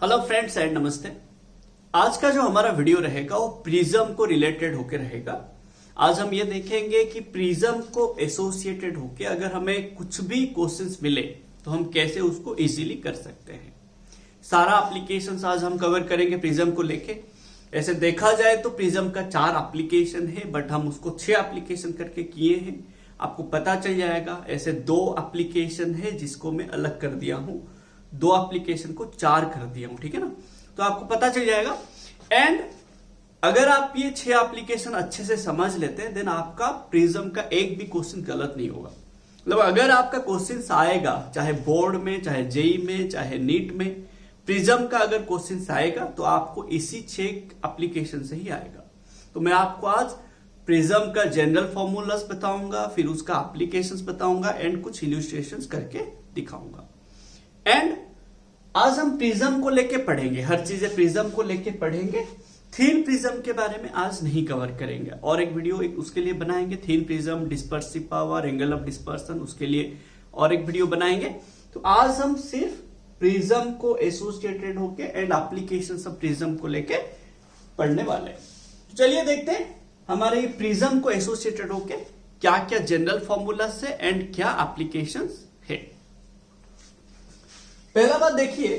Hello friends and नमस्ते। आज का जो हमारा वीडियो रहेगा वो प्रिज्म को रिलेटेड होके रहेगा। आज हम ये देखेंगे कि प्रिज्म को एसोसिएटेड होके अगर हमें कुछ भी क्वेश्चंस मिले तो हम कैसे उसको इजीली कर सकते हैं। सारा एप्लीकेशंस आज हम कवर करेंगे प्रिज्म को लेके। ऐसे देखा जाए तो प्रिज्म का 4 एप्लीकेशन है, बट हम उसको 6 एप्लीकेशन करके किए हैं। आपको पता चल जाएगा। ऐसे 2 एप्लीकेशन है जिसको मैं अलग कर दिया हूं, 2 एप्लीकेशन को 4 कर दिया हूं, ठीक है ना। तो आपको पता चल जाएगा। एंड अगर आप ये 6 एप्लीकेशन अच्छे से समझ लेते हैं देन आपका प्रिज्म का एक भी क्वेश्चन गलत नहीं होगा। मतलब अगर आपका क्वेश्चन आएगा चाहे बोर्ड में, चाहे जेई में, चाहे नीट में, प्रिज्म का अगर क्वेश्चन आएगा तो आपको इसी 6 एप्लीकेशन से ही आएगा। तो मैं आपको आज प्रिज्म का जनरल फॉर्मूलास बताऊंगा, फिर उसका एप्लीकेशंस बताऊंगा एंड कुछ इल्यूस्ट्रेशंस करके दिखाऊंगा। एंड आज हम प्रिज्म को लेके पढ़ेंगे, हर चीजें प्रिज्म को लेके पढ़ेंगे। थीन प्रिज्म के बारे में आज नहीं कवर करेंगे, और एक वीडियो उसके लिए बनाएंगे। Thin prism, dispersive power, angle of dispersion, उसके लिए और एक वीडियो बनाएंगे। तो आज हम सिर्फ प्रिज्म को एसोसिएटेड होके एंड एप्लीकेशन ऑफ प्रिज्म को लेके पढ़ने वाले हैं। तो चलिए देखते हैं हमारे ये प्रिज्म को एसोसिएटेड होके क्या क्या जनरल फॉर्मूला से एंड क्या एप्लीकेशंस है। पहला बात देखिए,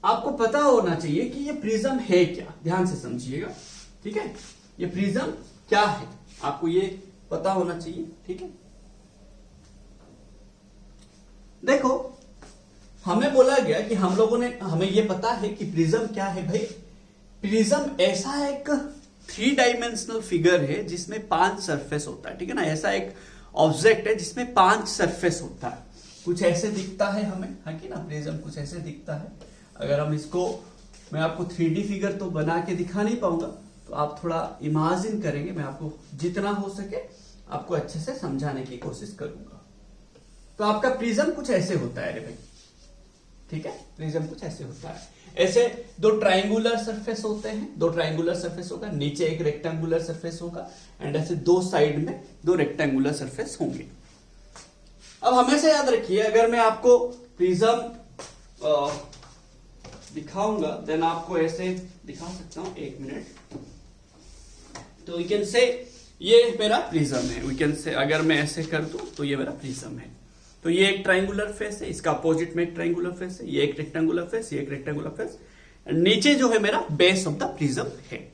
आपको पता होना चाहिए कि ये प्रिज्म है क्या। ध्यान से समझिएगा, ठीक है। ये प्रिज्म क्या है आपको ये पता होना चाहिए, ठीक है। देखो, हमें बोला गया कि हम लोगों ने, हमें ये पता है कि प्रिज्म क्या है भाई। प्रिज्म ऐसा एक 3 डायमेंशनल फिगर है जिसमें 5 सरफेस होता है, ठीक है ना। ऐसा एक ऑब्जेक्ट है जिसमें 5 सरफेस होता है। कुछ ऐसे दिखता है हमें, है कि ना। प्रिज्म कुछ ऐसे दिखता है। अगर हम इसको, मैं आपको 3D फिगर तो बना के दिखा नहीं पाऊंगा, तो आप थोड़ा इमेजिन करेंगे। मैं आपको जितना हो सके आपको अच्छे से समझाने की कोशिश करूंगा। तो आपका प्रिज्म कुछ ऐसे होता है रे भाई, ठीक है। प्रिज्म कुछ ऐसे होता है। ऐसे 2 ट्राइंगुलर सरफेस होते हैं, 2 ट्राइंगुलर सरफेस होगा, नीचे एक रेक्टेंगुलर सरफेस होगा, एंड ऐसे 2 साइड में 2 रेक्टेंगुलर सरफेस होंगे। अब हमेशा याद रखिए, अगर मैं आपको प्रिज्म दिखाऊंगा देन आपको ऐसे दिखा सकता हूं, 1 मिनट। तो वी कैन से ये मेरा प्रिज्म है। वी कैन से अगर मैं ऐसे कर दूं तो ये मेरा प्रिज्म है। तो ये एक ट्राइंगुलर फेस है, इसका अपोजिट में एक ट्राइंगुलर फेस है, ये एक रेक्टेंगुलर फेस, ये एक रेक्टेंगुलर फेस, नीचे जो है मेरा बेस ऑफ द प्रिज्म है।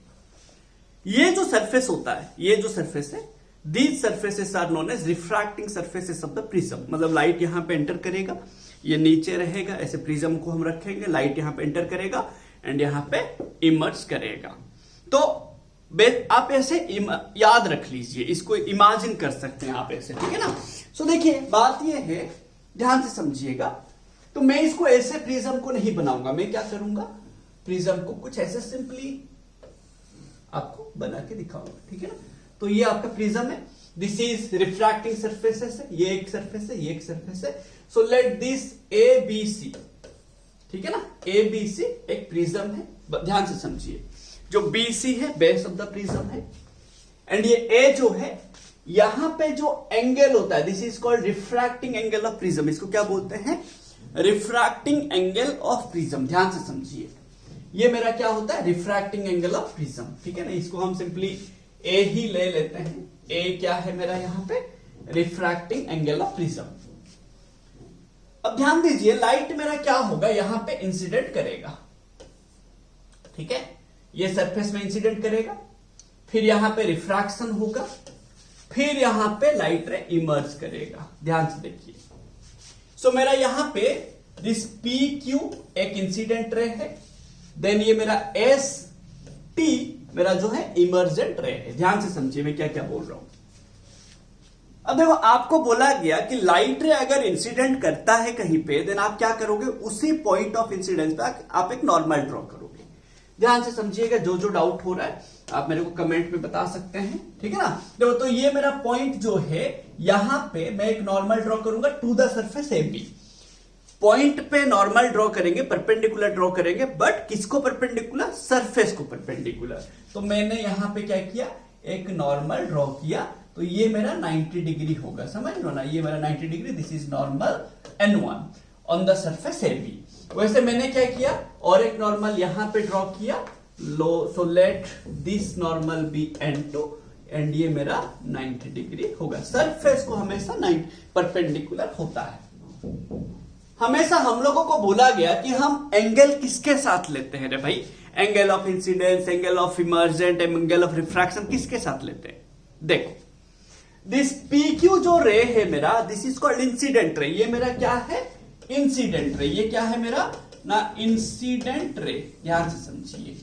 ये जो सरफेस होता है, ये जो सरफेस है, these surfaces are known as refracting surfaces of the prism. मतलब लाइट यहां पे एंटर करेगा, ये नीचे रहेगा, ऐसे प्रिज्म को हम रखेंगे, लाइट यहां पे एंटर करेगा एंड यहां पे इमर्ज करेगा। तो आप ऐसे याद रख लीजिए, इसको इमेजिन कर सकते हैं आप ऐसे, ठीक है ना। सो देखिए, बात ये है, ध्यान से समझिएगा। तो मैं इसको ऐसे प्रिज्म को नहीं बनाऊंगा, मैं क्या करूंगा, प्रिज्म को कुछ ऐसे सिंपली आपको बना के दिखाऊंगा, ठीक है ना। तो ये आपका प्रिज्म है, दिस इज रिफ्रैक्टिंग सरफेसेस है, ये एक सरफेस है, ये एक सरफेस है। सो लेट दिस ABC, ठीक है ना, ABC एक प्रिज्म है। ध्यान से समझिए, जो BC है बेस ऑफ द प्रिज्म है, एंड ये A जो है, यहां पे जो एंगल होता है, this is called refracting angle of prism. इसको क्या बोलते हैं, रिफ्रैक्टिंग एंगल ऑफ प्रिज्म। ध्यान से समझिए, ये मेरा क्या होता है, रिफ्रैक्टिंग एंगल ऑफ प्रिज्म, ठीक है ना। इसको हम सिंपली A ही ले लेते हैं। A क्या है मेरा यहां पे, रिफ्रैक्टिंग एंगल ऑफ प्रिज्म। अब ध्यान दीजिए, लाइट मेरा क्या होगा, यहां पे इंसिडेंट करेगा, ठीक है। ये सरफेस में इंसिडेंट करेगा, फिर यहां पे रिफ्रैक्शन होगा, फिर यहां पे लाइट रे इमर्ज करेगा। ध्यान से देखिए। सो मेरा यहां पे दिस PQ एक इंसिडेंट रे है, देन ये मेरा ST मेरा जो है इमर्जेंट रे है। ध्यान से समझिए मैं क्या क्या बोल रहा हूं। अब देखो, आपको बोला गया कि लाइट रे अगर इंसिडेंट करता है कहीं पे, देन आप क्या करोगे, उसी पॉइंट ऑफ इंसिडेंस पे आप एक नॉर्मल ड्रॉ करोगे। ध्यान से समझिएगा, जो डाउट हो रहा है आप मेरे को कमेंट में बता सकते हैं, ठीक है ना। देखो, तो ये मेरा पॉइंट जो है, यहां पे मैं एक नॉर्मल ड्रॉ करूंगा to the surface AB। Point पे नॉर्मल ड्रॉ करेंगे, परपेंडिकुलर ड्रॉ करेंगे, बट किसको परपेंडिकुलर, सरफेस को परपेंडिकुलर। तो मैंने यहां पे क्या किया, एक नॉर्मल ड्रॉ किया, तो ये मेरा 90 डिग्री होगा, समझ लो ना। ये मेरा 90 degree, this is normal N1 on the surface AB। वैसे मैंने क्या किया, और एक नॉर्मल यहां पे ड्रॉ किया, लो, so let this normal be N2 and ये मेरा 90 डिग्री होगा। सरफेस को हमेशा 90 परपेंडिकुलर होता है। हमेशा हम लोगों को बोला गया कि हम एंगल किसके साथ लेते हैं रे भाई, angle of incidence, angle of emergent, angle of refraction किसके साथ लेते हैं। देखो दिस PQ जो रे है मेरा, this is called incident ray. ये मेरा क्या है, इंसिडेंट रे। ये क्या है मेरा ना, इंसिडेंट रे। ध्यान से समझिए,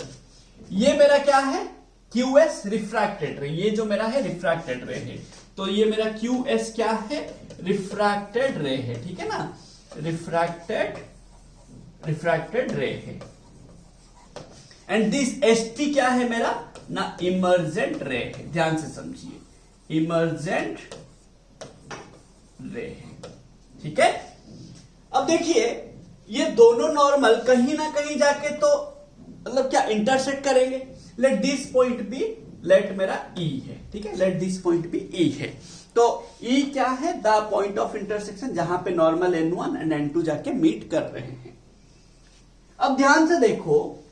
ये मेरा क्या है, QS रिफ्रैक्टेड रे। ये जो मेरा है रिफ्रैक्टेड रे है, तो ये मेरा QS क्या है, रिफ्रैक्टेड रे है, ठीक है ना, रिफ्रैक्टेड रे है। एंड दिस ST क्या है मेरा ना, इमर्जेंट रे है। ध्यान से समझिए, इमर्जेंट रे है, ठीक है। अब देखिए ये दोनों नॉर्मल कहीं ना कहीं जाके तो मतलब क्या इंटरसेक्ट करेंगे। Let this point b, let मेरा E है, ठीक है, let this point b E है। तो E क्या है, द पॉइंट ऑफ इंटरसेक्शन जहां पे नॉर्मल N1 एंड N2 जाके मीट कर रहे हैं। अब ध्यान से देखो,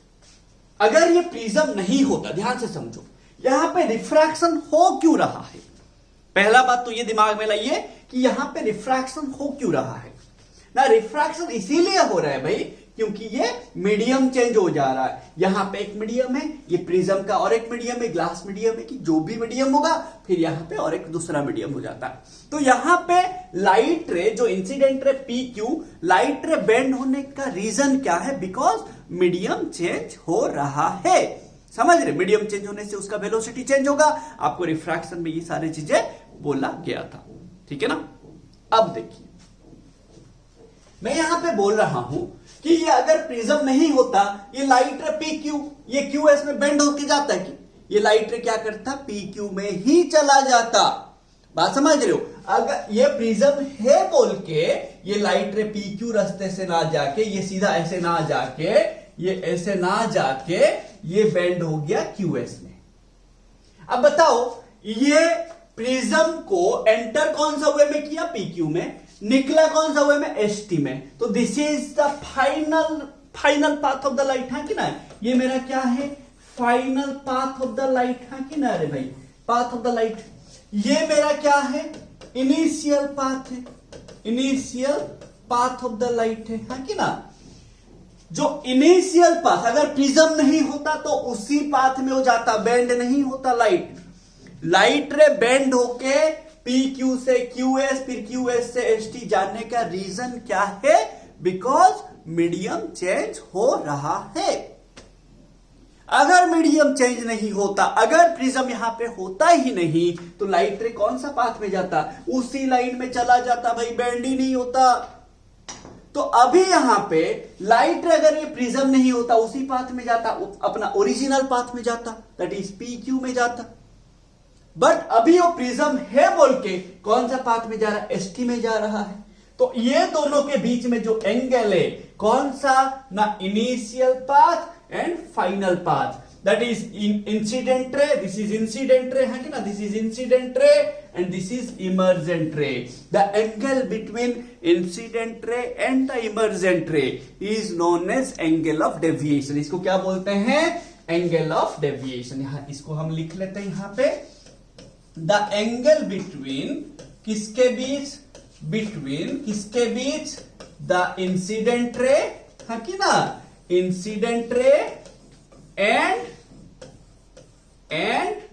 अगर ये प्रिज्म नहीं होता, ध्यान से समझो, यहां पे रिफ्रैक्शन हो क्यों रहा है। पहला बात तो ये दिमाग में लाइए कि यहां पे रिफ्रैक्शन हो क्यों रहा है ना। रिफ्रैक्शन इसीलिए हो रहा है भाई क्योंकि ये मीडियम चेंज हो जा रहा है। यहां पे एक मीडियम है, ये प्रिज्म का और एक मीडियम है, ग्लास मीडियम है, कि जो भी मीडियम होगा फिर यहां पे और एक दूसरा मीडियम हो जाता है। तो यहां पे लाइट रे, जो इंसिडेंट रे PQ, लाइट रे बेंड होने का रीजन क्या है, बिकॉज मीडियम चेंज हो रहा है। समझ रहे, मीडियम चेंज होने से उसका वेलोसिटी चेंज होगा। आपको रिफ्रैक्शन में ये सारी चीजें बोला गया था, ठीक है ना। अब देखिए मैं यहां पे बोल रहा हूं कि ये अगर प्रिज्म नहीं होता, ये लाइट रे PQ, ये QS में बेंड होके जाता है कि ये लाइट रे क्या करता, PQ में ही चला जाता। बात समझ रहे हो, अगर ये प्रिज्म है बोल के ये लाइट रे PQ रास्ते से ना जाके, ये सीधा ऐसे ना जाके, ये ऐसे ना जाके, ये बेंड हो गया QS में। अब बताओ ये प्रिज्म को एंटर कौन सा वे में किया, PQ में, निकला कौन सा वे में, ST में। तो this is the final path of the light, है कि ना। ये मेरा क्या है, final path of the light, है कि ना रे भाई, पाथ ऑफ द लाइट। ये मेरा क्या है, इनिशियल पाथ है, initial path of the light है कि ना। जो इनिशियल पाथ अगर प्रिज्म नहीं होता तो उसी पाथ में हो जाता, बेंड नहीं होता लाइट। लाइट रे बेंड होके PQ से QS, फिर QS से ST जाने का रीजन क्या है, बिकॉज मीडियम चेंज हो रहा है। अगर मीडियम चेंज नहीं होता, अगर प्रिज्म यहां पे होता ही नहीं, तो लाइट रे कौन सा पाथ में जाता, उसी लाइन में चला जाता भाई, बेंड ही नहीं होता। तो अभी यहां पे लाइट रे अगर ये प्रिज्म नहीं होता, उसी पाथ में जाता, अपना ओरिजिनल पाथ में जाता, दैट इज PQ में जाता। बट अभी वो प्रिज्म है बोल के कौन सा पाथ में जा रहा है, ST में जा रहा है। तो ये दोनों के बीच में जो एंगल है, कौन सा ना, initial path and final path, that is incident ray, this is incident ray, है कि ना, this is incident ray and this is emergent ray. The angle between incident ray and the emergent ray is known as angle of deviation. इसको क्या बोलते हैं, angle of deviation. यहां इसको हम लिख लेते हैं यहां पे, द एंगल बिटवीन किसके बीच, बिटवीन किसके बीच, द इंसिडेंट रे, है कि ना, incident ray and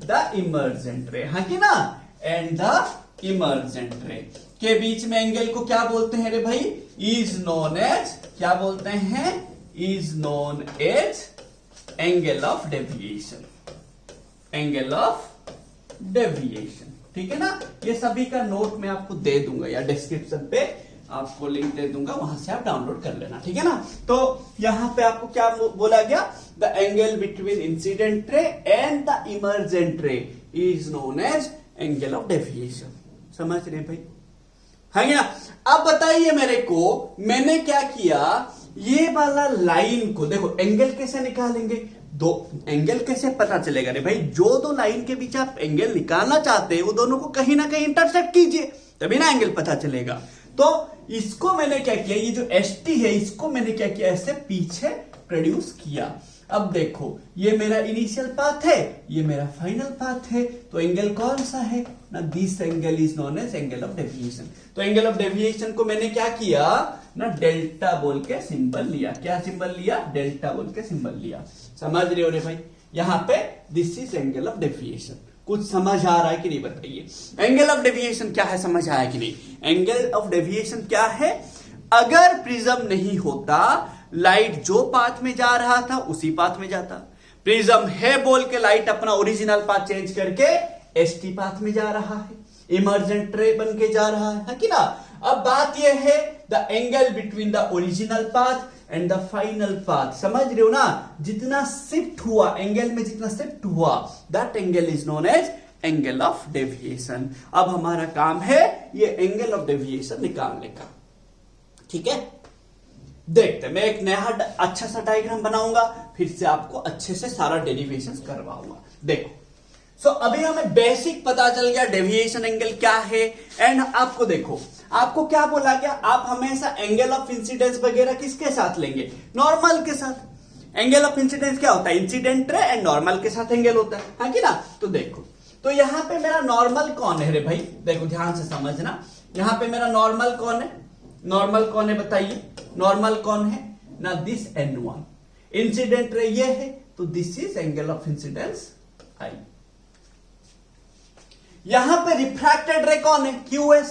the emergent रे, है कि ना, एंड द इमर्जेंट रे के बीच में एंगल को क्या बोलते हैं रे भाई, इज नोन एज, क्या बोलते हैं, is known as angle of deviation, angle of deviation, ठीक है ना। ये सभी का नोट मैं आपको दे दूंगा या डिस्क्रिप्शन पे आपको लिंक दे दूंगा, वहां से आप डाउनलोड कर लेना, ठीक है ना। तो यहां पे आपको क्या बोला गया, the angle between incident ray and the emergent ray is known as angle of deviation. समझ रहे भाई, है ना। अब बताइए मेरे को, मैंने क्या किया, ये वाला लाइन को देखो, एंगल कैसे निकालेंगे, दो एंगल कैसे पता चलेगा रे भाई, जो दो लाइन के बीच आप एंगल निकालना चाहते हैं वो दोनों को कहीं ना कहीं इंटरसेक्ट कीजिए, तभी ना एंगल पता चलेगा। तो इसको मैंने क्या किया, ये जो ST है इसको मैंने क्या किया, ऐसे पीछे प्रोड्यूस किया। अब देखो ये मेरा इनिशियल पाथ है, ये मेरा फाइनल पाथ है, तो एंगल कौन सा है ना, this angle is known as angle of deviation. तो एंगल ऑफ डेविएशन को मैंने क्या किया ना, डेल्टा बोल के सिंबल लिया। क्या सिंबल लिया, डेल्टा बोल के सिंबल लिया। समझ रहे हो रे भाई, यहां पे this is angle of deviation. कुछ समझ आ रहा है कि नहीं बताइए। एंगल ऑफ डेविएशन क्या है, समझ आया कि नहीं। एंगल ऑफ डेविएशन क्या है, अगर प्रिज्म नहीं होता, लाइट जो पाथ में जा रहा था उसी पाथ में जाता। प्रिज्म है बोल के लाइट अपना ओरिजिनल पाथ चेंज करके ST पाथ में जा रहा है, इमर्जेंट रे बन के जा रहा है कि ना। अब बात यह है the angle between the original path and the final path. समझ रहे हो ना, जितना शिफ्ट हुआ एंगल में, जितना शिफ्ट हुआ, that angle is known as angle of deviation. अब हमारा काम है ये एंगल ऑफ डेविएशन निकालने का। ठीक है, देखते मैं एक नया अच्छा सा डायग्राम बनाऊंगा, फिर से आपको अच्छे से सारा डेरिवेशन करवाऊंगा। देखो सो अभी हमें बेसिक पता चल गया डेविएशन एंगल क्या है। एंड आपको देखो, आपको क्या बोला गया, आप हमेशा एंगल ऑफ इंसिडेंस वगैरह किसके साथ लेंगे, नॉर्मल के साथ। एंगल ऑफ इंसिडेंस क्या होता है, इंसिडेंट रे एंड नॉर्मल के साथ एंगल होता है कि ना। तो देखो, तो यहां पे मेरा नॉर्मल कौन है रे भाई, देखो ध्यान से समझना, यहां पे मेरा नॉर्मल कौन है, नॉर्मल कौन है बताइए, नॉर्मल कौन है ना, दिस N1। इंसिडेंट रे ये है, तो this is angle of incidence I। यहां पे रिफ्रैक्टेड रे कौन है, QS।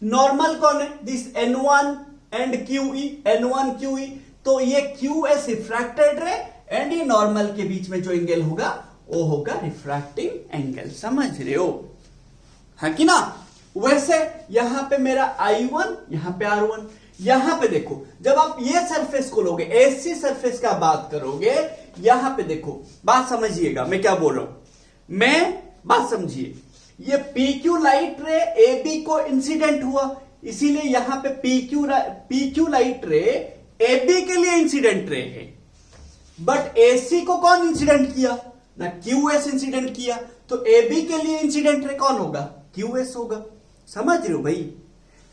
नॉर्मल कौन है, this N1 and QE, N1 QE। तो ये QS रिफ्रैक्टेड रे एंड ये नॉर्मल के बीच में जो एंगल होगा वो होगा रिफ्रैक्टिंग एंगल। समझ रहे हो, है कि ना। वैसे यहां पे मेरा I1, यहां पे R1। यहां पे देखो, जब आप ये सरफेस को लोगे, ऐसी सरफेस का बात करोगे, यहां पे देखो, बात समझिएगा मैं क्या बोल रहा हूं, मैं बात समझिए। ये PQ लाइट रे AB को इंसिडेंट हुआ, इसीलिए यहां पे PQ लाइट रे AB के लिए इंसिडेंट रे है। बट AC को कौन इंसिडेंट किया ना, QS इंसिडेंट किया। तो AB के लिए इंसिडेंट रे कौन होगा, QS होगा। समझ रहे हो भाई।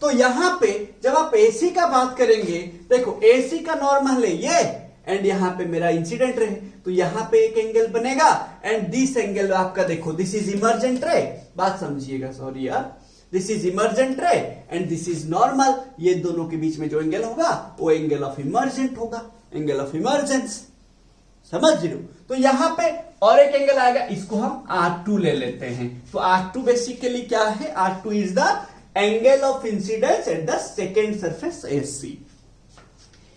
तो यहां पे जब आप AC का बात करेंगे, देखो AC का नॉर्मल है ये, एंड यहां पे मेरा इंसिडेंट रे, तो यहां पे एक एंगल बनेगा, एंड दिस एंगल आपका देखो, दिस इज इमर्जेंट रे। बात समझिएगा, सॉरी यार, दिस इज इमर्जेंट रे एंड दिस इज नॉर्मल। ये दोनों के बीच में जो एंगल होगा वो एंगल ऑफ इमर्जेंट होगा, एंगल ऑफ इमर्जेंस। समझ रहे हो। तो यहां पे और एक एंगल आएगा, इसको हम R2 ले लेते हैं। तो R2 बेसिकली क्या है, R2 is the angle of incidence at the second surface AC।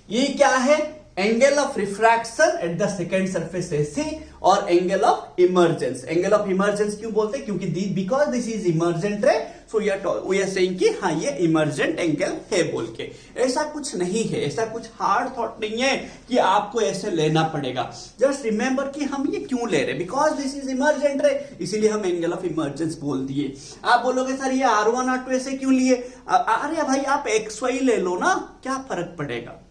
ये क्या है, angle of refraction at the second surface AC और angle of emergence. Angle of emergence क्यों बोलते हैं, क्योंकि बिकॉज दिस इज इमर्जेंट रे, सो वी आर सेइंग कि हाँ ये इमर्जेंट एंगल है बोल के। ऐसा कुछ नहीं है, ऐसा कुछ हार्ड थॉट नहीं है कि आपको ऐसे लेना पड़ेगा। जस्ट रिमेंबर कि हम ये क्यों ले रहे, बिकॉज दिस इज इमर्जेंट रे, इसीलिए हम एंगल ऑफ इमर्जेंस बोल दिए। आप बोलोगे सर ये R1 R2 ऐसे क्यों लिए, अरे भाई आप XY ले लो ना, क्या फर्क पड़ेगा।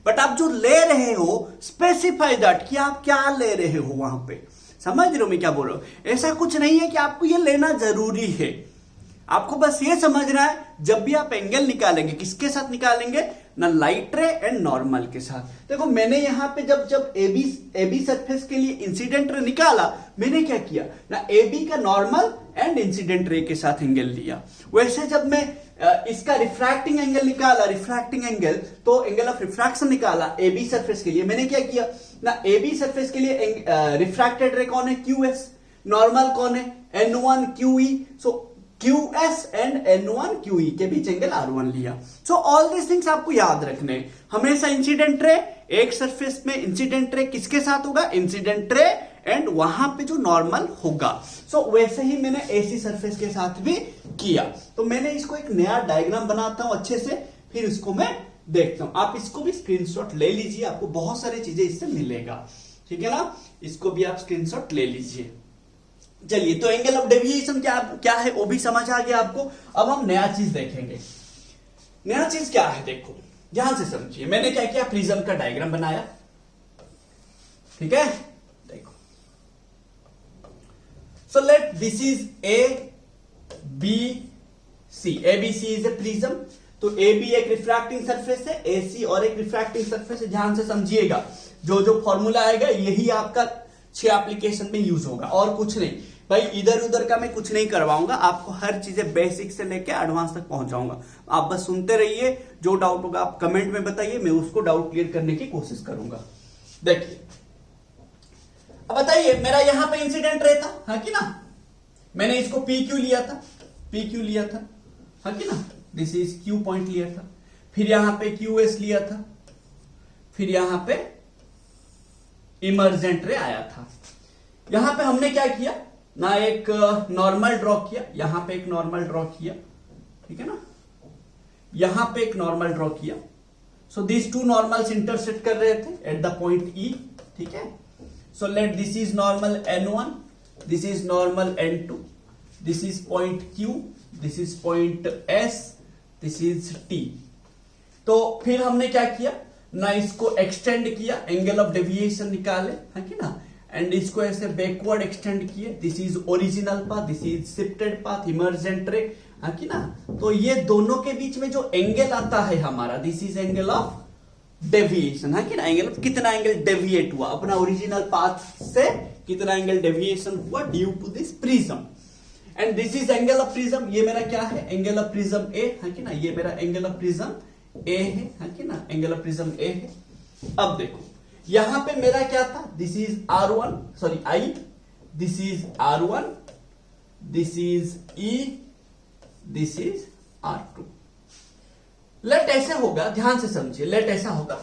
बट आप जो ले रहे हो स्पेसिफाई दैट कि आप क्या ले रहे हो वहां पे। समझ रहे हो मैं क्या बोल रहा हूं। ऐसा कुछ नहीं है कि आपको ये लेना जरूरी है, आपको बस ये समझना है जब भी आप एंगल निकालेंगे किसके साथ निकालेंगे ना, लाइट रे एंड नॉर्मल के साथ। देखो मैंने यहां पे जब AB सरफेस के लिए इंसिडेंट रे निकाला, मैंने क्या किया ना, AB का नॉर्मल एंड इंसिडेंट रे के साथ एंगल लिया। वैसे जब मैं इसका रिफ्रैक्टिंग एंगल निकाला, रिफ्रैक्टिंग एंगल, तो एंगल ऑफ रिफ्रैक्शन निकाला AB सरफेस के लिए, मैंने क्या किया ना, AB सरफेस के लिए रिफ्रैक्टेड रे कौन है, QS। नॉर्मल कौन है, N1 QE। So QS and N1 QE के बीच एंगल R1 लिया। सो ऑल दिस थिंग्स आपको याद रखने। हमेशा इंसिडेंट रे, एक सरफेस में इंसिडेंट रे किसके साथ होगा, इंसिडेंट रे एंड वहां पे जो नॉर्मल होगा। सो वैसे ही मैंने AC सरफेस के साथ भी किया। तो मैंने इसको एक नया डायग्राम बनाता हूं अच्छे से, फिर इसको मैं देखता हूं। आप इसको भी स्क्रीनशॉट ले लीजिए, आपको बहुत सारी चीजें इससे मिलेगा। ठीक है ना, इसको भी आप स्क्रीनशॉट ले लीजिए। चलिए, तो एंगल ऑफ डेविएशन क्या है वो भी समझ आ गया आपको। अब हम नया चीज देखेंगे। नया चीज क्या है, देखो ध्यान से समझिए। मैंने क्या किया, प्रिज्म का डायग्राम बनाया। ठीक है, देखो, सो let this is ABC। ABC is a prism. तो ए बी एक रिफ्रैक्टिंग सरफेस है, ए सी और एक रिफ्रैक्टिंग सरफेस है। ध्यान से समझिएगा, जो जो फॉर्मूला आएगा यही आपका 6 एप्लीकेशन में यूज होगा और कुछ नहीं भाई। इधर उधर का मैं कुछ नहीं करवाऊंगा, आपको हर चीजें बेसिक से लेके एडवांस तक पहुंचाऊंगा। आप बस सुनते रहिए, जो डाउट होगा आप कमेंट में बताइए, मैं उसको डाउट क्लियर करने की कोशिश करूंगा। देखिए अब बताइए, मेरा यहां पे इंसिडेंट रहता, हाँ कि ना, मैंने इसको पी क्यू लिया था, पी क्यू लिया था, हाँ कि ना, दिस इज क्यू पॉइंट लिया था, फिर यहां पे क्यू एस लिया था, फिर यहां पे इमर्जेंट रे आया था। यहां पे हमने क्या किया ना, एक नॉर्मल ड्रॉ किया, यहां पे एक नॉर्मल ड्रॉ किया, ठीक है ना, यहां पे एक नॉर्मल ड्रॉ किया। So this two normals intersect कर रहे थे एट द पॉइंट ई, ठीक है। So let this is normal N1, this is normal N2, this is point Q, this is point S, this is T। तो फिर हमने क्या किया ना, इसको एक्सटेंड किया, एंगल ऑफ डेविएशन निकाले, हाँ कि ना, एंड इसको ऐसे बैकवर्ड एक्सटेंड किए। This is original path, this is shifted path, emergent रे, हाँ कि ना। तो ये दोनों के बीच में जो एंगल आता है हमारा, this is angle of deviation, हाँ कि ना, एंगल कितना एंगल डेविएट हुआ अपना ओरिजिनल पाथ से, कितना एंगल डेविएशन हुआ due to this prism. And this is angle of prism, ये मेरा क्या है, एंगल ऑफ प्रिज्म ए, हाँ कि ना, ये मेरा एंगल ऑफ प्रिज्म ए है, हाँ कि ना, एंगल ऑफ प्रिज्म ए है। अब देखो यहां पे मेरा क्या था, this is R1, sorry I, this is R1, this is E, this is R2। Let ऐसे होगा, ध्यान से समझिए, लेट ऐसा होगा,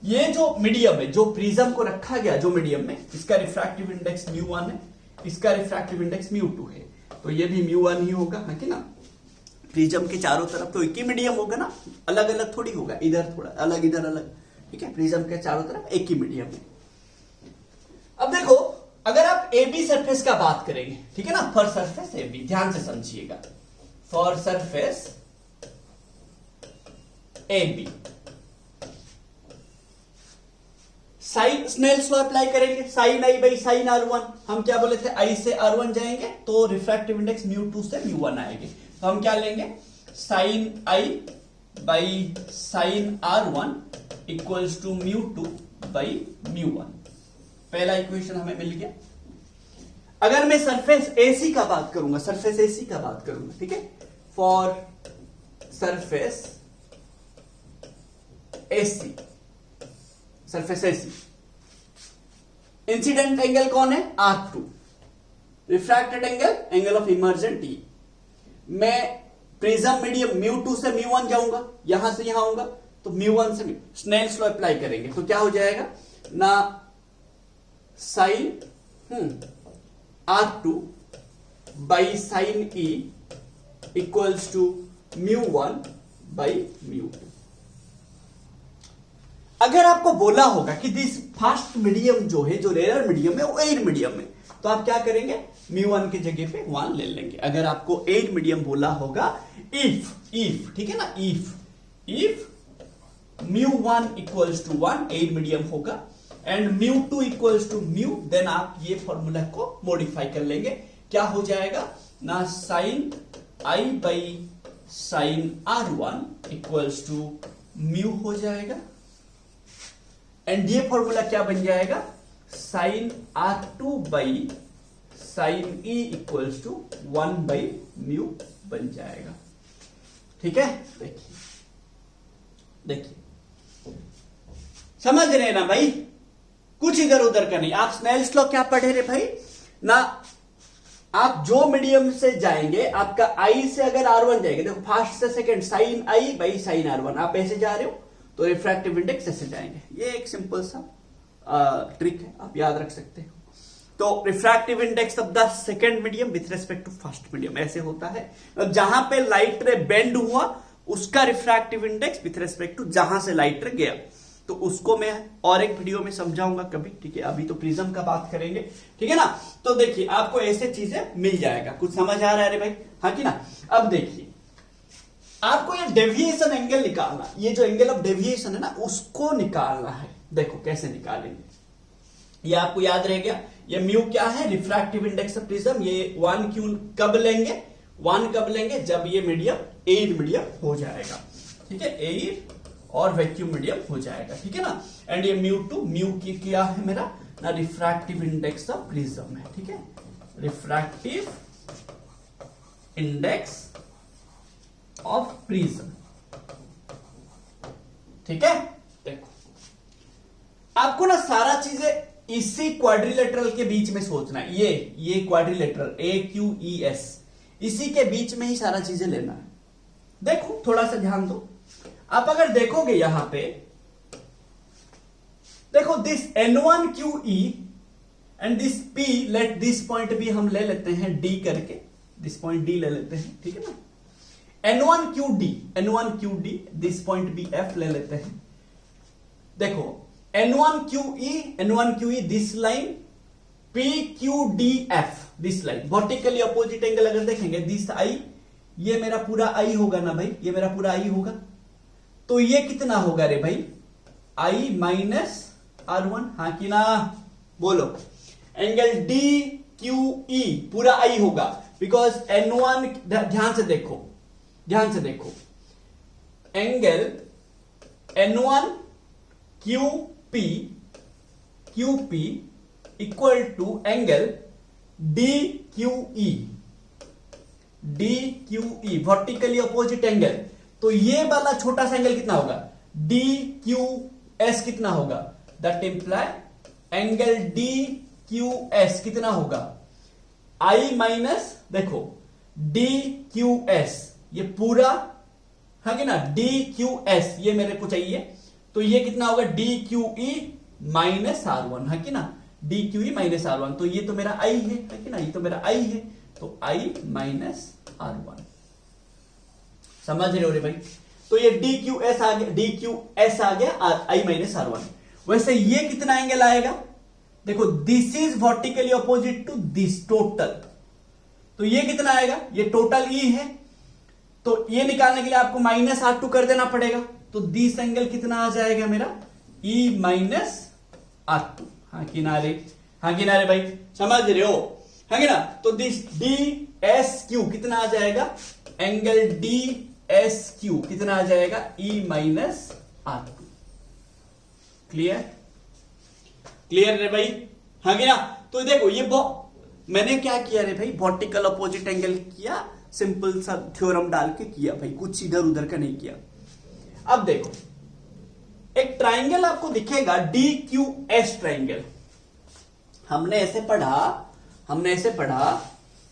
ये जो मीडियम है, जो प्रिज्म को रखा गया जो मीडियम में, इसका रिफ्रैक्टिव इंडेक्स μ1 है, इसका रिफ्रैक्टिव इंडेक्स μ2 है, तो ये भी μ1 ही होगा, हाँ कि ना। प्रिज्म के चारों तरफ तो एक ही मीडियम होगा ना, अलग अलग थोड़ी होगा, इधर थोड़ा अलग, इधर अलग, ठीक है। प्रिज्म के चारों तरफ एक ही मीडियम है। अब देखो, अगर आप ए बी सरफेस का बात करेंगे, ठीक है ना, फॉर सरफेस ए बी, ध्यान से समझिएगा, for surface a b, sine Snell's law apply करेंगे, sine I by sine R1, हम क्या बोले थे, आई से R1 जाएंगे तो रिफ्रैक्टिव इंडेक्स μ2 से μ1 आएंगे, तो हम क्या लेंगे, sine I by sine R1 equals to μ2 by μ1। पहला इक्वेशन हमें मिल गया। अगर मैं सरफेस AC का बात करूंगा, सरफेस AC का बात करूंगा, ठीक है, for surface AC, surface AC, incident angle कौन है, R2, refracted angle, angle of emergent E। मैं प्रिज्म मीडियम μ2 से μ1 जाऊंगा, यहां से यहां आऊंगा, तो μ1 से स्नेल्स लॉ अप्लाई करेंगे, तो क्या हो जाएगा ना, sine R2 by sine E equals to μ1 by μ2। अगर आपको बोला होगा कि दिस फास्ट मीडियम जो है, जो रेयर मीडियम है, वो एड मीडियम है, तो आप क्या करेंगे, μ1 की जगह पे 1 ले लेंगे। अगर आपको एड मीडियम बोला होगा, इफ, ठीक है ना, if μ1 equals to 1, air medium होगा, एंड μ2 इक्वल्स टू μ, देन आप ये फॉर्मूला को मॉडिफाई कर लेंगे, क्या हो जाएगा ना, sine I by sine R1 equals to μ हो जाएगा, एंड ये फॉर्मूला क्या बन जाएगा, sine R2 by sine E equals to 1 by μ बन जाएगा, ठीक है। देखिए समझ रहे ना भाई, कुछ इधर उधर का नहीं। आप स्नेल्स लॉ क्या पढ़े रे भाई ना, आप जो मीडियम से जाएंगे, आपका आई से अगर R1 जाएंगे, देखो फर्स्ट से second, sine I by sine R1, आप ऐसे जा रहे हो तो रिफ्रैक्टिव इंडेक्स ऐसे जाएंगे। ये एक सिंपल सा ट्रिक है, आप याद रख सकते हो। तो refractive index of the second medium with respect to first medium ऐसे होता है। जहां पे लाइट रे बेंड हुआ उसका refractive index with respect to जहां से लाइट रे गया, तो उसको मैं और एक वीडियो में समझाऊंगा कभी, ठीक है। अभी तो प्रिज्म का बात करेंगे, ठीक है ना। तो देखिए आपको ऐसे चीजें मिल जाएगा, कुछ समझ आ रहा है रे भाई, हाँ कि ना। अब देखिए आपको ये डेविएशन एंगल निकालना, ये जो एंगल ऑफ डेविएशन है ना, उसको निकालना है। देखो कैसे निकालेंगे, ये आपको याद रह गया, ये म्यू क्या है, रिफ्रैक्टिव इंडेक्स ऑफ प्रिज्म। ये 1 क्यों कब लेंगे, 1 कब लेंगे, जब ये मीडियम एड मीडियम हो जाएगा, ठीक है, एयर और वैक्यूम मीडियम हो जाएगा, ठीक है ना। एंड ये μ2 म्यू की क्या है मेरा ना, रिफ्रैक्टिव इंडेक्स ऑफ प्रिज्म है, ठीक है, रिफ्रैक्टिव इंडेक्स ऑफ प्रिज्म, ठीक है। देखो आपको ना सारा चीजें इसी क्वाड्रिलेटरल के बीच में सोचना है, ये क्वाड्रिलेटरल AQES, इसी के बीच में ही सारा चीजें लेना है। देखो थोड़ा सा ध्यान दो, आप अगर देखोगे यहां पे, देखो this N1QE and this P, late this point भी हम ले लेते हैं D करके, दिस पॉइंट D ले लेते हैं, ठीक है ना। N1QD दिस पॉइंट भी F ले लेते हैं। देखो N1QE this line, PQDF this line, vertically opposite angle अगर देखेंगे दिस I, ये मेरा पूरा I होगा ना भाई, ये मेरा पूरा I होगा, तो ये कितना होगा रे भाई, I माइनस R1, हाँ कि ना, बोलो। एंगल DQE पूरा I होगा, बिकॉज N1, ध्यान से देखो, angle N1QP equal to angle DQE vertically opposite angle, तो ये वाला छोटा सा एंगल कितना होगा, DQS कितना होगा, दैट इंप्लाई एंगल DQS कितना होगा, I माइनस, देखो DQS ये पूरा, हाँ कि ना, DQS ये मेरे को चाहिए, तो ये कितना होगा, DQE माइनस R1, हाँ कि ना, DQE माइनस R1, तो ये तो मेरा I है कि ना, ये तो मेरा I है, तो I माइनस R1, समझ रहे हो रे भाई। तो ये DQS आ गया I माइनस R1। वैसे ये कितना एंगल आएगा, देखो this is vertically opposite to this total, तो ये कितना आएगा, ये टोटल E है, तो ये निकालने के लिए आपको माइनस R2 कर देना पड़ेगा, तो दिस एंगल कितना आ जाएगा मेरा, E माइनस R2, हाँ किनारे भाई, समझ रहे हो, हाँ कि ना। तो दिस DSQ कितना आ जाएगा, एंगल DSQ कितना आ जाएगा, E माइनस R2। क्लियर रे भाई, हाँ कि ना। तो देखो ये मैंने क्या किया रे भाई, वर्टिकल अपोजिट एंगल किया, सिंपल सा थ्योरम डाल के किया भाई, कुछ इधर उधर का नहीं किया। अब देखो एक ट्राइंगल आपको दिखेगा DQS ट्राइंगल, हमने ऐसे पढ़ा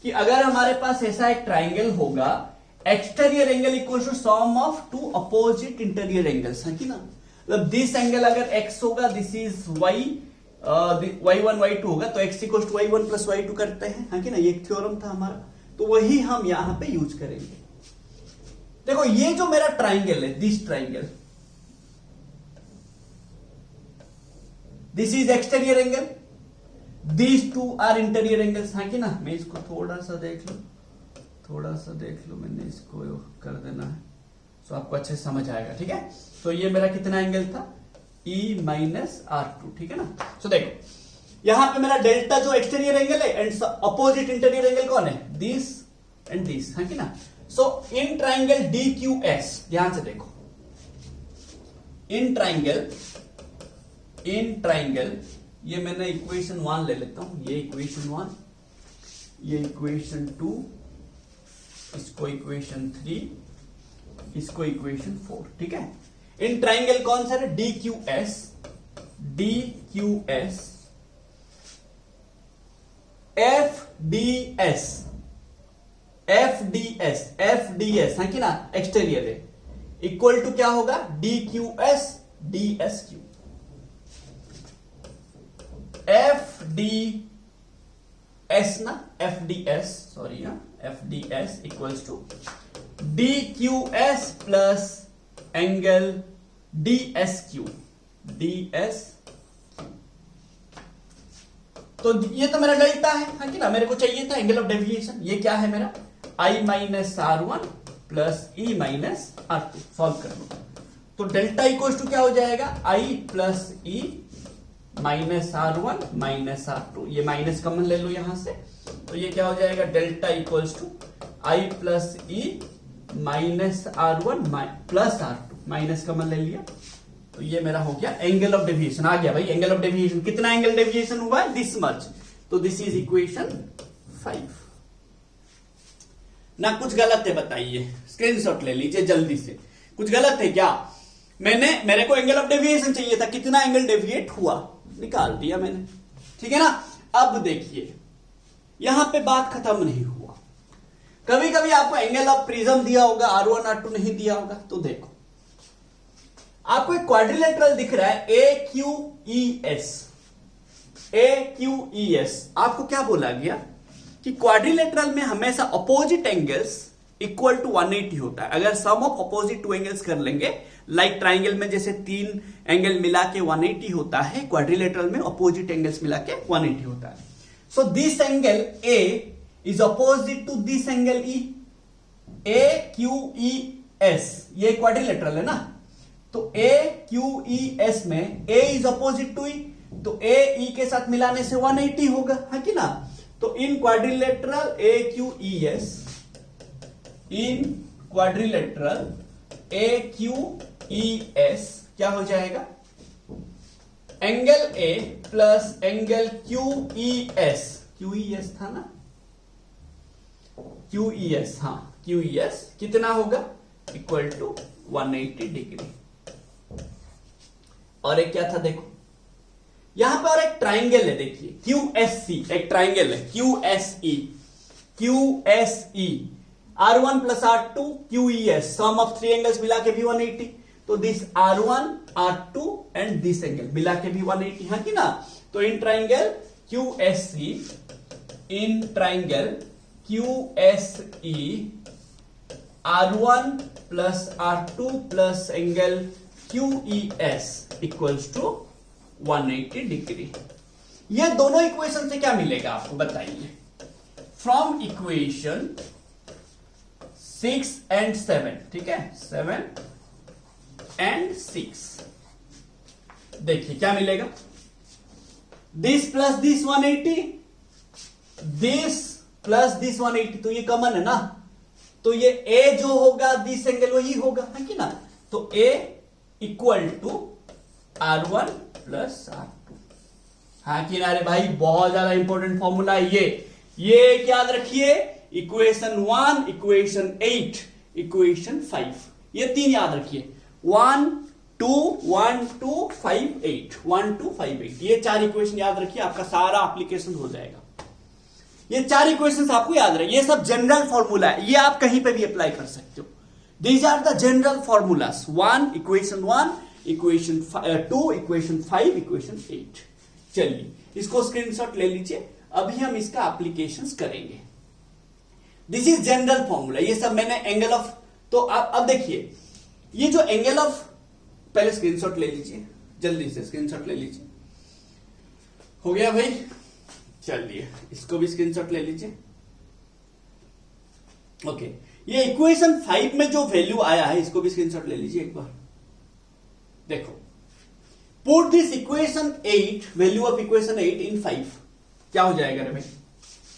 कि अगर हमारे पास ऐसा एक ट्राइंगल होगा, exterior angle equal to sum of two opposite interior angles, है कि ना। मतलब दिस एंगल अगर x होगा, दिस इज y1 y2 होगा, तो x equal to y1 plus y2 करते हैं, है कि ना, ये एक थ्योरम था हमारा, तो वही हम यहां पे यूज करेंगे। देखो ये जो मेरा ट्राइंगल है, this triangle, this is exterior angle, these two are interior angles, हाँ कि ना। मैं इसको थोड़ा सा देख लो, मैंने इसको कर देना है, तो आपको अच्छे से समझ आएगा, ठीक है। तो ये मेरा कितना एंगल था, E माइनस R2, ठीक है ना। तो देखो यहां पे मेरा डेल्टा जो एक्सटीरियर एंगल है एंड अपोजिट इंटीरियर एंगल कौन है, दिस एंड दिस, है कि ना। सो इन ट्राइंगल DQS, ध्यान से देखो, इन ट्राइंगल ये मैंने इक्वेशन 1 ले लेता हूं, ये इक्वेशन 1, ये इक्वेशन 2, इसको इक्वेशन 3, इसको इक्वेशन 4, ठीक है। इन ट्राइंगल कौन सा है, DQS FDS है कि ना, एक्सटीरियर है, इक्वल टू क्या होगा, DQS DSQ, FDS equals to DQS plus angle DSQ। तो ये तो मेरा डेल्टा है, हाँ कि ना, मेरे को चाहिए था एंगल ऑफ डेविएशन, ये क्या है मेरा, I minus R1 plus E minus R2, solve कर लो। तो डेल्टा इक्वल टू क्या हो जाएगा, I plus E minus R1 minus R2, ये माइनस कॉमन ले लो यहां से, तो ये क्या हो जाएगा, delta equals to I plus E minus R1 plus R2, minus common ले लिया, तो ये मेरा हो गया एंगल ऑफ डेविएशन आ गया भाई। एंगल ऑफ डेविएशन कितना एंगल डेविएशन हुआ है, दिस मच, तो दिस इज इक्वेशन 5 ना। कुछ गलत है बताइए, स्क्रीनशॉट ले लीजिए जल्दी से, कुछ गलत है क्या? मेरे को एंगल ऑफ डेविएशन चाहिए था, कितना एंगल डेविएट हुआ निकाल दिया मैंने, ठीक है ना। अब देखिए यहां पे बात खत्म नहीं हुआ, कभी कभी आपको एंगल ऑफ प्रिज्म दिया होगा, R1 R2 नहीं दिया होगा, तो देखो आपको एक क्वाड्रिलेटरल दिख रहा है AQES, AQES। आपको क्या बोला गया कि क्वाड्रिलेटरल में हमेशा अपोजिट एंगल्स इक्वल टू 180 होता है। अगर सम ऑफ अपोजिट टू एंगल्स कर लेंगे, लाइक ट्राइंगल में जैसे 3 एंगल मिला के 180 होता है, क्वाड्रिलेटरल में अपोजिट एंगल्स मिला के 180 होता है। So this angle A is opposite to this angle E, AQES, ये क्वाड्रिलेटरल है ना, तो AQES में A is opposite to E, तो A E के साथ मिलाने से 180 होगा, है कि ना। तो इन क्वाड्रिलेटरल AQES, इन क्वाड्रिलेटरल AQES क्या हो जाएगा, angle A plus angle QES था ना, QES, हाँ QES कितना होगा, इक्वल टू 180 डिग्री। और एक क्या था देखो, यहां पर और एक ट्राइंगल है, देखिए QSC, एक ट्राइंगल है QSE, R1 plus R2 QES, sum of 3 angles मिला के भी 180, तो this R1 R2 and this angle मिला के भी 180, है कि ना। तो in triangle QSE, in triangle QSE R1 plus R2 plus angle QES equals to 180 degree. ये दोनों इक्वेशन से क्या मिलेगा आपको बताइए, फ्रॉम इक्वेशन 6 एंड 7, ठीक है, 7 एंड 6 देखिए क्या मिलेगा, this plus this 180, this plus this 180, तो ये कॉमन है ना, तो ये A जो होगा दिस एंगल वही होगा, है कि ना। तो A equal to R1 plus R2, हाँ कि ना रे भाई, बहुत ज्यादा इंपॉर्टेंट फॉर्मूला है ये याद रखिए, इक्वेशन 1, इक्वेशन 8, इक्वेशन 5, ये 3 याद रखिए, 1 2 1 2 5 8, 1 2 5 8, ये 4 इक्वेशन याद रखिए, आपका सारा एप्लीकेशन हो जाएगा। ये 4 इक्वेशंस आपको याद रहे, ये सब जनरल फॉर्मूला है, ये आप कहीं पे भी अप्लाई कर सकते हो। These are the general formulas, 1 equation 1, equation 2, equation 5, equation 8। चलिए इसको स्क्रीनशॉट ले लीजिए, अभी हम इसका एप्लीकेशंस करेंगे। दिस इज जनरल फॉर्मूला, ये सब मैंने एंगल ऑफ, तो अब देखिए ये जो एंगल ऑफ, पहले स्क्रीनशॉट ले लीजिए, जल्दी से स्क्रीनशॉट ले लीजिए, हो गया भाई। चलिए इसको भी स्क्रीनशॉट ले लीजिए। ओके, ये इक्वेशन 5 में जो वैल्यू आया है इसको भी स्क्रीनशॉट ले लीजिए एक बार, देखो, put this equation 8, value of equation 8 इन 5, क्या हो जाएगा रे भाई,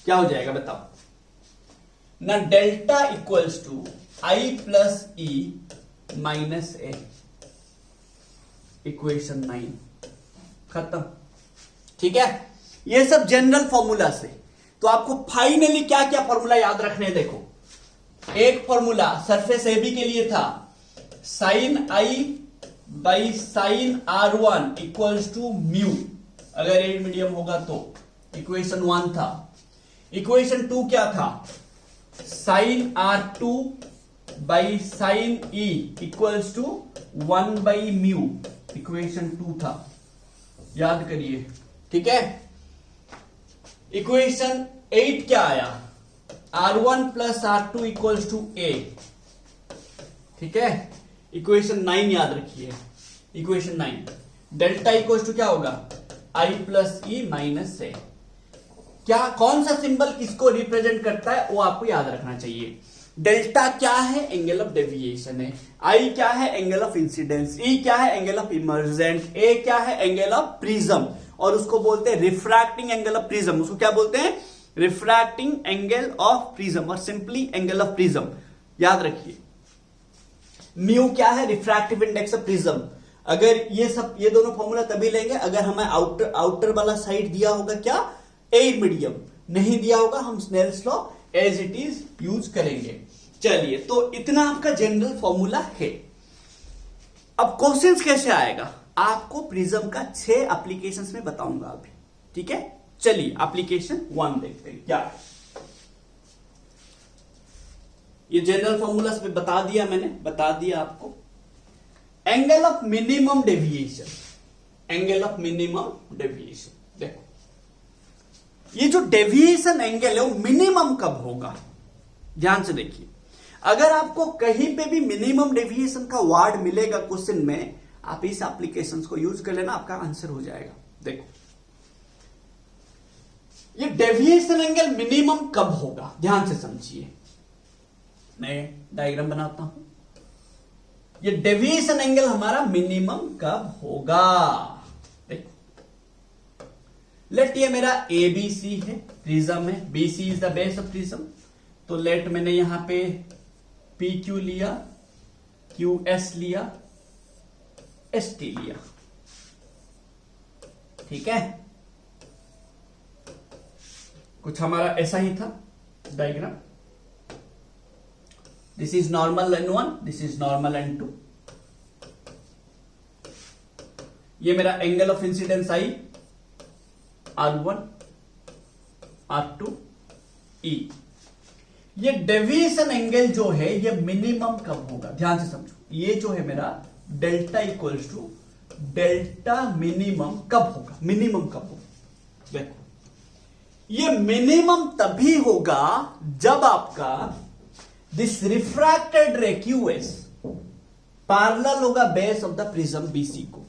क्या हो जाएगा बताओ ना, delta equals to I plus E minus A, equation 9 खत्म, ठीक है। ये सब जनरल फॉर्मूला से, तो आपको फाइनली क्या क्या फॉर्मूला याद रखने हैं, देखो, एक फॉर्मूला सरफेस AB के लिए था, sine I by sine R1 equals to mu, अगर एड मीडियम होगा तो, इक्वेशन 1 था। इक्वेशन 2 क्या था, sine R2 by sine E equals to 1 by mu, equation 2 था, याद करिए, ठीक है। इक्वेशन 8 क्या आया, R1 plus R2 equals to A, ठीक है। इक्वेशन 9 याद रखिए, इक्वेशन 9, डेल्टा इक्वल्स टू क्या होगा, I plus E minus A। क्या, कौन सा सिंबल किसको रिप्रेजेंट करता है वो आपको याद रखना चाहिए। डेल्टा क्या है, एंगल ऑफ डेविएशन है, I क्या है, एंगल ऑफ इंसिडेंस, E क्या है, एंगल ऑफ इमर्जेंट, A क्या है, एंगल ऑफ प्रिज्म, और उसको बोलते हैं रिफ्रैक्टिंग एंगल ऑफ प्रिज्म, उसको क्या बोलते हैं, रिफ्रैक्टिंग एंगल ऑफ प्रिज्म, और सिंपली एंगल ऑफ प्रिज्म, याद रखिए। म्यू क्या है? Refractive index of prism. अगर ये दोनों फॉर्मूला तभी लेंगे अगर हमें आउटर वाला साइड दिया होगा क्या? Air medium. नहीं दिया होगा हम Snell's law as it is use करेंगे। चलिए, तो इतना आपका जनरल फॉर्मूला है। अब क्वेश्चंस कैसे आएगा आपको प्रिज्म का 6 एप्लीकेशंस में बताऊंगा अभी, ठीक है? चलिए एप्लीकेशन 1 देखते हैं क्या है। ये जनरल फॉर्मूला बता दिया आपको। Angle of minimum deviation, angle of minimum deviation. देखो, ये जो डेविएशन एंगल है वो मिनिमम कब होगा? ध्यान से देखिए, अगर आपको कहीं पे भी मिनिमम डेविएशन का वर्ड मिलेगा क्वेश्चन में, आप इस एप्लीकेशन को यूज कर लेना, आपका आंसर हो जाएगा। देखो, ये डेविएशन एंगल मिनिमम कब होगा, ध्यान से समझिए। मैं डायग्राम बनाता हूं। ये डेविएशन एंगल हमारा मिनिमम कब होगा? देखो, लेट ये मेरा एबीसी है, प्रिज्म है, BC is the base of prism. तो लेट मैंने यहां पे पी क्यू लिया, क्यू एस लिया, एस टी लिया, ठीक है? कुछ हमारा ऐसा ही था diagram. This is normal N1, this is normal N2। ये मेरा angle of incidence I R1, R2, E। ये डेविएशन एंगल जो है ये मिनिमम कब होगा? ध्यान से समझो, ये जो है मेरा delta equals to delta minimum कब होगा? मिनिमम कब होगा? देखो, ये मिनिमम तभी होगा जब आपका this refracted ray QS parallel होगा base of the prism BC को।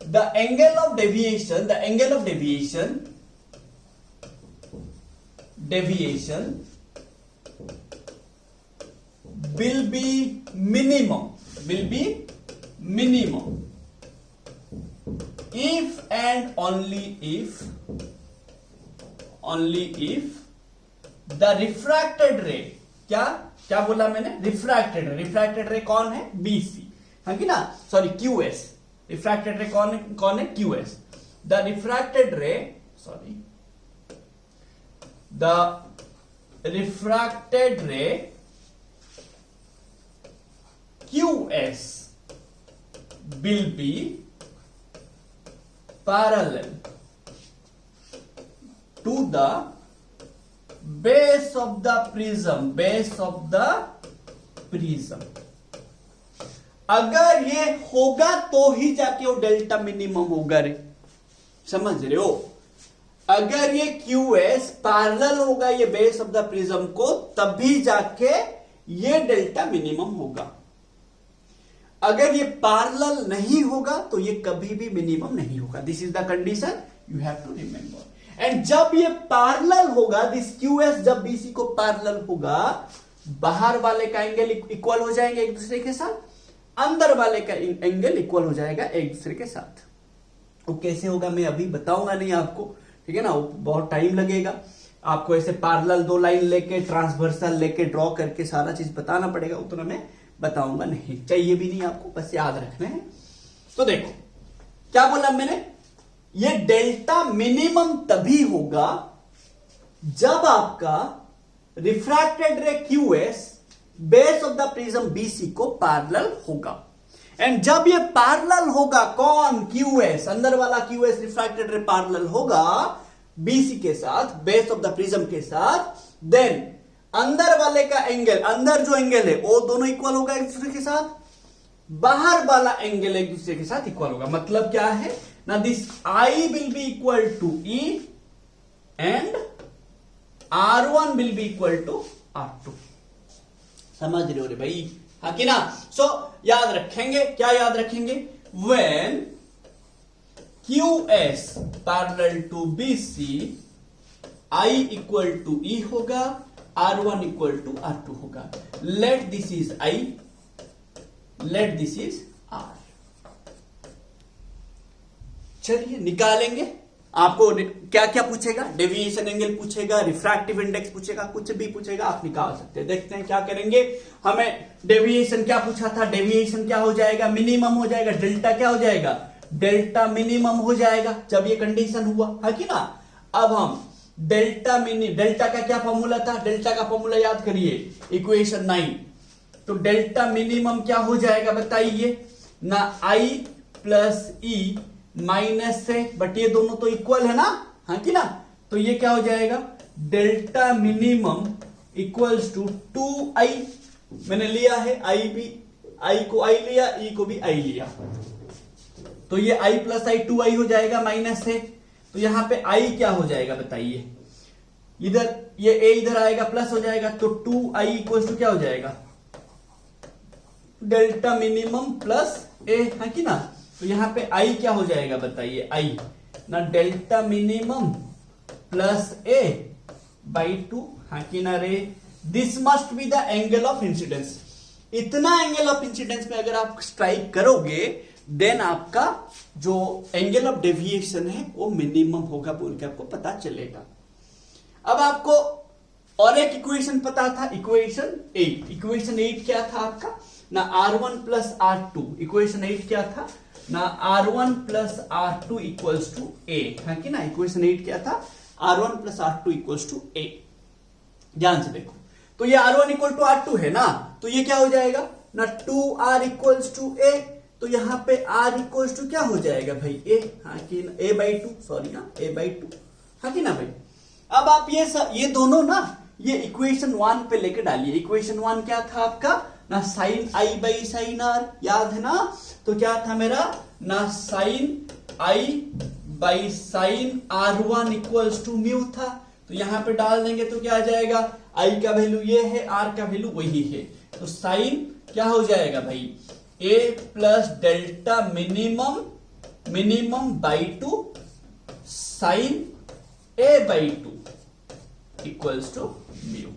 The angle of deviation will be minimum if and only if the refracted ray, क्या बोला मैंने? रिफ्रैक्टेड रे कौन है? BC, है कि ना? Sorry, QS। रिफ्रैक्टेड रे कौन है? QS। The refracted ray QS will be parallel to the base of the prism, अगर ये होगा तो ही जाके वो डेल्टा मिनिमम होगा रे, समझ रहे हो? अगर ये QS पैरेलल होगा ये बेस ऑफ द प्रिज्म को, तभी जाके ये डेल्टा मिनिमम होगा। अगर ये पैरेलल नहीं होगा तो ये कभी भी मिनिमम नहीं होगा। This is the condition you have to remember. And जब ये पैरेलल होगा, दिस QS जब BC को पैरेलल होगा, बाहर वाले का एंगल इक्वल हो जाएंगे एक दूसरे के साथ, अंदर वाले का एंगल इक्वल हो जाएगा एक दूसरे के साथ। वो कैसे होगा मैं अभी बताऊंगा नहीं आपको, ठीक है ना? बहुत टाइम लगेगा आपको। ऐसे पैरेलल 2 लाइन लेके ट्रांसवर्सल लेके ड्रॉ करके सारा चीज बताना पड़ेगा, उतना मैं बताऊंगा नहीं, चाहिए भी नहीं आपको, बस याद रखना है। तो देखो क्या बोला मैंने, ये डेल्टा मिनिमम तभी होगा जब आपका refracted ray QS base of the prism BC को पैरेलल होगा। एंड जब ये पैरेलल होगा, कौन? QS, अंदर वाला QS रिफ्रैक्टेड रे पैरेलल होगा BC के साथ, बेस ऑफ द प्रिज्म के साथ, देन अंदर वाले का एंगल, अंदर जो एंगल है वो दोनों इक्वल होगा एक दूसरे के साथ, बाहर वाला एंगल एक दूसरे के साथ इक्वल होगा। मतलब क्या है ना, this I will be equal to E and R1 will be equal to R2। समझ रहे हो रे भाई, हाँ कि ना? सो याद रखेंगे, क्या याद रखेंगे? when QS parallel to BC, I equal to E होगा, R1 equal to R2 होगा। let this is I, let this is R। चलिए निकालेंगे आपको क्या क्या पूछेगा, डेविएशन एंगल पूछेगा, रिफ्रैक्टिव इंडेक्स पूछेगा, कुछ भी पूछेगा आप निकाल सकते हैं। देखते हैं क्या करेंगे। हमें डेविएशन क्या पूछा था, डेविएशन क्या हो जाएगा, मिनिमम हो जाएगा, डेल्टा क्या हो जाएगा, डेल्टा मिनिमम हो जाएगा जब ये कंडीशन हुआ है कि ना। अब हम डेल्टा का क्या फॉर्मूला था, डेल्टा का फॉर्मूला याद करिए, इक्वेशन 9। तो डेल्टा मिनिमम क्या हो जाएगा बताइए ना, आई प्लस ई माइनस से, बट ये दोनों तो इक्वल है ना, हाँ कि ना। तो ये क्या हो जाएगा, delta minimum equals to 2i, मैंने लिया है आई भी, आई को आई लिया, ई को भी आई लिया, तो ये i प्लस आई 2i हो जाएगा माइनस से। तो यहां पे i क्या हो जाएगा बताइए, इधर ये a इधर आएगा प्लस हो जाएगा, तो 2i इक्वल्स टू क्या हो जाएगा, डेल्टा मिनिमम प्लस a, है कि ना। तो यहां पे i क्या हो जाएगा बताइए, i ना delta minimum plus a by 2, हाँ कि ना रे। This must be the angle of incidence. इतना एंगल ऑफ इंसिडेंस में अगर आप स्ट्राइक करोगे देन आपका जो एंगल ऑफ डेविएशन है वो मिनिमम होगा बोल के आपको पता चलेगा। अब आपको और एक इक्वेशन पता था, इक्वेशन 8। इक्वेशन 8 क्या था आपका ना, R1 प्लस R2। इक्वेशन 8 क्या था ना, R1 plus R2 equals to A, है कि ना। इक्वेशन 8 क्या था, R1 plus R2 equals to A। ध्यान से देखो, तो ये R1 इक्वल टू R2 है ना, तो ये क्या हो जाएगा ना, 2R इक्वल्स टू A। तो यहां पे R इक्वल्स टू क्या हो जाएगा भाई, A, हाँ कि ना, A बाई 2, सॉरी ना, A बाई 2, हाँ कि ना भाई। अब आप ये दोनों ना ये इक्वेशन 1 पे लेके डालिए। इक्वेशन 1 क्या था आपका ना, sine I by sine R, याद है ना। तो क्या था मेरा ना, sine I by sine R1 equals to mu था। तो यहां पे डाल देंगे तो क्या आ जाएगा, आई का वैल्यू ये है, आर का वैल्यू वही है, तो साइन क्या हो जाएगा भाई, a plus delta minimum by 2 sine a by 2 equals to mu,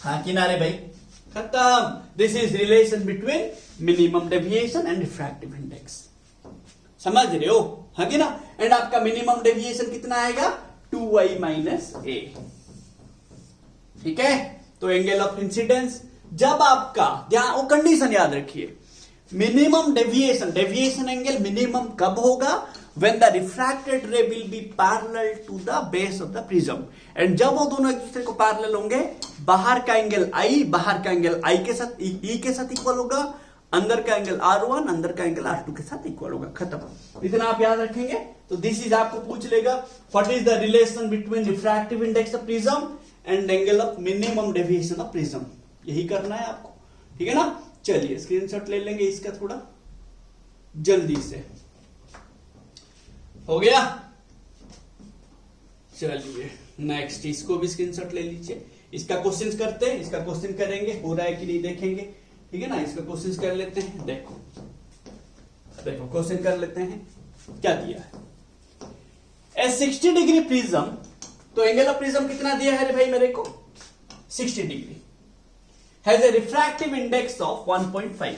हाँ किनारे भाई, खत्म। This is relation between minimum deviation and refractive index, समझ रहे हो, हाँ कि ना। एंड आपका मिनिमम डेविएशन कितना आएगा, 2i माइनस a, ठीक है। तो एंगल ऑफ इंसिडेंस जब आपका, ध्यान वो कंडीशन याद रखिए, मिनिमम डेविएशन एंगल मिनिमम कब होगा, when the refracted ray will be parallel to the base of the prism, and जब वो दोनों एक दूसरे को पैरेलल होंगे, बाहर का एंगल I के साथ E के साथ इक्वल होगा, अंदर का एंगल R1 अंदर का एंगल R2 के साथ इक्वल होगा, खत्म। इतना आप याद रखेंगे। तो दिस इज आपको पूछ लेगा, what is the relation between refractive index of prism and angle of minimum deviation of prism, यही करना है आपको, ठीक है ना। चलिए स्क्रीनशॉट ले लेंगे इसका थोड़ा जल्दी से, हो गया। चलिए नेक्स्ट, इसको भी स्क्रीनशॉट ले लीजिए। इसका क्वेश्चन करते हैं, इसका क्वेश्चन करेंगे, हो रहा है कि नहीं देखेंगे, ठीक है ना। इसका क्वेश्चन कर लेते हैं, देखो क्वेश्चन कर लेते हैं, क्या दिया है। ए 60 डिग्री प्रिज्म, तो एंगल ऑफ प्रिज्म कितना दिया है रे भाई मेरे को, 60 degree, has a refractive index of 1.5।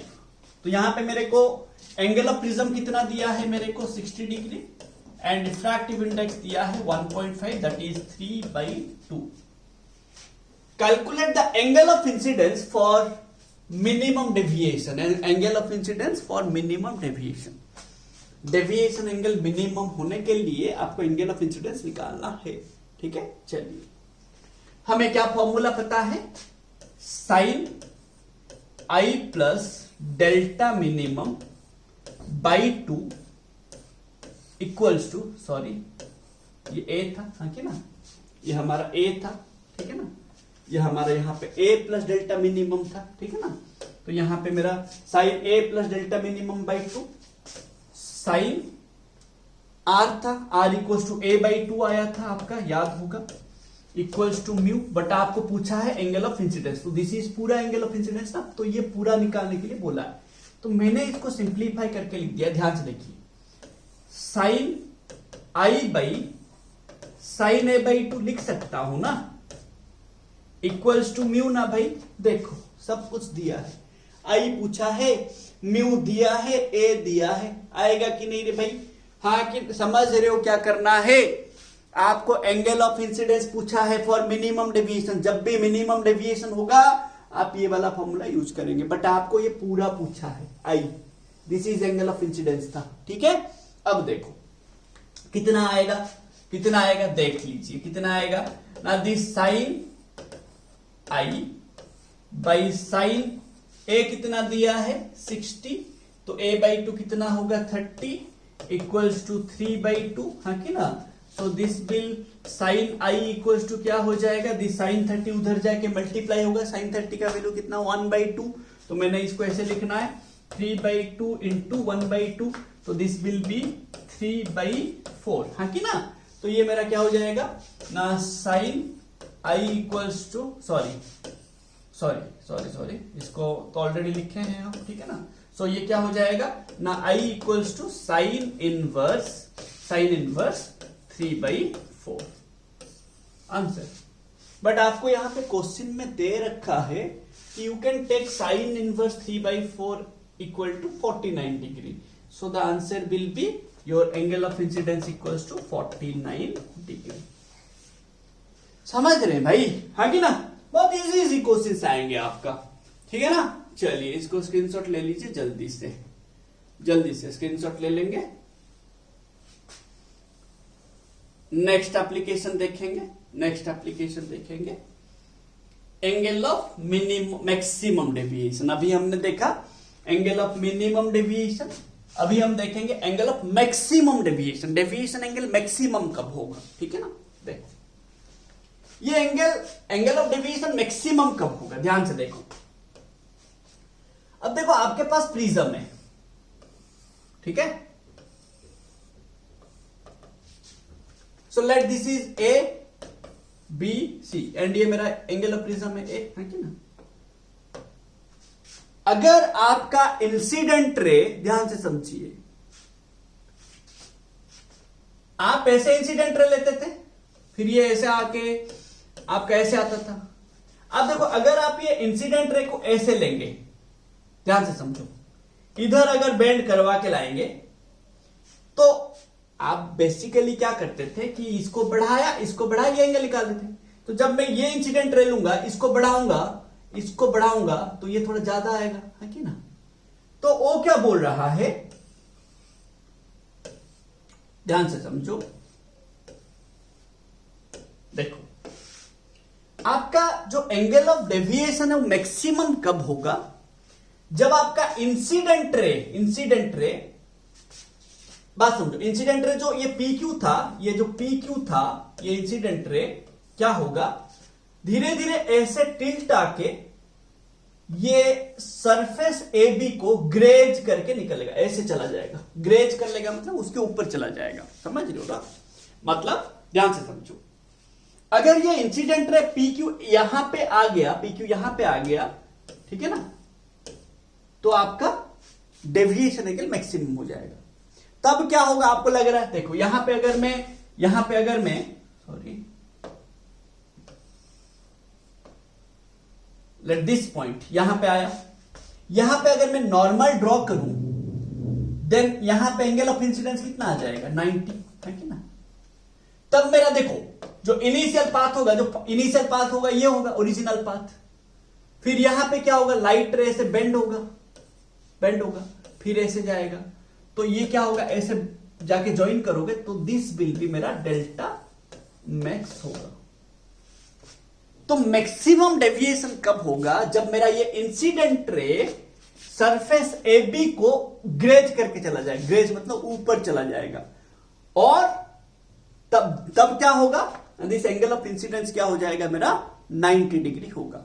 तो यहां पे मेरे को एंगल ऑफ प्रिज्म कितना दिया है मेरे को, 60 डिग्री, एंड रिफ्रैक्टिव इंडेक्स दिया है 1.5, that is 3/2। Calculate the angle of incidence for minimum deviation, angle of incidence for minimum deviation. Deviation angle minimum होने के लिए आपको एंगल ऑफ इंसिडेंस निकालना है, ठीक है। चलिए हमें क्या फॉर्मूला पता है, sine I plus delta minimum by 2 equals to, sorry ये ए था, हाँ कि ना, ये हमारा ए था, ठीक है ना। ये हमारा यहाँ पे ए प्लस डेल्टा मिनिमम था, ठीक है ना। तो यहां पे मेरा sine a plus delta minimum by 2, sine r था, r equals to a by 2 आया था आपका, याद होगा, इक्वल्स टू म्यू। बट आपको पूछा है एंगल ऑफ इंसिडेंस, तो दिस इज पूरा एंगल ऑफ इंसिडेंस ना, तो ये पूरा निकालने के लिए बोला है, तो मैंने इसको सिंप्लीफाई करके लिख दिया। ध्यान से देखिए, sine I by sine A by 2 लिख सकता हूं ना, इक्वल्स टू म्यू ना भाई। देखो सब कुछ दिया है, आई पूछा है, म्यू दिया है, ए दिया है, आएगा कि नहीं रे भाई, हाँ कि समझ रहे हो क्या करना है? आपको एंगल ऑफ इंसिडेंस पूछा है फॉर मिनिमम डेविएशन। जब भी मिनिमम डेविएशन होगा आप ये वाला फॉर्मूला यूज करेंगे, बट आपको ये पूरा पूछा है। I this is angle of incidence था, ठीक है। अब देखो कितना आएगा, कितना आएगा देख लीजिए कितना आएगा ना। This sine I by sine a कितना दिया है 60, तो a बाई 2 कितना होगा 30 इक्वल्स टू 3/2, हाँ कि ना। So this will sine I equals to क्या हो जाएगा, दिस साइन 30 उधर जाके मल्टीप्लाई होगा, साइन 30 का वैल्यू कितना 1/2, तो मैंने इसको ऐसे लिखना है 3/2 इंटू 1/2, तो दिस विल बी 3/4, हाँ कि ना। तो ये मेरा क्या हो जाएगा ना, sine I equals to sorry इसको तो ऑलरेडी लिखे हैं हम, ठीक है ना। सो ये क्या हो जाएगा ना, i equals to sine inverse 3/4 answer. But आपको यहां पे क्वेश्चन में दे रखा है कि you can take sine inverse 3/4 equal to 49 degree, so the answer will be your angle of incidence equals to 49 degree. समझ रहे हैं भाई, हाँ कि ना। बहुत इजी क्वेश्चन आएंगे आपका, ठीक है ना। चलिए इसको स्क्रीनशॉट ले लीजिए जल्दी से स्क्रीनशॉट ले लेंगे। नेक्स्ट एप्लीकेशन देखेंगे एंगल ऑफ मैक्सिमम डेविएशन। अभी हमने देखा एंगल ऑफ मिनिमम डेविएशन, अभी हम देखेंगे angle of maximum deviation. Deviation angle maximum कब होगा, ठीक है ना। देखो ये एंगल ऑफ डेविएशन मैक्सिमम कब होगा, ध्यान से देखो। अब देखो आपके पास प्रिज्म है, ठीक है। So let this is A B C and ये मेरा एंगल ऑफ प्रिज्म है ए, है कि ना। अगर आपका इंसिडेंट रे, ध्यान से समझिए, आप ऐसे इंसिडेंट रे लेते थे, फिर ये ऐसे आके आपका ऐसे आता था। अब देखो अगर आप ये इंसिडेंट रे को ऐसे लेंगे, ध्यान से समझो, इधर अगर बेंड करवा के लाएंगे तो आप बेसिकली क्या करते थे कि इसको बढ़ाया ये एंगल निकाल देते। तो जब मैं ये इंसिडेंट रे लूंगा, इसको बढ़ाऊंगा तो ये थोड़ा ज्यादा आएगा, है कि ना। तो वो क्या बोल रहा है, ध्यान से समझो। देखो आपका जो एंगल ऑफ डेविएशन है वो मैक्सिमम कब होगा, जब आपका इंसिडेंट रे बात समझो, इंसिडेंट रे जो ये PQ था, ये इंसिडेंट रे क्या होगा, धीरे धीरे ऐसे टिल्ट आके ये सरफेस AB को ग्रेज करके निकलेगा, ऐसे चला जाएगा। ग्रेज कर लेगा मतलब उसके ऊपर चला जाएगा, समझ रहे हो ना। मतलब ध्यान से समझो, अगर ये इंसिडेंट रे PQ यहां पे आ गया, ठीक है ना, तो आपका डेविएशन एंगल मैक्सिमम हो जाएगा। तब क्या होगा आपको लग रहा है, देखो यहां पे अगर मैं लेट दिस पॉइंट यहां पे आया, यहां पे अगर मैं नॉर्मल ड्रॉ करूं, देन यहां पे एंगल ऑफ इंसिडेंस कितना आ जाएगा 90, है कि ना। तब मेरा देखो जो इनिशियल पाथ होगा ये होगा ओरिजिनल पाथ। फिर यहां पे क्या होगा, लाइट रे से बेंड होगा, फिर ऐसे जाएगा, तो ये क्या होगा, ऐसे जाके ज्वाइन करोगे तो दिस विल बी मेरा डेल्टा मैक्स होगा। तो मैक्सिमम डेविएशन कब होगा, जब मेरा ये इंसिडेंट रे सरफेस AB को ग्रेज करके चला जाएगा, ग्रेज मतलब ऊपर चला जाएगा, और तब क्या होगा, दिस एंगल ऑफ इंसिडेंस क्या हो जाएगा मेरा 90 डिग्री होगा।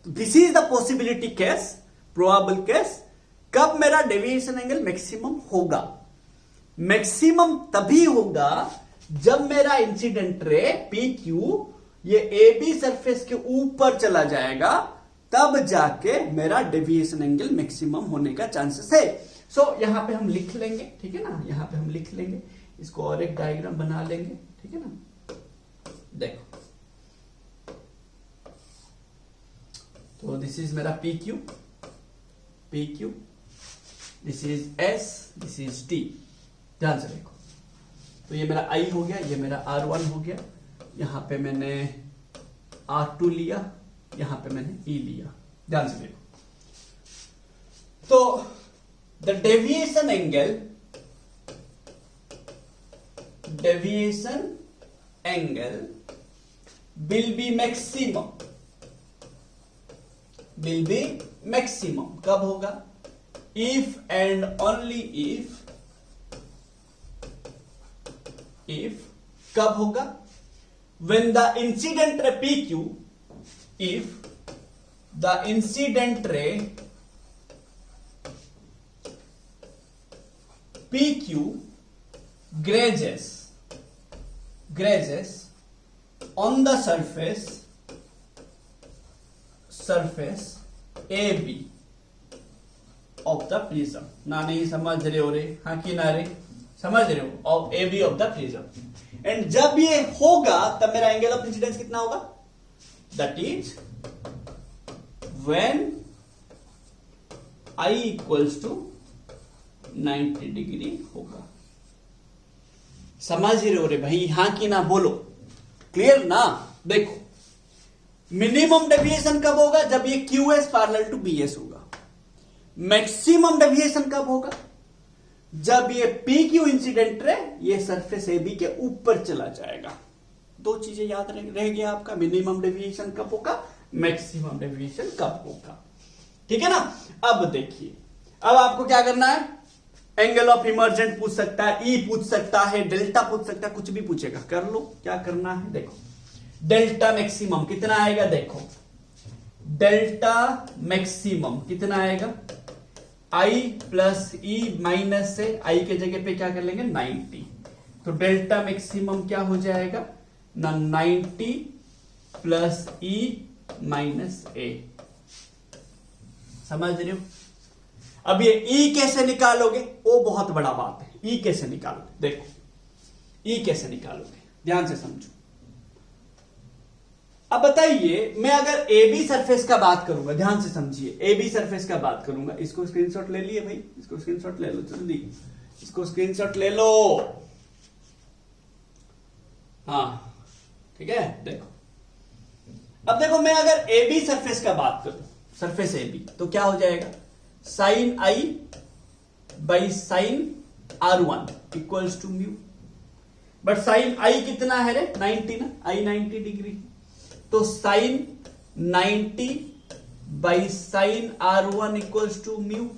तो this is the possibility case, probable case, कब मेरा डेविएशन एंगल मैक्सिमम होगा। मैक्सिमम तभी होगा जब मेरा इंसिडेंट रे PQ ये AB सरफेस के ऊपर चला जाएगा, तब जाके मेरा डेविएशन एंगल मैक्सिमम होने का चांसेस है। सो यहां पे हम लिख लेंगे, ठीक है ना, यहां पे हम लिख लेंगे, इसको और एक डायग्राम बना लेंगे, ठीक है ना। देखो तो दिस इज मेरा PQ, this is S, this is T। ध्यान से देखो, तो ये मेरा I हो गया, ये मेरा R1 हो गया, यहां पे मैंने R2 लिया, यहां पे मैंने E लिया। ध्यान से देखो, तो the deviation angle will be maximum कब होगा? if and only if कब होगा? when the incident ray PQ, if the incident ray PQ grazes on the surface AB of the prism। ना नहीं समझ रहे हो रे? हाँ कि ना रे? समझ रहे हो? Of AB of the prism। And जब ये होगा तब मेरा एंगल ऑफ इंसिडेंस कितना होगा? That is when I equals to 90 degree होगा। समझ ही रहे हो रे भाई? हाँ कि ना? बोलो, क्लियर ना? देखो, मिनिमम डेविएशन कब होगा? जब ये QS पैरेलल टू BS होगा। मैक्सिमम डेविएशन कब होगा? जब ये PQ इंसिडेंट रे ये सरफेस AB के ऊपर चला जाएगा। दो चीजें याद रह गया आपका, मिनिमम डेविएशन कब होगा, मैक्सिमम डेविएशन कब होगा। ठीक है ना? अब देखिए, अब आपको क्या करना है? एंगल ऑफ इमर्जेंट पूछ सकता है, E पूछ सकता है, डेल्टा पूछ सकता है, कुछ भी पूछेगा, कर लो। क्या करना है? देखो, डेल्टा मैक्सिमम कितना आएगा? देखो, डेल्टा मैक्सिमम कितना आएगा? I प्लस E माइनस से I के जगह पे क्या कर लेंगे? 90। तो डेल्टा मैक्सिमम क्या हो जाएगा ना? 90 प्लस E माइनस A। समझ रहे हो? अब ये E कैसे निकालोगे? वो बहुत बड़ा बात है। E कैसे निकालोगे? देखो, E कैसे निकालोगे, ध्यान से समझो। अब बताइए, मैं अगर AB सरफेस का बात करूंगा, ध्यान से समझिए, AB सरफेस का बात करूंगा। इसको स्क्रीनशॉट ले लिए भाई? इसको स्क्रीनशॉट ले लो जल्दी, इसको स्क्रीनशॉट ले लो। हाँ, ठीक है। देखो, अब देखो, मैं अगर AB सरफेस का बात करूं, सरफेस AB, तो क्या हो जाएगा? Sine I by sine R1 equals to mu. But sine I कितना है रे? 90 ना? I 90 degree. तो sine 90 by sine R1 equals to mu.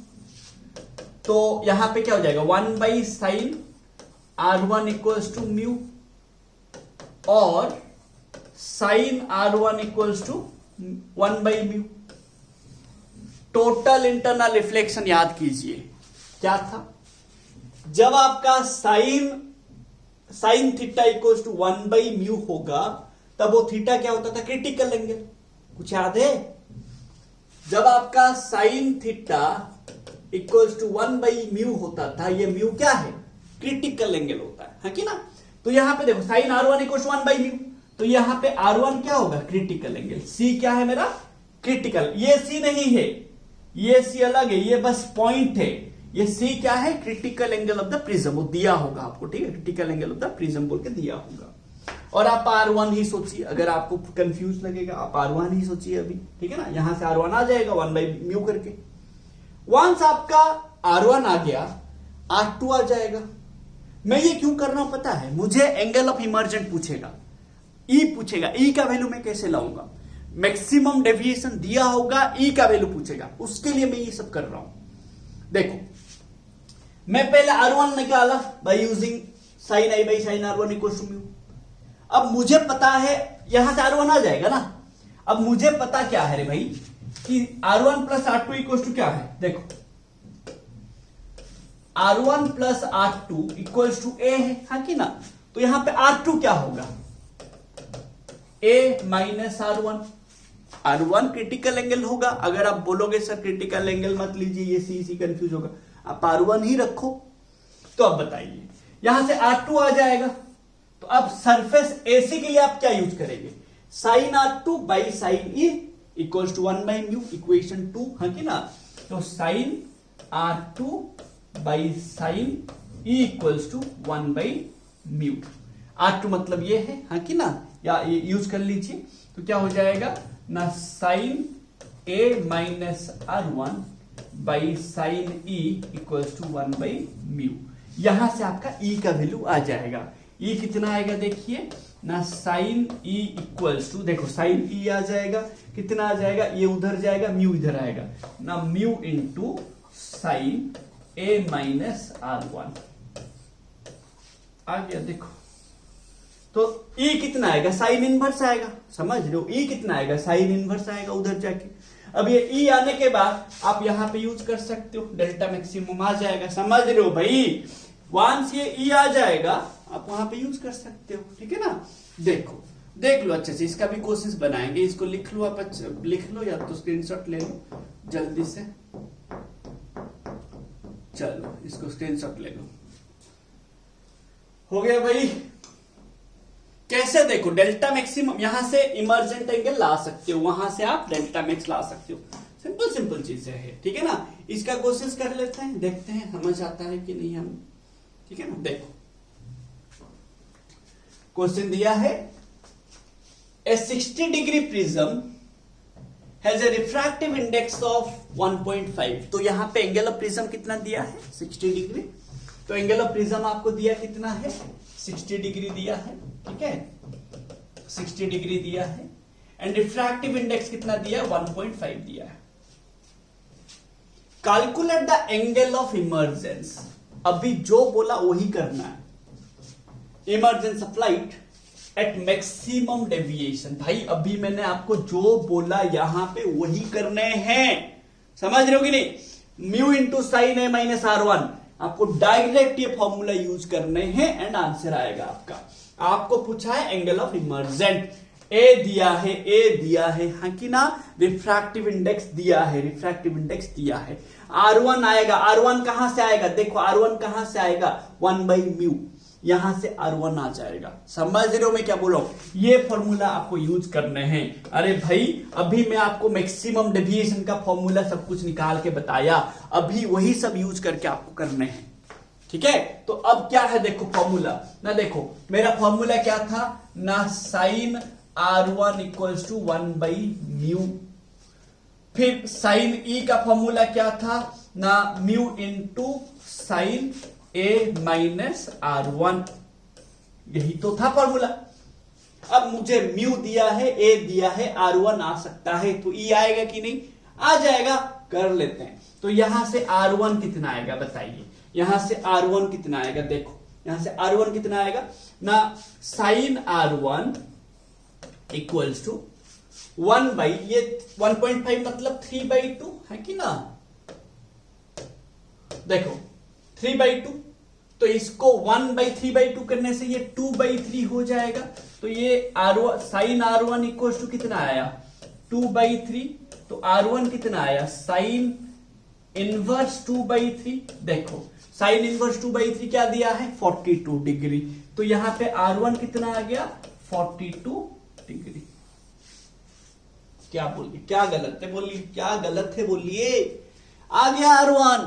तो यहां पे क्या हो जाएगा? 1 by sine R1 equals to mu, और sine R1 equals to 1 by mu. Total internal reflection याद कीजिए, क्या था? जब आपका sine theta equals to 1 by mu होगा, तब वो थीटा क्या होता था? Critical angle. कुछ याद है? जब आपका sine theta equals to 1 by mu होता था, ये म्यू क्या है? क्रिटिकल एंगल होता है कि ना? तो यहां पे देखो, sine R1 equals to 1 by mu, तो यहां पे R1 क्या होगा? Critical angle. C क्या है मेरा? क्रिटिकल। ये C नहीं है, ये C अलग है, ये बस पॉइंट है। ये C क्या है? Critical angle of the prism. वो दिया होगा आपको, ठीक है? Critical angle of the prism बोल के दिया होगा। और आप R1 ही सोचिए, अगर आपको कंफ्यूज लगेगा आप R1 ही सोचिए अभी, ठीक है ना? यहां से R1 आ जाएगा 1 बाई म्यू करके। वंस आपका R1 आ गया, R2 आ जाएगा। मैं ये क्यों कर रहा हूं पता है? मुझे एंगल ऑफ इमर्जेंट पूछेगा, E पूछेगा। E का वैल्यू मैं कैसे लाऊंगा? मैक्सिमम डेविएशन दिया होगा, E का वैल्यू पूछेगा, उसके लिए मैं ये सब कर रहा हूं। देखो, मैं पहले R1 निकाला by using sine I by sine R1 equal to mu. अब मुझे पता है, यहां से R1 आ जाएगा ना? अब मुझे पता क्या है रे भाई कि R1 plus R2 equal to क्या है? देखो, R1 plus R2 equal to A है, हाँ कि ना? तो यहां पे R2 क्या होगा? A minus R1। R1 critical angle होगा। अगर आप बोलोगे सर क्रिटिकल एंगल मत लीजिए, ये C कंफ्यूज होगा, आप R1 ही रखो। तो अब बताइए, यहां से R2 आ जाएगा, तो अब सरफेस AC के लिए आप क्या यूज करेंगे? Sine R2 by sine E equals to 1 by mu, equation 2, हाँ कि ना? तो sine R2 by sine E equals to 1 by mu. R2 मतलब ये है, हाँ कि ना, या ये यूज कर लीजिए। तो क्या हो जाएगा ना, sine A minus R1 by sine E equals to 1 by mu. यहां से आपका E का वैल्यू आ जाएगा। E कितना आएगा देखिए ना, साइन E इक्वल्स टू, देखो साइन E आ जाएगा, कितना आ जाएगा, ये उधर जाएगा, म्यू इधर आएगा ना, mu into sine A minus R1 आ गया। देखो तो E कितना आएगा, साइन इनवर्स आएगा, समझ रहे हो, E कितना आएगा, साइन इनवर्स आएगा उधर जाके। अब ये E आने के बाद आप यहां पे यूज कर सकते हो, डेल्टा मैक्सिमम आ जाएगा, समझ रहे हो भाई। वंस ये E आ जाएगा आप वहां पे यूज कर सकते हो, ठीक है ना। देखो देख लो अच्छे से, इसका भी कोशिश बनाएंगे, इसको लिख लो, आप लिख लो या तो स्क्रीनशॉट ले लो जल्दी से। चलो इसको स्क्रीनशॉट ले लो, हो गया भाई। कैसे, देखो डेल्टा मैक्सिमम यहां से इमर्जेंट एंगल ला सकते हो, वहां से आप डेल्टा मैक्स ला सकते हो। सिंपल सिंपल चीजें है, ठीक है ना। इसका कोशिश कर लेते हैं, देखते हैं समझ आता है कि नहीं हम, ठीक है ना। देखो क्वेश्चन दिया है, ए 60 degree prism has a refractive index of 1.5। तो यहां पे एंगल ऑफ प्रिज्म कितना दिया है, 60 डिग्री। तो एंगल ऑफ प्रिज्म आपको दिया कितना है, 60 डिग्री दिया है, ठीक है, 60 डिग्री दिया है। एंड रिफ्रैक्टिव इंडेक्स कितना दिया है, 1.5 दिया है। Calculate the angle of emergence. अभी जो बोला वही करना है। Emergence of light at maximum deviation. भाई अभी मैंने आपको जो बोला यहां पे वही करने हैं, समझ रहे हो कि नहीं। Mu into sine a minus R1, आपको डायरेक्ट ये फॉर्मूला यूज करने हैं एंड आंसर आएगा आपका। आपको पूछा है एंगल ऑफ इमर्जेंट, ए दिया है, ए दिया है, हाँ कि ना, रिफ्रैक्टिव इंडेक्स दिया है, रिफ्रैक्टिव इंडेक्स दिया है। R1 आएगा, R1 कहां से आएगा, देखो R1 कहां से आएगा, 1 बाई म्यू, यहां से R1 आ जाएगा। समझ रहे हो मैं क्या बोल रहा हूं, ये फॉर्मूला आपको यूज करने हैं। अरे भाई अभी मैं आपको मैक्सिमम डेविएशन का फॉर्मूला सब कुछ निकाल के बताया, अभी वही सब यूज करके आपको करने हैं, ठीक है। तो अब क्या है, देखो फॉर्मूला ना, देखो मेरा फॉर्मूला क्या था ना, sine R1 equals to 1 by mu. फिर साइन E का फॉर्मूला क्या था ना, mu into sine A minus R1, यही तो था फॉर्मूला। अब मुझे म्यू दिया है, ए दिया है, R1 आ सकता है, तो E आएगा कि नहीं, आ जाएगा, कर लेते हैं। तो यहां से R1 कितना आएगा बताइए, यहां से R1 कितना आएगा, देखो यहां से R1 कितना आएगा ना, sine R1 equals to 1 by, ये 1.5 मतलब 3/2 है कि ना। देखो 3/2, तो इसको 1/3/2 करने से ये 2/3 हो जाएगा। तो ये R1 sign R1 equals to कितना आया, 2/3। तो R1 कितना आया, साइन इनवर्स 2/3। देखो साइन इनवर्स 2/3 क्या दिया है, 42 डिग्री। तो यहां पे R1 कितना आ गया, 42 डिग्री। क्या बोलिए, क्या गलत है बोलिए, क्या गलत है बोलिए, आ गया R1,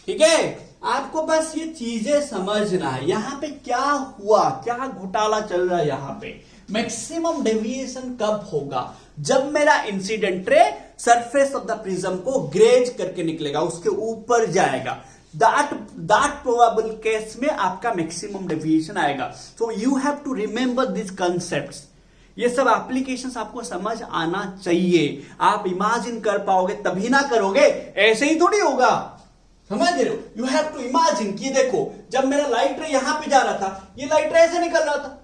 ठीक है। आपको बस ये चीजें समझना है, यहां पे क्या हुआ, क्या घोटाला चल रहा है यहाँ पे। मैक्सिमम डेविएशन कब होगा, जब मेरा incident ray surface of the prism को ग्रेज करके निकलेगा, उसके ऊपर जाएगा, दैट प्रोबेबल केस में आपका मैक्सिमम डेविएशन आएगा। So you have to remember this concepts. ये सब एप्लीकेशंस आपको समझ आना चाहिए। आप इमेजिन कर पाओगे तभी ना करोगे, ऐसे ही थोड़ी होगा, समझ रहे हो। यू हैव टू इमेजिन कि देखो जब मेरा लाइट रे यहां पे जा रहा था, ये लाइट रे ऐसे निकल रहा था,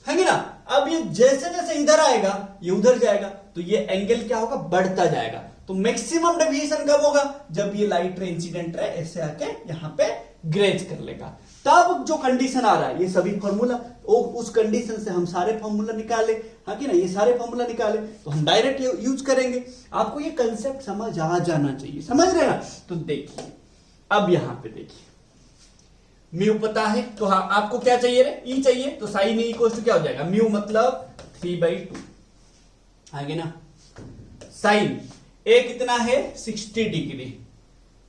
है ना। अब ये जैसे जैसे इधर आएगा ये उधर जाएगा, तो ये एंगल क्या होगा, बढ़ता जाएगा। तो मैक्सिमम डेविएशन कब होगा, जब ये लाइट रे इंसिडेंट रे ऐसे आके यहां पे ग्रेज कर लेगा। तब जो कंडीशन आ रहा है, ये सभी फॉर्मूला, उस कंडीशन से हम सारे फॉर्मूला निकाले, हाँ कि ना, ये सारे फॉर्मूला निकाले तो हम डायरेक्ट यूज करेंगे। आपको ये कंसेप्ट समझ आ जाना चाहिए, समझ रहे ना। तो देखिए अब यहां पे देखिए, म्यू पता है, तो हाँ आपको क्या चाहिए रे, ई चाहिए, तो साइन ई इक्वल टू क्या हो जाएगा, म्यू मतलब 3/2, आगे ना। साइन ए कितना है, 60 डिग्री,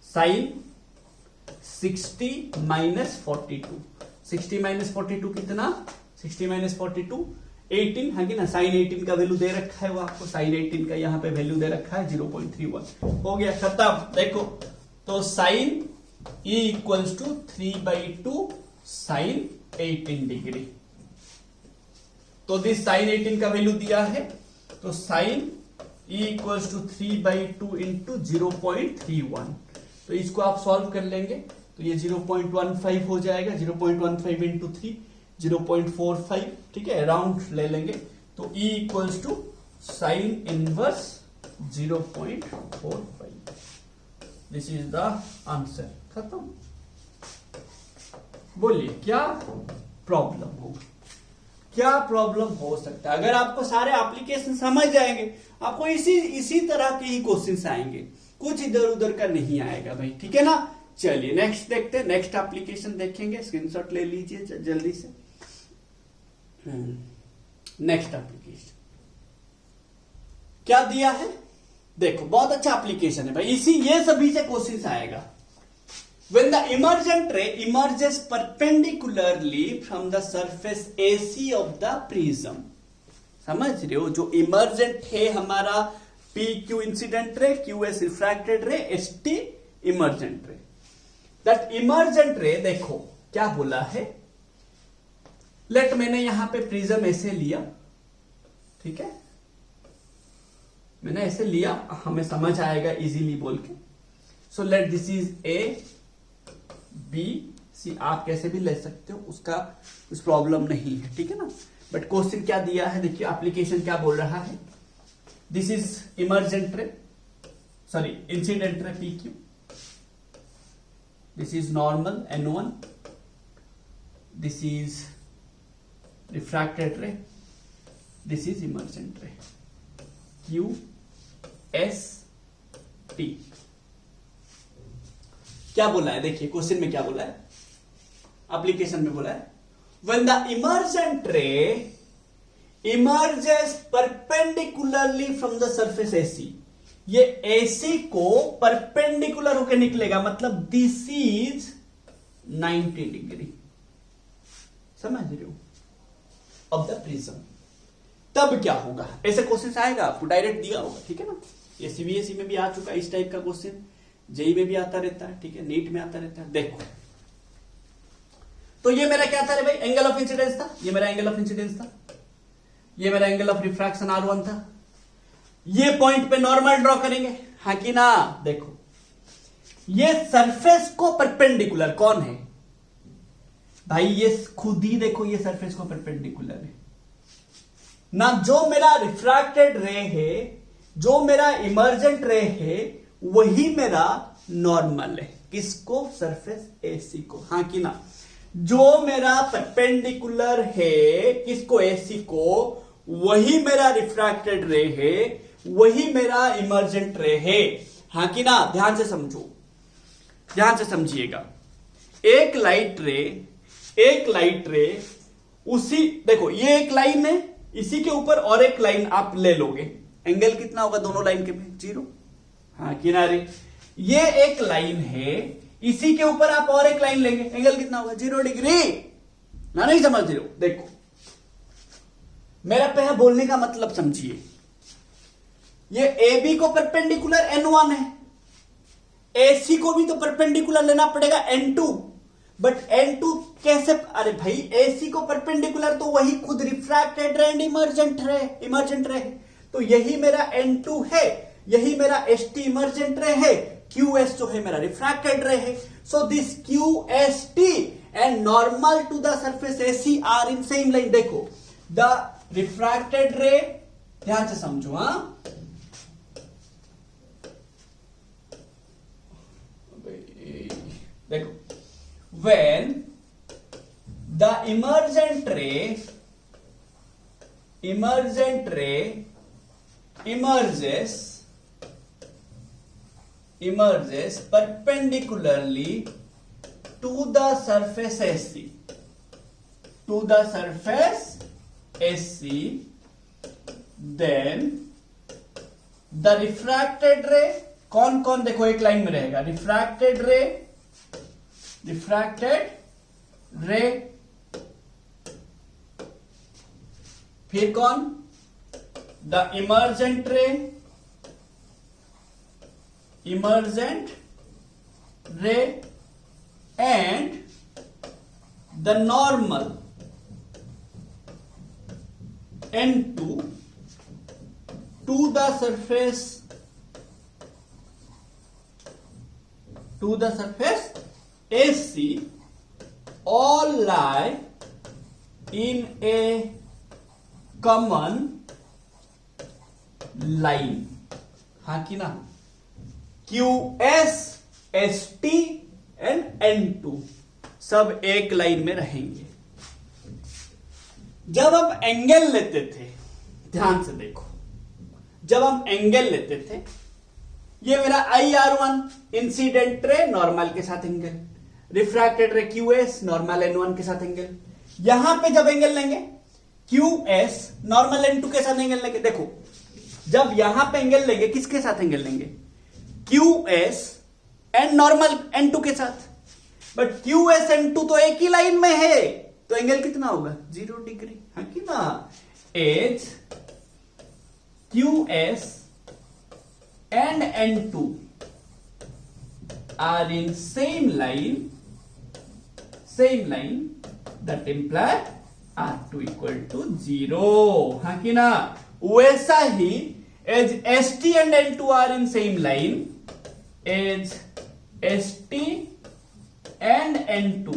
साइन 60 माइनस 42, 60 माइनस 42 कितना, 60 माइनस 42 18 है कि ना। साइन 18 का वैल्यू दे रखा है वो आपको, साइन 18 का यहाँ पे वैल्यू दे रखा है 0.31। हो गया खत्म। देखो तो sine E equals to 3/2 sine 18 degree. तो दिस साइन 18 का वैल्यू दिया है, तो sine E equals to 3/2 into 0.31। तो इसको आप सॉल्व कर लेंगे तो ये 0.15 हो जाएगा। 0.15 इंटू 3 0.45, ठीक है, राउंड ले लेंगे तो E equals to sine inverse 0.45। This is the answer. खत्म। बोलिए क्या प्रॉब्लम होगा, क्या प्रॉब्लम हो सकता है। अगर आपको सारे एप्लीकेशन समझ जाएंगे, आपको इसी तरह के ही क्वेश्चंस आएंगे, कुछ इधर उधर का नहीं आएगा भाई, ठीक है ना। चलिए नेक्स्ट देखते हैं, नेक्स्ट एप्लीकेशन देखेंगे। स्क्रीनशॉट ले लीजिए जल्दी से। नेक्स्ट एप्लीकेशन क्या दिया है, देखो बहुत अच्छा एप्लीकेशन है भाई, ये सभी से क्वेश्चन आएगा। When the emergent ray emerges perpendicularly from the surface AC of the prism, समझ रहे हो, जो इमर्जेंट है हमारा PQ incident ray, QS refracted रे, ST इमर्जेंट रे। दैट इमर्जेंट रे देखो क्या बोला है, लेट मैंने यहां पे प्रिज्म ऐसे लिया, ठीक है, मैंने ऐसे लिया, हमें समझ आएगा इजीली बोल के। सो let this is A B C, आप कैसे भी ले सकते हो, उसका कुछ प्रॉब्लम नहीं है, ठीक है ना। बट क्वेश्चन क्या दिया है, देखिए एप्लीकेशन क्या बोल रहा है। दिस इज इमर्जेंट रे, sorry incident ray PQ, this is normal N1, this is refracted रे, दिस इज इमर्जेंट रे QST। क्या बोला है, देखिए क्वेश्चन में क्या बोला है, एप्लीकेशन में बोला है व्हेन द इमर्जेंट रे emerges perpendicularly from the surface AC, ये AC को परपेंडिकुलर होकर निकलेगा, मतलब दिस इज 90 डिग्री, समझ रहे हो, ऑफ द प्रिज्म। तब क्या होगा, ऐसे क्वेश्चन आएगा आपको, डायरेक्ट दिया होगा, ठीक है ना। ये CBSE में भी आ चुका है इस टाइप का क्वेश्चन, जेई में भी आता रहता है, ठीक है, नीट में आता रहता है। देखो तो ये मेरा क्या था रे भाई, एंगल ऑफ इंसिडेंस था, ये मेरा एंगल ऑफ इंसिडेंस था, ये मेरा एंगल ऑफ रिफ्रैक्शन R1 था। ये पॉइंट पे नॉर्मल ड्रॉ करेंगे, हाँ कि ना। देखो ये सरफेस को परपेंडिकुलर कौन है भाई, ये खुद ही देखो, ये सरफेस को परपेंडिकुलर है ना। जो मेरा रिफ्रैक्टेड रे है, जो मेरा इमर्जेंट रे है, वही मेरा नॉर्मल है, किसको, सरफेस AC को, हाँ कि ना। जो मेरा परपेंडिकुलर है किसको, AC को, वही मेरा रिफ्रैक्टेड रे है, वही मेरा इमर्जेंट रे है, हाँ कि ना। ध्यान से समझो, ध्यान से समझिएगा। एक लाइट रे उसी, देखो ये एक लाइन है, इसी के ऊपर और एक लाइन आप ले लोगे, एंगल कितना होगा दोनों लाइन के बीच, 0, हाँ किनारे। ये एक लाइन है, इसी के ऊपर आप और एक लाइन लेंगे, एंगल कितना होगा, 0 डिग्री ना। नहीं समझ रहे हो, देखो मेरा पहला बोलने का मतलब समझिए। ये AB को परपेंडिकुलर N1 है, AC को भी तो परपेंडिकुलर लेना पड़ेगा N2, बट N2 कैसे, अरे भाई AC को परपेंडिकुलर तो वही खुद रिफ्रैक्टेड रे एंड इमर्जेंट रे, तो यही मेरा N2 है, यही मेरा ST इमर्जेंट रे है, QS जो है मेरा रिफ्रैक्टेड रे है। So this QST and normal to the surface AC are in same line. देखो द रिफ्रैक्टेड रे, ध्यान से समझो, हाँ देखो, when the emergent ray emerges perpendicularly to the surface AC, then the refracted ray, कौन कौन देखो एक लाइन में रहेगा, रिफ्रैक्टेड रे फिर कौन, द इमर्जेंट रे and the normal N2 to the surface AC all lie in a common line. हाँ कि ना, QS ST एंड N2 सब एक लाइन में रहेंगे। जब हम एंगल लेते थे, ध्यान से देखो, जब हम एंगल लेते थे, ये मेरा IR1 इंसिडेंट रे नॉर्मल के साथ angle, refracted ray QS normal N1 के साथ एंगल। यहां पे जब एंगल लेंगे QS नॉर्मल N2 के साथ एंगल लेंगे। देखो जब यहां पे एंगल लेंगे, किसके साथ एंगल लेंगे, QS एंड नॉर्मल N2 के साथ। बट QS N2 तो एक ही लाइन में है, तो एंगल कितना होगा, 0 डिग्री, है कि ना। As QS and N2 are in same line that imply R2 equal to 0, हाँ कि ना। वैसा ही as ST and N2 are in same line, as ST and N2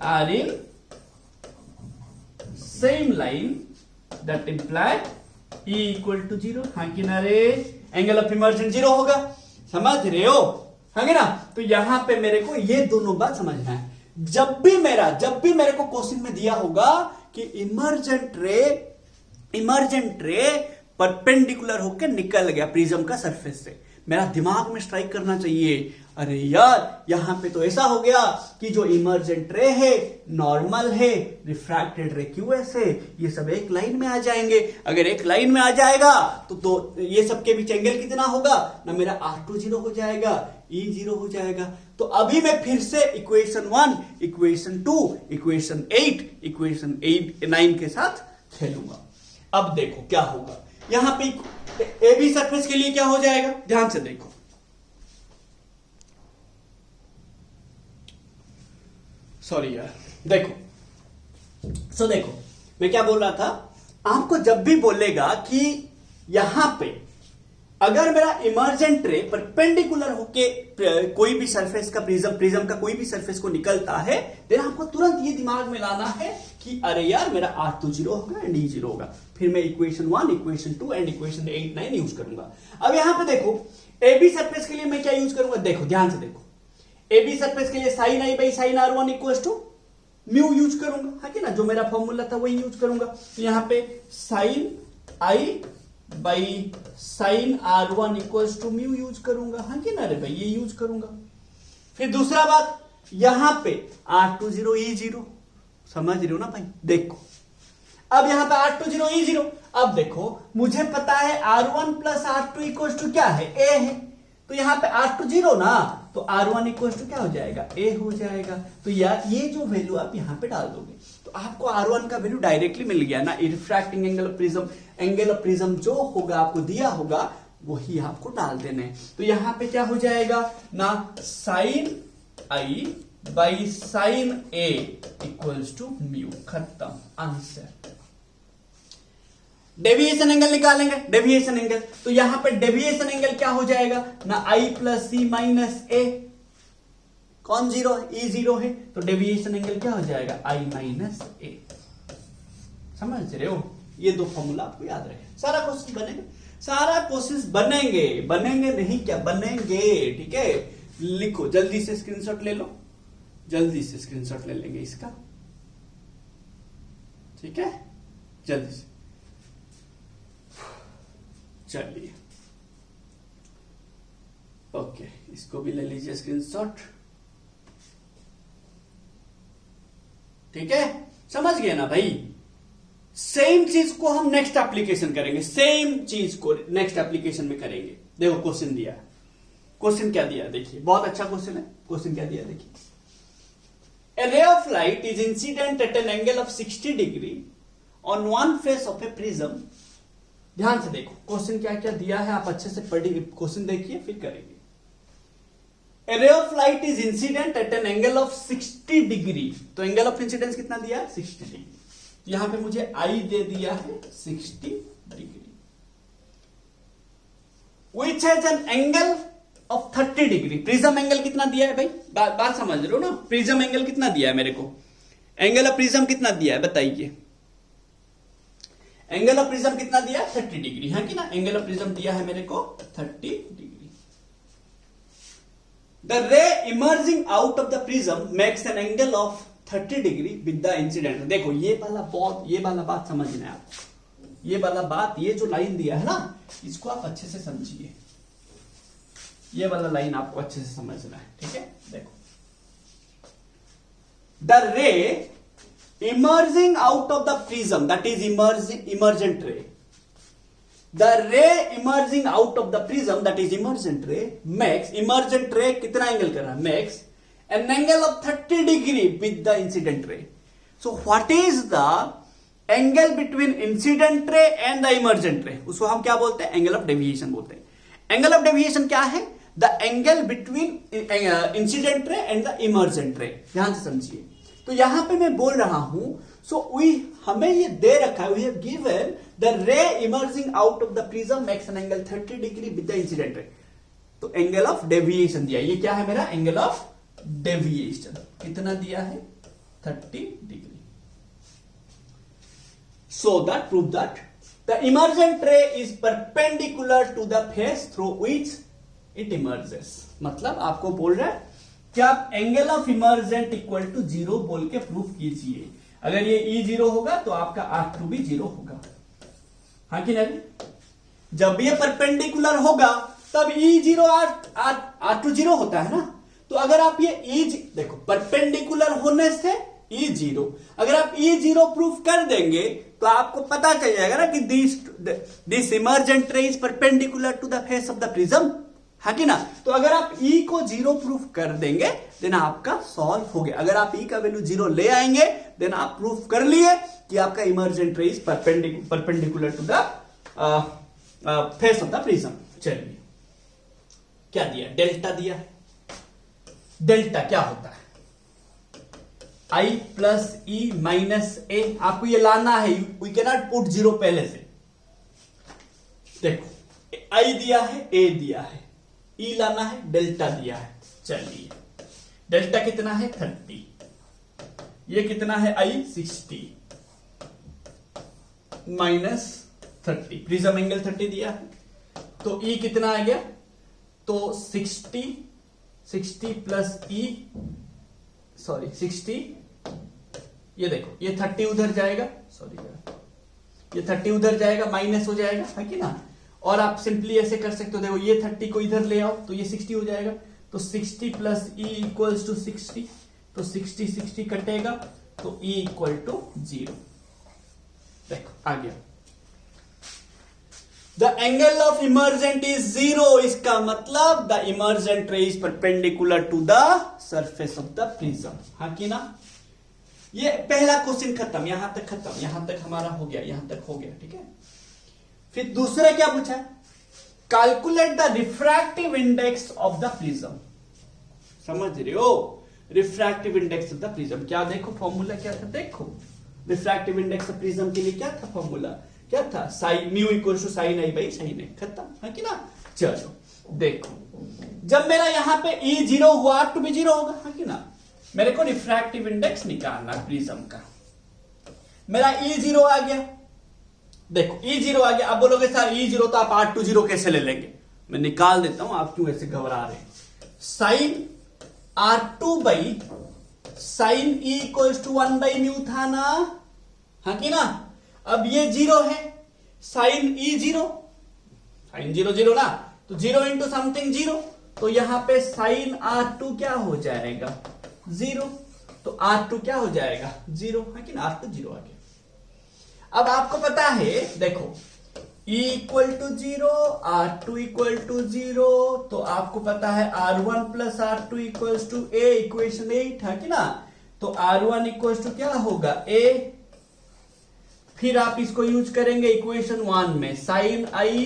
are in same line that imply E equal to 0, हाँ कि ना रे। Angle of emergent 0 होगा, समझ रहे हो, हाँ कि ना। तो यहां पे मेरे को ये दोनों बात समझना है। जब भी मेरे को क्वेश्चन में दिया होगा कि इमर्जेंट रे परपेंडिकुलर होकर निकल गया प्रिज्म का सरफेस से, मेरा दिमाग में स्ट्राइक करना चाहिए, अरे यार यहां पे तो ऐसा हो गया कि जो इमर्जेंट रे है, नॉर्मल है, रिफ्रैक्टेड रे QS है, ये सब एक लाइन में आ जाएंगे। अगर एक लाइन में आ जाएगा तो ये सबके बीच एंगल कितना होगा ना, मेरा R2 0 हो जाएगा, E 0 हो जाएगा। तो अभी मैं फिर से इक्वेशन 1, इक्वेशन 2, इक्वेशन 8, इक्वेशन 9 के साथ खेलूंगा। अब देखो क्या होगा, यहां पे AB सरफेस के लिए क्या हो जाएगा, ध्यान से देखो। सॉरी यार, देखो मैं क्या बोल रहा था, आपको जब भी बोलेगा कि यहां पे अगर मेरा इमर्जेंट रे परपेंडिकुलर होके कोई भी सरफेस का प्रिज्म का कोई भी सरफेस को निकलता है, देन आपको तुरंत ये दिमाग में लाना है कि अरे यार मेरा R2 0 होगा एंड E 0 होगा। फिर मैं equation 1, equation 2 and equation 8, 9 use करूंगा। अब यहां पे देखो AB सरफेस के लिए मैं क्या यूज करूंगा, देखो ध्यान से देखो। AB सरफेस के लिए sin I by sin R1 equal to mu use करूंगा, है कि ना, जो मेरा फॉर्मूला था वही यूज करूंगा। तो यहां पे sin I by sin R1 equal to mu use करूंगा, हाँ कि ना रे भाई, ये यूज करूंगा। फिर दूसरा बात, यहां पे R2 0 E 0, समझ रहे हो ना भाई। देखो अब यहां पे R2 0 E 0, अब देखो मुझे पता है R1 plus R2 equal to क्या है, A है। तो यहां पे R2 0 ना, तो R1 इक्वल टू क्या हो जाएगा, A हो जाएगा। तो यार ये जो वैल्यू आप यहां पे डाल दोगे तो आपको R1 का वैल्यू डायरेक्टली मिल गया ना। रिफ्रैक्टिंग एंगल ऑफ प्रिज्म जो होगा आपको दिया होगा वही आपको डाल देना है। तो यहां पे क्या हो जाएगा ना, sin I by sin A equals to mu, खत्म, आंसर। डेविएशन एंगल निकालेंगे, डेविएशन एंगल, तो यहां पे डेविएशन एंगल क्या हो जाएगा ना, I plus C minus A, कौन 0 है, E 0 है, तो डेविएशन एंगल क्या हो जाएगा, I माइनस A। समझ रहे हो, ये दो फॉर्मूला आपको याद रहे। सारा क्वेश्चन बनेगा, सारा क्वेश्चन बनेंगे नहीं क्या, बनेंगे, ठीक है। लिखो जल्दी से, स्क्रीनशॉट ले लो, जल्दी से स्क्रीनशॉट ले लेंगे इसका, ठीक है, जल्दी से। चलिए ओके, इसको भी ले लीजिए स्क्रीनशॉट, ठीक है, समझ गए ना भाई। सेम चीज को हम नेक्स्ट एप्लीकेशन करेंगे, सेम चीज को नेक्स्ट एप्लीकेशन में करेंगे। देखो क्वेश्चन दिया, क्वेश्चन क्या दिया देखिए, बहुत अच्छा क्वेश्चन है। क्वेश्चन क्या दिया देखिए, a ray of light is incident at an angle of 60 degree on one face of a prism, ध्यान से देखो क्वेश्चन क्या क्या दिया है, आप अच्छे से पढ़िए, क्वेश्चन देखिए फिर करेंगे। A ray of light is incident at an angle of 60 degree, तो एंगल ऑफ इंसिडेंस कितना दिया है 60 डिग्री, यहां पे मुझे I दे दिया है 60 degree, which has an angle of 30 degree. Prism angle कितना दिया है भाई, बात समझ रहे हो ना, प्रिज्म एंगल कितना दिया है मेरे को, एंगल ऑफ प्रिज्म कितना दिया है बताइए, एंगल ऑफ प्रिज्म कितना दिया है 30 डिग्री, है कि ना, एंगल ऑफ प्रिज्म दिया है मेरे को 30 degree. The ray emerging out of the prism makes an angle of 30 degree with the incident। देखो ये वाला बात समझना है आपको, ये वाला बात, ये जो लाइन दिया है ना, इसको आप अच्छे से समझिए, ये वाला लाइन आपको अच्छे से समझना है, ठीक है। देखो the ray emerging out of the prism, that is emergent ray, the ray emerging out of the prism, that is emergent ray, makes, emergent ray कितना एंगल कर रहा है, makes an angle of 30 degree with the incident ray। So what is the angle between incident ray and the emergent ray, उसको हम क्या बोलते हैं, angle of deviation बोलते हैं। एंगल ऑफ डेविएशन क्या है, the angle between incident ray and the emergent रे, ध्यान से समझिए। तो यहां पे मैं बोल रहा हूं, सो हमें ये दे रखा है, we have given the ray emerging out of the prism makes an angle 30 degree with the incident ray, तो एंगल ऑफ डेविएशन दिया, ये क्या है मेरा एंगल ऑफ डेविएशन, कितना दिया है 30 degree. So that prove that the emergent ray is perpendicular to the face through which it emerges, मतलब आपको बोल रहा है कि आप angle of emergent equal to 0 बोल के प्रूफ कीजिए। अगर ये E 0 होगा तो आपका R2 भी 0 होगा, हाँ कि नहीं, जब ये परपेंडिकुलर होगा तब E 0 R2 0 होता है ना। तो अगर आप ये देखो परपेंडिकुलर होने से E 0, अगर आप E 0 प्रूफ कर देंगे तो आपको पता चल जाएगा ना कि this emergent ray is perpendicular to the face of the prism, है कि ना। तो अगर आप E को 0 प्रूफ कर देंगे देन आपका सॉल्व हो गया। अगर आप E का वैल्यू 0 ले आएंगे देन आप प्रूफ कर लिए कि आपका emergent ray is perpendicular to the face of the prism. चलिए क्या दिया, डेल्टा दिया है। डेल्टा क्या होता है, I plus E minus A, आपको ये लाना है, वी कैन नॉट पुट 0 पहले से। देखो I दिया है, A दिया है, E लाना है, डेल्टा दिया है। चलिए डेल्टा कितना है 30, ये कितना है I 60 माइनस 30, प्रिज्म एंगल 30 दिया है, तो E कितना आ गया, तो 60 प्लस E, सॉरी 60, ये देखो ये 30 उधर जाएगा, सॉरी ये 30 उधर जाएगा, माइनस हो जाएगा, है कि ना। और आप सिंपली ऐसे कर सकते हो, देखो ये 30 को इधर ले आओ तो ये 60 हो जाएगा, तो 60 प्लस E इक्वल्स टू 60, तो 60 कटेगा तो E इक्वल टू 0। देखो आ गया, the angle of emergent is 0, इसका मतलब the emergent ray is perpendicular to the surface of the prism, हाँ कि ना। ये पहला क्वेश्चन खत्म, यहां तक खत्म, यहां तक हमारा हो गया, यहां तक हो गया, ठीक है। फिर दूसरा क्या पूछा है, calculate the refractive index of the prism, समझ रहे हो, refractive index of the prism. क्या देखो फॉर्मूला क्या था, देखो रिफ्रैक्टिव इंडेक्स ऑफ प्रिज्म के लिए क्या था फॉर्मूला, क्या था, sine mu equal to sine I by sine a, खत्म, है कि ना। चलो देखो, जब मेरा यहां पे E 0 हुआ R2 भी 0 होगा, है कि ना। मेरे को रिफ्रैक्टिव इंडेक्स निकालना प्रिज्म का, मेरा E 0 आ गया, देखो E 0 आ गया। अब बोलोगे सर E 0 तो आप R2 0 कैसे ले लेंगे, मैं निकाल देता हूं, आप क्यों ऐसे घबरा रहे हैं। Sine R2 by sine E equals to 1 by mu था ना, हाँ कि ना। अब ये 0 है, साइन E 0, साइन 0 0 ना, तो 0 इंटू समथिंग 0, तो यहां पे साइन R2 क्या हो जाएगा 0, तो R2 क्या हो जाएगा 0, है कि ना, R2 0 आ गया। अब आपको पता है, देखो E equal to 0, R2 equal to 0, तो आपको पता है R1 plus R2 equals to A, equation 8, है कि ना। तो R1 इक्वल्स टू क्या होगा A, फिर आप इसको यूज करेंगे इक्वेशन 1 में, sine I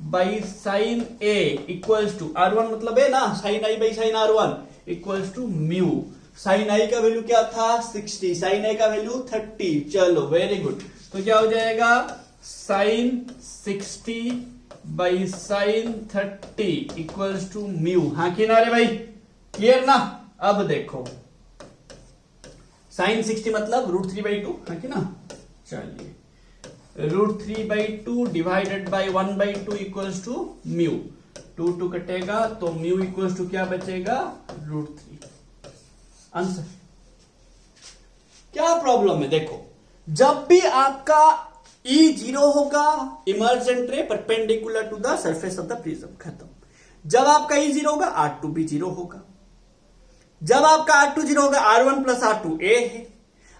by sine a equals to R1 मतलब है ना, sine I by sine R1 equals to mu. Sine i का वैल्यू क्या था 60, साइन ए का वैल्यू 30। चलो वेरी गुड, तो क्या हो जाएगा sine 60 by sine 30 equals to mu. हाँ किनारे भाई, क्लियर ना। अब देखो साइन 60 मतलब √3/2, हाँ कि ना। चलिए √3/2 divided by 1/2 equals to mu. 2 कटेगा तो म्यू इक्वल्स टू क्या बचेगा √3। आंसर। क्या प्रॉब्लम है, देखो जब भी आपका E 0 होगा, emergent ray perpendicular to the surface of the prism, खत्म। जब आपका E 0 होगा R2 भी 0 होगा। जब आपका R2 0 होगा, R1 प्लस R2 A है।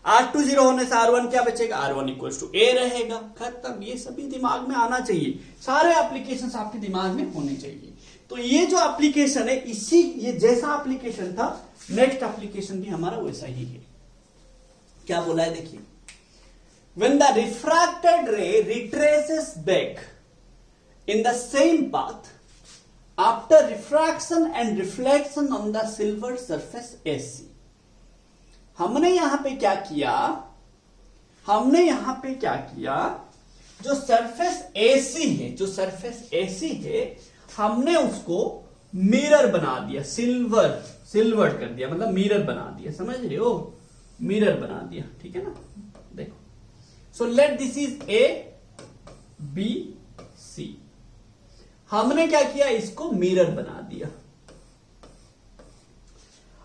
R2 0 होने से R1 क्या बचेगा, R1 इक्वल्स टू A रहेगा, खत्म। ये सभी दिमाग में आना चाहिए, सारे एप्लीकेशंस आपके दिमाग में होने चाहिए। तो ये जो एप्लीकेशन है, इसी ये जैसा एप्लीकेशन था, नेक्स्ट एप्लीकेशन भी हमारा वैसा ही है। क्या बोला है देखिए, when the refracted ray retraces back in the same path after refraction and reflection on the silver surface AC। हमने यहां पे क्या किया, जो सरफेस AC है, जो सरफेस AC है, हमने उसको मिरर बना दिया, सिल्वर कर दिया, मतलब मिरर बना दिया, समझ रहे हो, मिरर बना दिया, ठीक है ना। देखो, सो let this is A B C। हमने क्या किया, इसको मिरर बना दिया।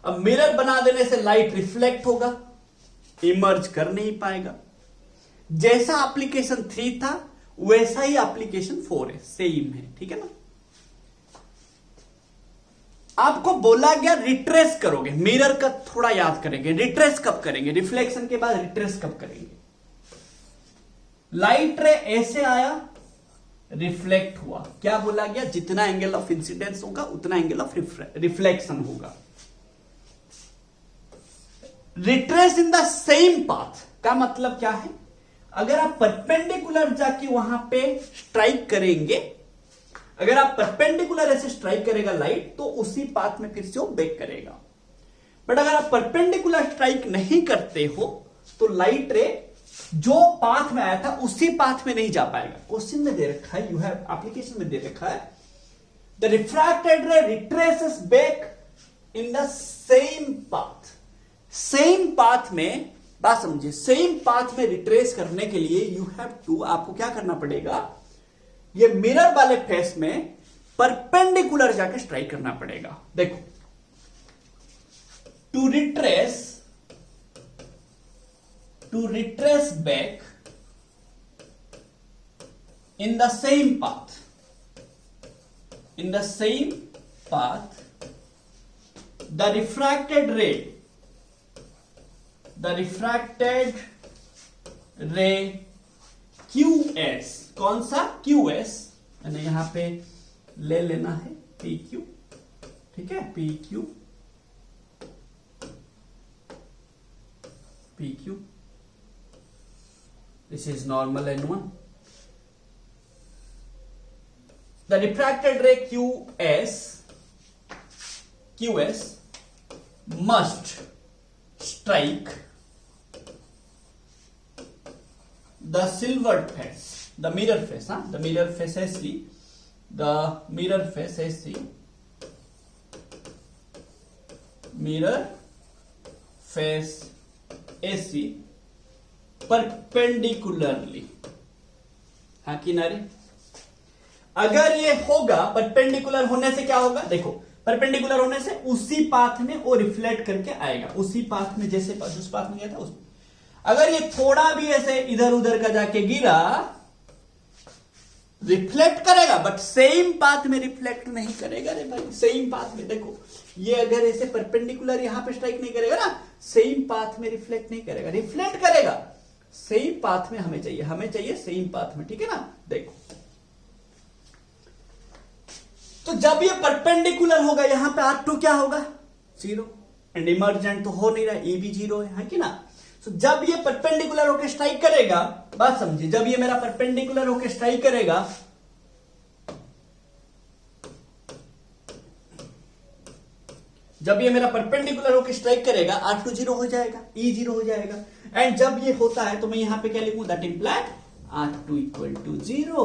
अब मिरर बना देने से लाइट रिफ्लेक्ट होगा, इमर्ज कर नहीं पाएगा। जैसा एप्लीकेशन 3 था वैसा ही एप्लीकेशन 4 है, सेम है, ठीक है ना। आपको बोला गया रिट्रेस करोगे, मिरर का थोड़ा याद करेंगे। रिट्रेस कब करेंगे, रिफ्लेक्शन के बाद रिट्रेस कब करेंगे। लाइट रे ऐसे आया, रिफ्लेक्ट हुआ, क्या बोला गया, जितना एंगल ऑफ इंसिडेंस होगा उतना एंगल ऑफ रिफ्लेक्शन होगा। Retrace in the same path का मतलब क्या है, अगर आप परपेंडिकुलर जाके वहां पे स्ट्राइक करेंगे, अगर आप परपेंडिकुलर ऐसे स्ट्राइक करेगा लाइट, तो उसी पाथ में फिर से वो बैक करेगा। बट अगर आप परपेंडिकुलर स्ट्राइक नहीं करते हो तो लाइट रे जो पाथ में आया था उसी पाथ में नहीं जा पाएगा। क्वेश्चन में दे रखा है, यू हैव एप्लीकेशन में दे रखा है, द रिफ्रैक्टेड रे retraces back in the same path. Same path में, बात समझिए, सेम पाथ में रिट्रेस करने के लिए यू हैव टू, आपको क्या करना पड़ेगा, ये मिरर वाले फेस में परपेंडिकुलर जाके स्ट्राइक करना पड़ेगा। देखो, to retrace back in the same path, the refracted ray QS, कौन सा QS, मैंने यहां पे ले लेना है PQ, ठीक है, PQ this is normal N1। the refracted ray QS must strike the silvered face, the mirror face, the mirror face AC, perpendicularly, हाँ किनारे। अगर ये होगा, परपेंडिकुलर होने से क्या होगा, देखो परपेंडिकुलर होने से उसी पाथ में वो रिफ्लेक्ट करके आएगा, उसी पाथ में, जैसे उस पाथ में गया था उस। अगर ये थोड़ा भी ऐसे इधर उधर का जाके गिरा, रिफ्लेक्ट करेगा बट सेम पाथ में रिफ्लेक्ट नहीं करेगा रे भाई, सेम पाथ में। देखो ये अगर ऐसे परपेंडिकुलर यहां पे स्ट्राइक नहीं करेगा ना, सेम पाथ में रिफ्लेक्ट नहीं करेगा, रिफ्लेक्ट करेगा सेम पाथ में। हमें चाहिए सेम पाथ में, ठीक है ना। देखो, तो जब ये परपेंडिकुलर होगा, यहां पे R2 क्या होगा 0, एंड इमर्जेंट तो हो नहीं रहा, ए भी 0 है कि ना। तो जब ये परपेंडिकुलर होकर स्ट्राइक करेगा बात समझिए, जब ये मेरा परपेंडिकुलर होकर स्ट्राइक करेगा, जब ये मेरा परपेंडिकुलर होकर स्ट्राइक करेगा, R2 0 हो जाएगा, E 0 हो जाएगा। एंड जब ये होता है तो मैं यहां पे क्या लिखूं, that imply R2 equal to 0,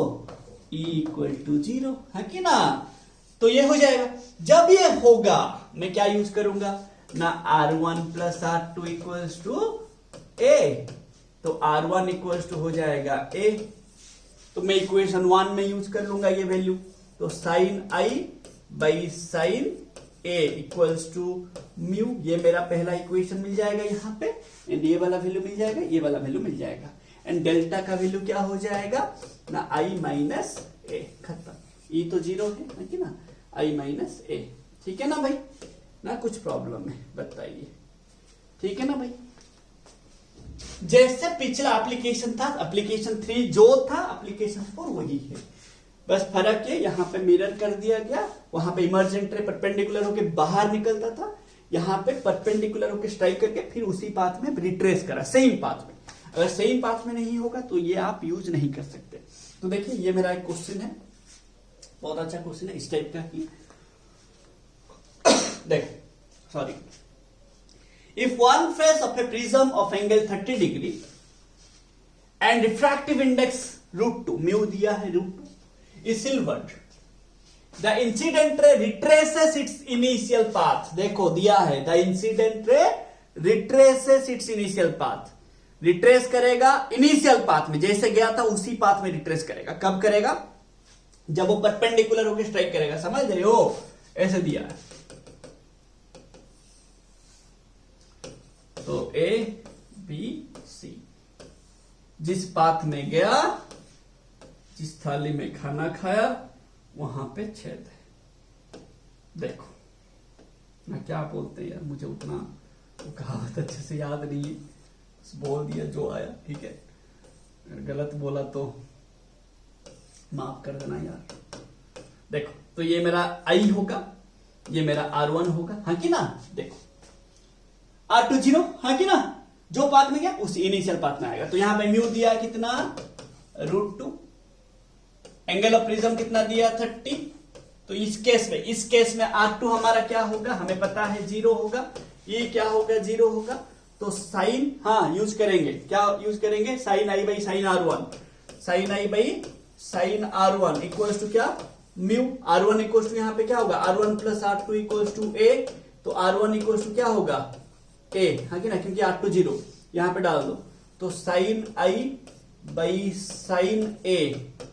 E equal to 0, है कि ना। तो ये हो जाएगा। जब ये होगा मैं क्या यूज करूंगा ना, R1 plus R2 equals to A, तो R1 इक्वल्स टू हो जाएगा A, तो मैं इक्वेशन 1 में यूज कर लूंगा ये वैल्यू, तो sine I by sine A equals to mu, ये मेरा पहला इक्वेशन मिल जाएगा यहाँ पे, एंड ये वाला वैल्यू मिल जाएगा, ये वाला वैल्यू मिल जाएगा, एंड डेल्टा का वैल्यू क्या हो जाएगा ना, I माइनस A, खत्म। E तो 0 है कि ना, I माइनस A, ठीक है ना भाई ना, कुछ प्रॉब्लम है बताइए, ठीक है ना भाई। जैसे पिछला एप्लीकेशन था, एप्लीकेशन 3 जो था, एप्लीकेशन 4 वही है, बस फर्क है यहाँ पे मिरर कर दिया गया, वहां पे इमर्जेंट रे परपेंडिकुलर होके बाहर निकलता था, यहाँ पे परपेंडिकुलर होके स्ट्राइक करके फिर उसी पाथ में रिट्रेस करा, सेम पाथ में। अगर सेम पाथ में नहीं होगा तो ये आप यूज नहीं कर सकते। तो देखिए ये मेरा एक क्वेश्चन है, बहुत अच्छा क्वेश्चन है इस टाइप का कि देखो sorry, if one face of a prism of angle 30 degree and refractive index √2, mu दिया है √2 is silvered, the incident ray retraces its initial path, देखो दिया है the incident ray retraces its initial path, retrace करेगा initial path में, जैसे गया था उसी पाथ में रिट्रेस करेगा। कब करेगा, जब वो परपेंडिकुलर होकर स्ट्राइक करेगा, समझ रहे हो, ऐसे दिया है। तो A B C, जिस पाथ में गया, जिस थाली में खाना खाया, वहां पे छेद है। देखो ना क्या बोलते हैं यार, मुझे उतना वो कहावत अच्छे से याद नहीं है, बोल दिया जो आया, ठीक है, गलत बोला तो माफ कर देना यार। देखो तो ये मेरा I होगा, ये मेरा R1 होगा, हाँ कि ना। देखो R2 0, हाँ कि ना, जो पाथ में गया उसी इनिशियल पाथ में आएगा। तो यहां पे म्यू दिया कितना, √2, एंगल ऑफ प्रिज्म कितना दिया 30, तो इस केस में R2 हमारा क्या होगा, हमें पता है 0 होगा, ये क्या होगा 0 होगा, तो साइन, हाँ यूज करेंगे, क्या यूज करेंगे, sine I by sine R1, sine I by sine R1 equals to क्या, म्यू, R1 इक्वल्स टू यहाँ पे क्या होगा, R1 plus R2 equals to A, तो R1 इक्वल्स टू क्या होगा A, हाँ कि ना, क्योंकि R2 0 यहाँ पे डाल दो, तो sine I by sine A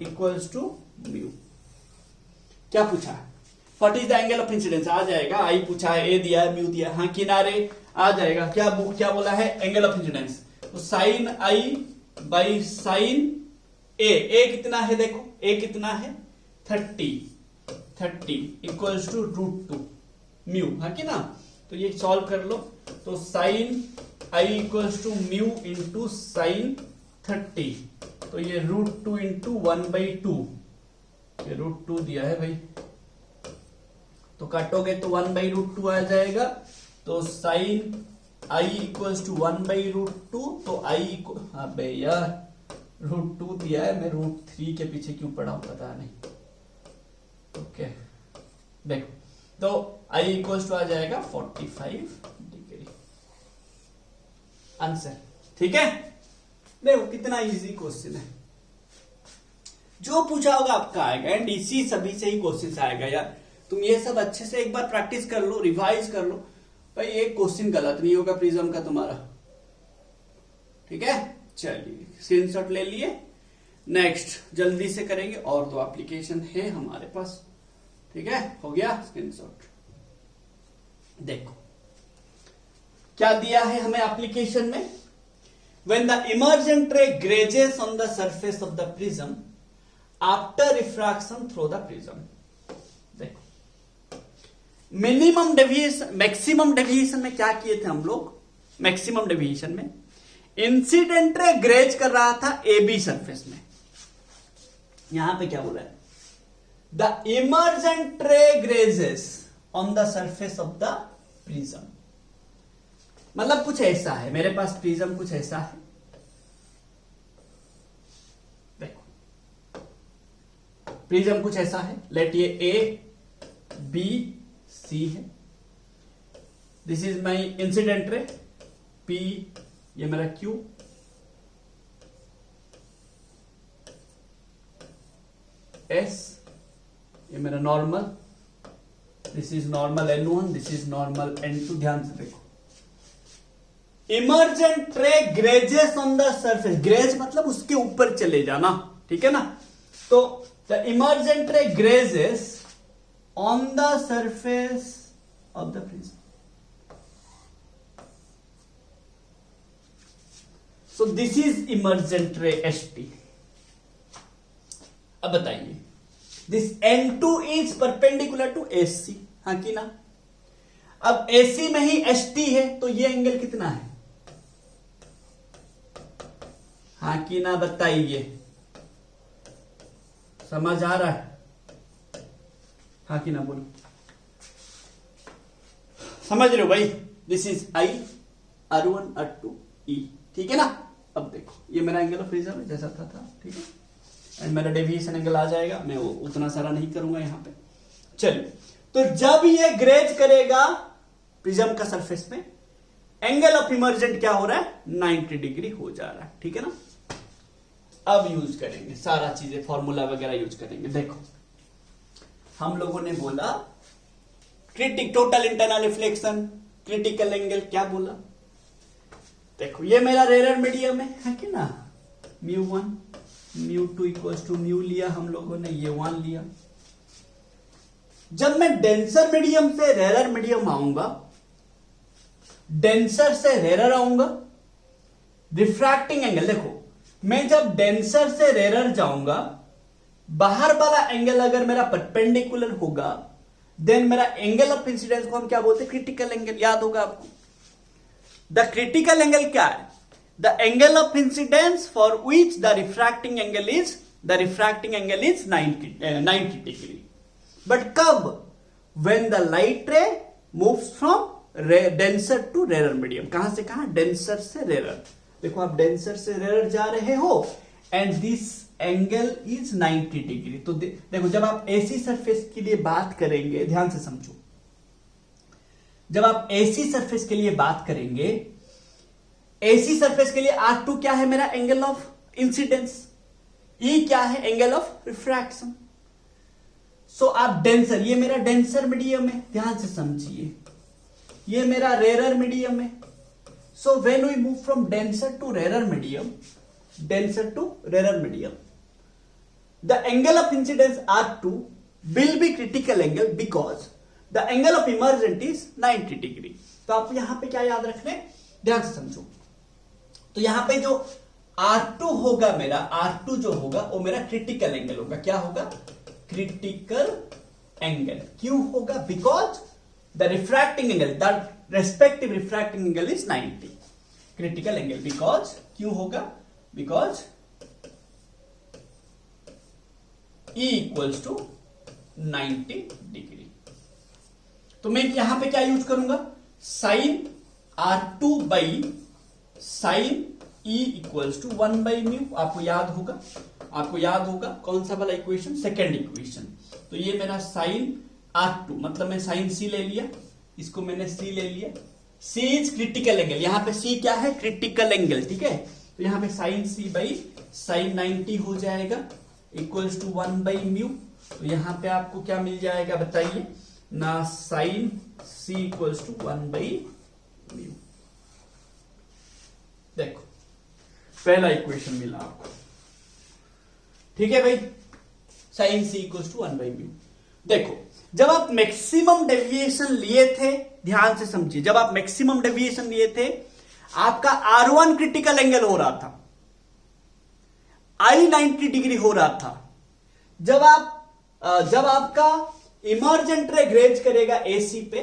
equals to mu. क्या पूछा, what is the angle of incidence, आ जाएगा, आई पूछा है, A दिया है, म्यू दिया है, हाँ किनारे आ जाएगा, क्या बोला है, एंगल ऑफ इंसिडेंस, तो sine I by sine A कितना है, देखो A कितना है 30 इक्वल्स टू √2 म्यू, हाँ कि ना। तो ये सॉल्व कर लो, तो sine I equals to mu into sine 30, तो ये √2 इंटू 1/2, ये √2 दिया है भाई, तो काटोगे तो 1/√2 आ जाएगा, तो साइन I इक्वल्स टू 1/√2, तो I अबे यार √2 दिया है, मैं √3 के पीछे क्यों पड़ा हूं पता नहीं। ओके देखो, तो I इक्वल्स टू आ जाएगा 45 डिग्री, आंसर, ठीक है। देखो कितना इजी क्वेश्चन है, जो पूछा होगा आपका आएगा, एंड इसी सभी से ही क्वेश्चन आएगा यार। तुम ये सब अच्छे से एक बार प्रैक्टिस कर लो, रिवाइज कर लो भाई, एक क्वेश्चन गलत नहीं होगा प्रिज्म का तुम्हारा, ठीक है। चलिए स्क्रीनशॉट ले लिए, नेक्स्ट जल्दी से करेंगे, और दो एप्लीकेशन है हमारे पास, ठीक है, हो गया स्क्रीनशॉट। देखो क्या दिया है हमें एप्लीकेशन में, when the emergent ray grazes on the surface of the prism after refraction through the prism, देखो मिनिमम डेविएशन, मैक्सिमम डेविएशन में क्या किए थे हम लोग, मैक्सिमम डेविएशन में इंसिडेंट रे ग्रेज कर रहा था AB सरफेस में, यहां पे क्या बोला है, the emergent ray grazes on the surface of the prism, मतलब कुछ ऐसा है, मेरे पास प्रिज्म कुछ ऐसा है, प्रिज्म कुछ ऐसा है, लेट ये ए बी सी है, this is my incident ray, p ये मेरा क्यू, एस ये मेरा normal, this is normal N1, this is normal N2। ध्यान से देखो, emergent ray grazes on the surface, graze मतलब उसके ऊपर चले जाना, ठीक है ना। तो the emergent ray grazes on the surface of the prism, so this is emergent ray ST। अब बताइए, this N2 is perpendicular to AC, हाँ कि ना। अब AC में ही ST है, तो ये एंगल कितना है, हाँ कि ना, बताइए, समझ आ रहा है, हाँ कि ना, बोलो, समझ रहे हो भाई। This is I R1 R2 E, ठीक है ना। अब देखो, ये मेरा एंगल ऑफ प्रिज्म है जैसा था, ठीक है, एंड मेरा डेविएशन एंगल आ जाएगा, मैं वो उतना सारा नहीं करूंगा यहां पे। चलिए, तो जब ये ग्रेज करेगा प्रिज्म का सरफेस में, एंगल ऑफ इमर्जेंट क्या हो रहा है, 90 डिग्री हो जा रहा है, ठीक है ना। अब यूज करेंगे सारा चीजें, फॉर्मूला वगैरह यूज करेंगे। देखो, हम लोगों ने बोला total internal reflection, critical angle, क्या बोला, देखो ये मेरा रेयर मीडियम है कि ना, μ1 μ2 इक्वल्स टू म्यू लिया हम लोगों ने, ये 1 लिया। जब मैं डेंसर मीडियम से रेयर मीडियम आऊंगा, डेंसर से रेयर आऊंगा, रिफ्रैक्टिंग एंगल देखो, मैं जब डेंसर से रेयर जाऊंगा, बाहर वाला एंगल अगर मेरा परपेंडिकुलर होगा, देन मेरा एंगल ऑफ इंसिडेंस को हम क्या बोलते हैं, क्रिटिकल एंगल, याद होगा आपको। द क्रिटिकल एंगल क्या है, the angle of incidence for which the refracting angle is 90 degree. But कब, when the light ray moves from denser to rare medium, कहां से कहां, डेंसर से रेयर। देखो आप डेंसर से रेयर जा रहे हो, and this angle is 90 degree. तो देखो, जब आप एसी सरफेस के लिए बात करेंगे, ध्यान से समझो, जब आप एसी सरफेस के लिए बात करेंगे, एसी सरफेस के लिए R2 क्या है मेरा, एंगल ऑफ इंसिडेंस, E क्या है, एंगल ऑफ रिफ्रैक्शन। सो आप डेंसर, ये मेरा डेंसर मीडियम है, ध्यान से समझिए, ये मेरा रेयर मीडियम है। So when we move from denser to rare medium, denser to rare medium, the angle of incidence R2 will be critical angle because the angle of emergent is 90 degree. तो आप यहां पे क्या याद रखने, ध्यान से समझो, तो यहां पे जो R2 होगा मेरा, R2 जो होगा वो मेरा क्रिटिकल एंगल होगा, क्या होगा, क्रिटिकल एंगल। क्यों होगा, because the refracting angle, the respective refracting angle is 90, critical angle, because, क्यों होगा, because E equals to 90 degree. तो मैं यहां पे क्या यूज करूंगा, sine R2 by sine E equals to 1 by mu. आपको याद होगा कौन सा वाला इक्वेशन, सेकेंड इक्वेशन। तो ये मेरा साइन R2, मतलब मैं साइन C ले लिया, इसको मैंने C ले लिया, C इज क्रिटिकल एंगल, यहां पे C क्या है, क्रिटिकल एंगल, ठीक है। तो यहां पे साइन C बाई साइन 90 हो जाएगा, इक्वल्स टू 1 बाई म्यू। तो यहां पे आपको क्या मिल जाएगा, बताइए ना, sine C equals to 1 by mu. देखो, पहला इक्वेशन मिला आपको, ठीक है भाई, sine C equals to 1 by mu. देखो, जब आप मैक्सिमम डेविएशन लिए थे, ध्यान से समझिए, जब आप मैक्सिमम डेविएशन लिए थे, आपका R1 क्रिटिकल एंगल हो रहा था, I 90 डिग्री हो रहा था। जब आपका इमर्जेंट रे ग्रेज करेगा AC पे,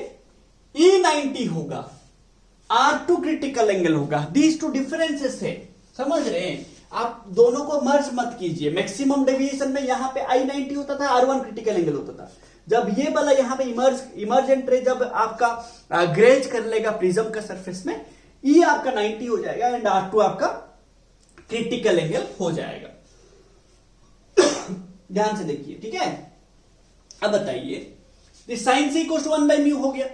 E 90 होगा, R2 क्रिटिकल एंगल होगा। दीज टू डिफरेंसेस है, समझ रहे हैं आप, दोनों को मर्ज मत कीजिए। मैक्सिमम डेविएशन में यहां पे I 90 होता था, R1 क्रिटिकल एंगल होता था। जब ये वाला यहां पे इमर्जेंट रे जब आपका ग्रेज कर लेगा प्रिज्म का सरफेस में, E आपका 90 हो जाएगा एंड R2 आपका क्रिटिकल एंगल हो जाएगा। ध्यान से देखिए, ठीक है। अब बताइए साइन सी इक्वल टू 1/μ हो गया।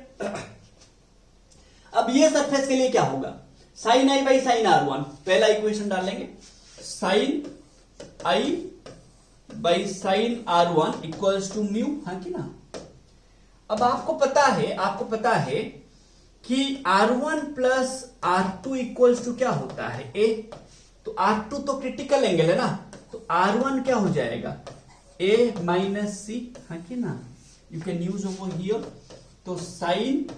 अब ये सरफेस के लिए क्या होगा, sign I by sine R1, पहला इक्वेशन डालेंगे, sine I by sine R1 equals to mu, हाँ कि ना। अब आपको पता है कि R1 plus R2 equals to क्या होता है, ए। तो R2 तो क्रिटिकल एंगल है ना, तो R1 क्या हो जाएगा, ए माइनस सी, हाँ कि ना। You can use over here, तो sine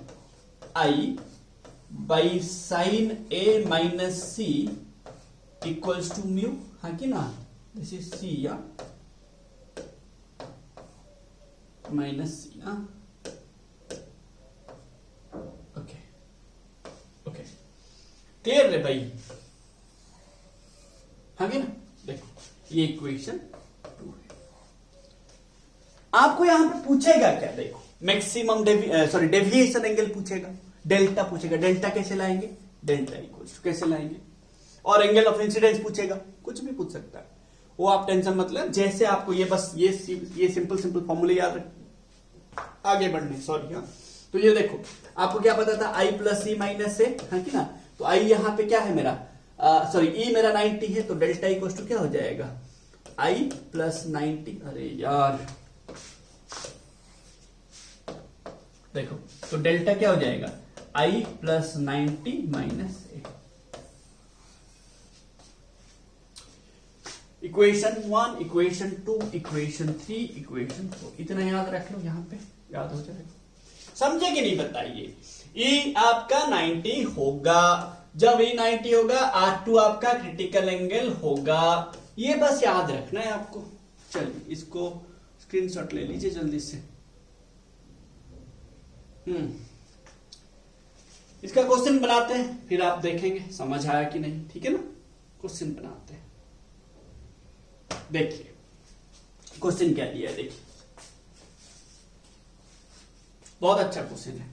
I by sine a minus c equals to mu, हाँ कि ना। दिस इज सी या माइनस सी, हाँ, ओके ओके, क्लियर है भाई, हाँ कि ना। देखो ये इक्वेशन 2 है। आपको यहां पे पूछेगा क्या, देखो मैक्सिमम डेविएशन एंगल पूछेगा, डेल्टा पूछेगा, डेल्टा कैसे लाएंगे, डेल्टा इक्वल्स कैसे लाएंगे, और एंगल ऑफ इंसिडेंस पूछेगा, कुछ भी पूछ सकता है, वो आप टेंशन मत लें। जैसे आपको ये बस ये सिंपल फॉर्मूले याद रख आगे बढ़ने, सॉरी, हाँ। तो ये देखो आपको क्या पता था, आई प्लस सी माइनस से, हाँ कि ना। तो आई यहां पे क्या है मेरा, सॉरी ई मेरा 90 है, तो डेल्टा इक्वल्स टू क्या हो जाएगा, आई प्लस 90, अरे यार देखो, तो डेल्टा क्या हो जाएगा, आई प्लस 90 माइनस ए। इक्वेशन 1, इक्वेशन 2, इक्वेशन 3, इक्वेशन 4, इतना याद रख लो, यहां पे याद हो जाएगा। समझे कि नहीं बताइए। ई आपका 90 होगा, जब ई 90 होगा R2 आपका क्रिटिकल एंगल होगा, ये बस याद रखना है आपको। चलिए इसको स्क्रीनशॉट ले लीजिए जल्दी से। इसका क्वेश्चन बनाते हैं, फिर आप देखेंगे समझ आया कि नहीं, ठीक है ना। क्वेश्चन बनाते हैं, देखिए क्वेश्चन क्या दिया है, देखिए बहुत अच्छा क्वेश्चन है,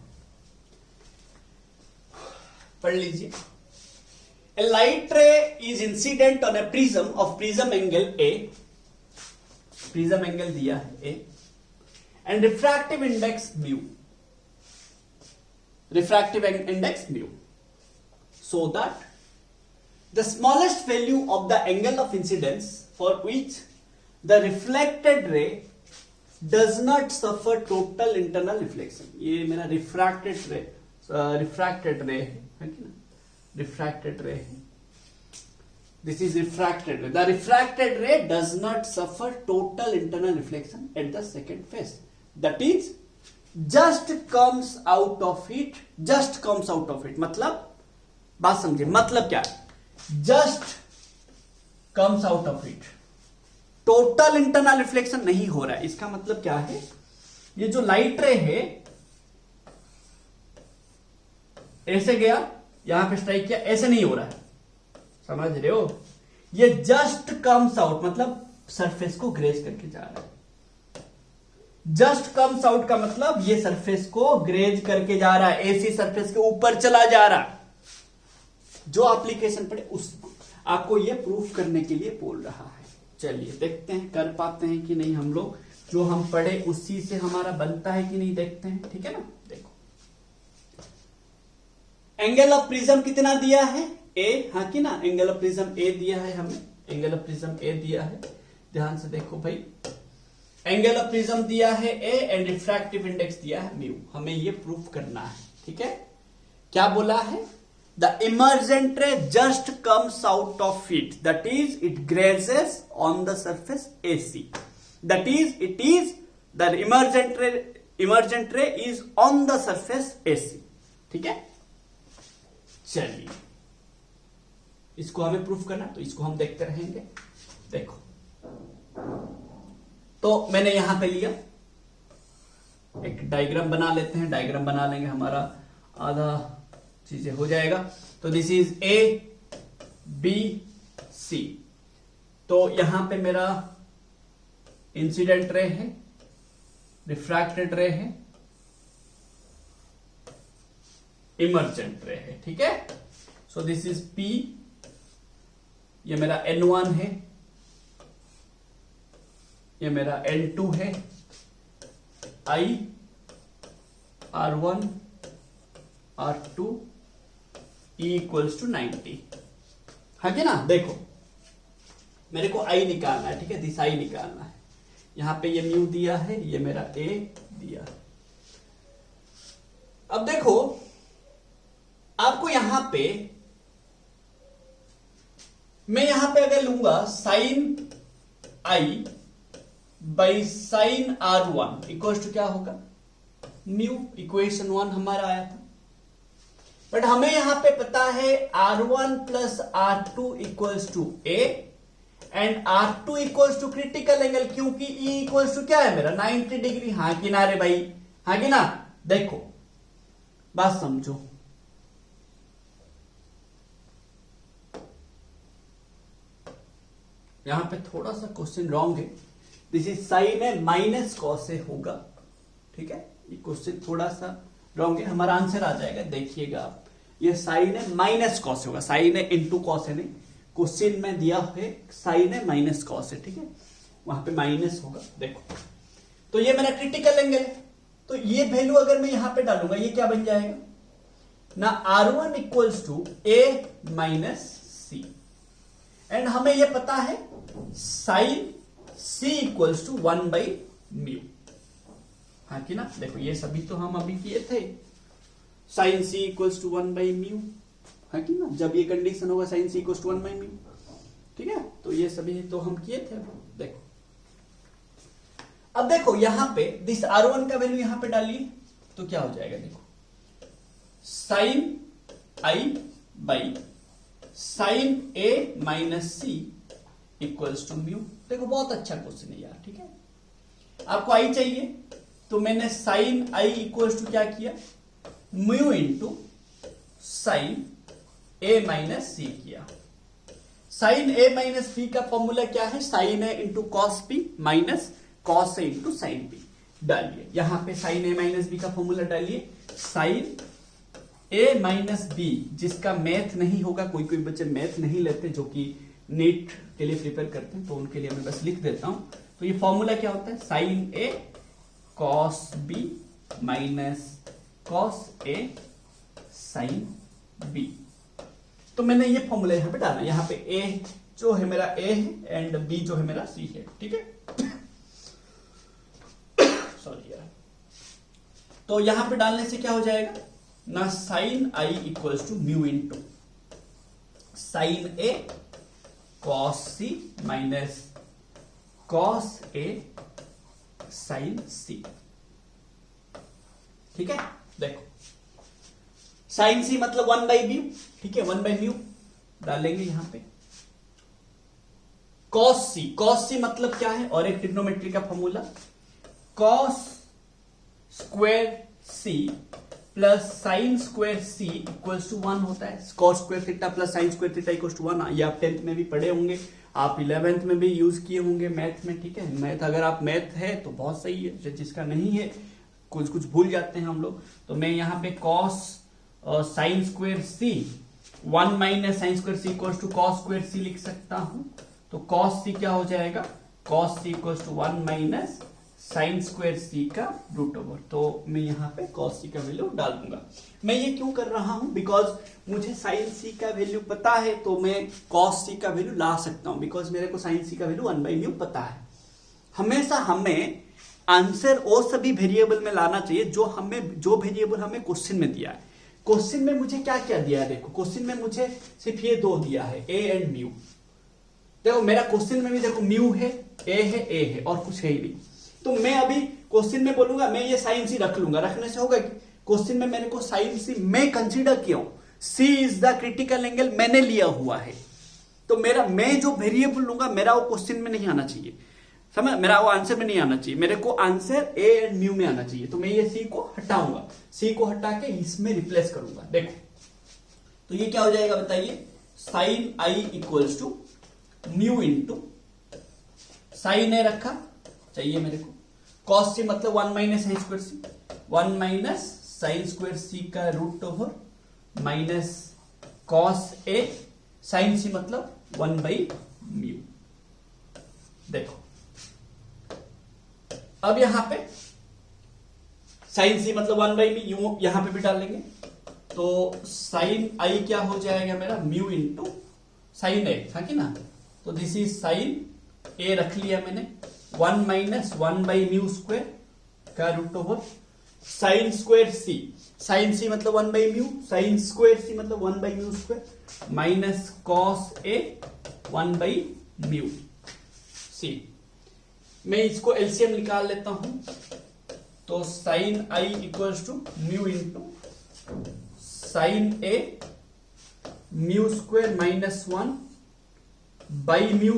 पढ़ लीजिए। A light ray is incident on a prism of prism angle A, prism angle दिया है A, and refractive index mu, refractive index mu, so that the smallest value of the angle of incidence for which the reflected ray does not suffer total internal reflection, ये मेरा refracted ray है कि ना, refracted ray है, this is refracted ray, the refracted ray does not suffer total internal reflection at the second phase, that is just comes out of it, just comes out of it, मतलब बात समझे, मतलब क्या, just comes out of it, total internal reflection नहीं हो रहा है। इसका मतलब क्या है, ये जो लाइट रे है ऐसे गया, यहां पे स्ट्राइक किया, ऐसे नहीं हो रहा है, समझ रहे हो, ये जस्ट कम्स आउट, मतलब सरफेस को ग्रेज करके जा रहा है। जस्ट कम्स आउट का मतलब ये सरफेस को ग्रेज करके जा रहा है, ऐसी सरफेस के ऊपर चला जा रहा है। जो एप्लीकेशन पढ़े उसको आपको ये प्रूफ करने के लिए बोल रहा है। चलिए देखते हैं कर पाते हैं कि नहीं हम लोग, जो हम पढ़े उसी से हमारा बनता है कि नहीं, देखते हैं, ठीक है ना। देखो एंगल ऑफ प्रिज्म कितना दिया है, ए, हाँ कि ना, एंगल ऑफ प्रिज्म ए दिया है हमें, एंगल ऑफ प्रिज्म ए दिया है, ध्यान से देखो भाई, एंगल ऑफ प्रिज्म दिया है ए एंड रिफ्रैक्टिव इंडेक्स दिया है म्यू, हमें ये प्रूफ करना है, ठीक है। क्या बोला है, the emergent ray just comes out of it, that is it grazes on the surface AC, that is it is the emergent ray is on the surface AC, ठीक है। चलिए इसको हमें प्रूफ करना, तो इसको हम देखते रहेंगे। देखो तो मैंने यहां पे लिया, एक डायग्राम बना लेते हैं, डायग्राम बना लेंगे, हमारा आधा चीजें हो जाएगा। तो this is A B C, तो यहां पे मेरा इंसिडेंट रे है, रिफ्रैक्टेड रे है, इमर्जेंट रे है, ठीक है। सो दिस इज पी, ये मेरा N1 है, ये मेरा N2 है, I R1 R2 E equals to 90, है कि ना। देखो मेरे को I निकालना है, ठीक है, दिस I निकालना है। यहां पे ये म्यू दिया है, ये मेरा A दिया है। अब देखो आपको यहां पे, मैं यहां पे अगर लूंगा sine I by sine R1 equals to क्या होगा, म्यू। इक्वेशन 1 हमारा आया था, बट हमें यहां पे पता है R1 plus R2 equals to A and R2 equals to critical angle, क्योंकि E इक्वल्स टू क्या है मेरा 90 डिग्री। हाँ कि ना रे भाई, हाँ कि ना। देखो बात समझो, यहां पे थोड़ा सा क्वेश्चन रॉन्ग है। दिस इज साइन है माइनस कॉस है होगा, ठीक है, ये क्वेश्चन थोड़ा सा रॉन्ग है, हमारा आंसर आ जाएगा। देखिएगा आप, ये साइन है माइनस कॉस होगा, साइन है इंटू कॉस है नहीं, क्वेश्चन में दिया है साइन है माइनस कॉस है, ठीक है, वहां पे माइनस होगा। देखो तो ये मेरा क्रिटिकल एंगल है, तो ये वैल्यू अगर मैं यहां पे डालूंगा ये क्या बन जाएगा ना, R1 equals to A minus C, and हमें ये पता है sine C equals to 1 by mu, हाँ कि ना। देखो ये सभी तो हम अभी किए थे, sine C equals to 1 by mu, है कि ना, जब ये कंडीशन होगा sine C equals to 1 by mu, ठीक है, तो ये सभी तो हम किए थे। देखो अब देखो यहां पे दिस R1 का वैल्यू यहां पे डालिए तो क्या हो जाएगा, देखो sine I by sine A minus C equals to mu. देखो बहुत अच्छा क्वेश्चन है यार, ठीक है, आपको I चाहिए तो मैंने साइन I इक्वल्स टू क्या किया, mu into sine A minus C किया। साइन A माइनस B का फॉर्मूला क्या है, sine A into cos B minus cos A into sine B। डालिए यहां पे साइन A माइनस B का फॉर्मूला डालिए, साइन A माइनस B, जिसका मैथ नहीं होगा, कोई कोई बच्चे मैथ नहीं लेते जो कि नीट के लिए प्रिपेयर करते हैं, तो उनके लिए मैं बस लिख देता हूं। तो ये फॉर्मूला क्या होता है, sine A cos B minus cos A sine B। तो मैंने ये फॉर्मूला यहां पे डाला, यहां पे A जो है मेरा A है एंड B जो है मेरा C है, ठीक है, सॉरी यार। तो यहां पे डालने से क्या हो जाएगा ना, sine I equals to mu into sine A cos C minus cos A sine C, ठीक है। देखो साइन C मतलब 1 बाई म्यू, ठीक है, 1 बाई म्यू डालेंगे यहां पे। कॉस C मतलब क्या है, और एक ट्रिग्नोमेट्री का formula, cos square C plus sine square C equals to 1 होता है। Cos square theta plus sine square theta equals to 1, ये आप 10th में भी पढ़े होंगे, आप 11th में भी यूज किए होंगे मैथ में, ठीक है। मैथ अगर आप मैथ है तो बहुत सही है, जिसका नहीं है कुछ कुछ भूल जाते हैं हम लोग। तो मैं यहाँ पे cos sine square C 1 minus sine square C equals to cos square C लिख सकता हूं। तो कॉस C क्या हो जाएगा, cos C equals to 1 minus sine square C का रूट ओवर। तो मैं यहाँ पे कॉस C का वैल्यू डाल दूंगा। मैं ये क्यों कर रहा हूं, बिकॉज मुझे साइन C का वैल्यू पता है, तो मैं कॉस C का वैल्यू ला सकता हूं, बिकॉज मेरे को साइन C का वैल्यू 1 बाई म्यू पता है। हमेशा हमें आंसर वो सभी वेरिएबल में लाना चाहिए जो वेरिएबल हमें क्वेश्चन में दिया है। क्वेश्चन में मुझे क्या क्या दिया है, देखो क्वेश्चन में मुझे सिर्फ ये दो दिया है, ए एंड म्यू। देखो मेरा क्वेश्चन में भी देखो म्यू है, ए है और कुछ है ही नहीं। तो मैं अभी क्वेश्चन में बोलूंगा मैं ये साइन C रख लूंगा, रखने से होगा क्वेश्चन में मेरे को साइन C मैं कंसीडर किया हूं, C is the critical angle मैंने लिया हुआ है, तो मेरा मैं जो वेरिएबल लूंगा मेरा वो क्वेश्चन में नहीं आना चाहिए, समझ, मेरा वो आंसर में नहीं आना चाहिए, मेरे को आंसर ए एंड म्यू में आना चाहिए। तो मैं ये C को हटाऊंगा, C को हटा के इसमें रिप्लेस करूंगा। देखो तो ये क्या हो जाएगा बताइए, sine I equals to mu into sine a रखा चाहिए मेरे को, कॉस C मतलब 1 minus sine square C, 1 minus sine square C का root over minus cos A sine C मतलब 1 बाई म्यू। देखो अब यहां पे साइन सी मतलब 1/μ यहां पे भी डाल लेंगे, तो साइन आई क्या हो जाएगा मेरा म्यू इंटू साइन ए, था कि ना। तो दिस इज साइन ए रख लिया मैंने, 1 माइनस 1/μ² का रूट ओवर साइन स्क्वायर सी, साइन सी मतलब 1/μ, साइन स्क्वायर सी मतलब 1/μ² माइनस कॉस ए 1/μ सी। मैं इसको एलसीएम निकाल लेता हूं, तो sine I equals to mu into sine a μ² minus 1/μ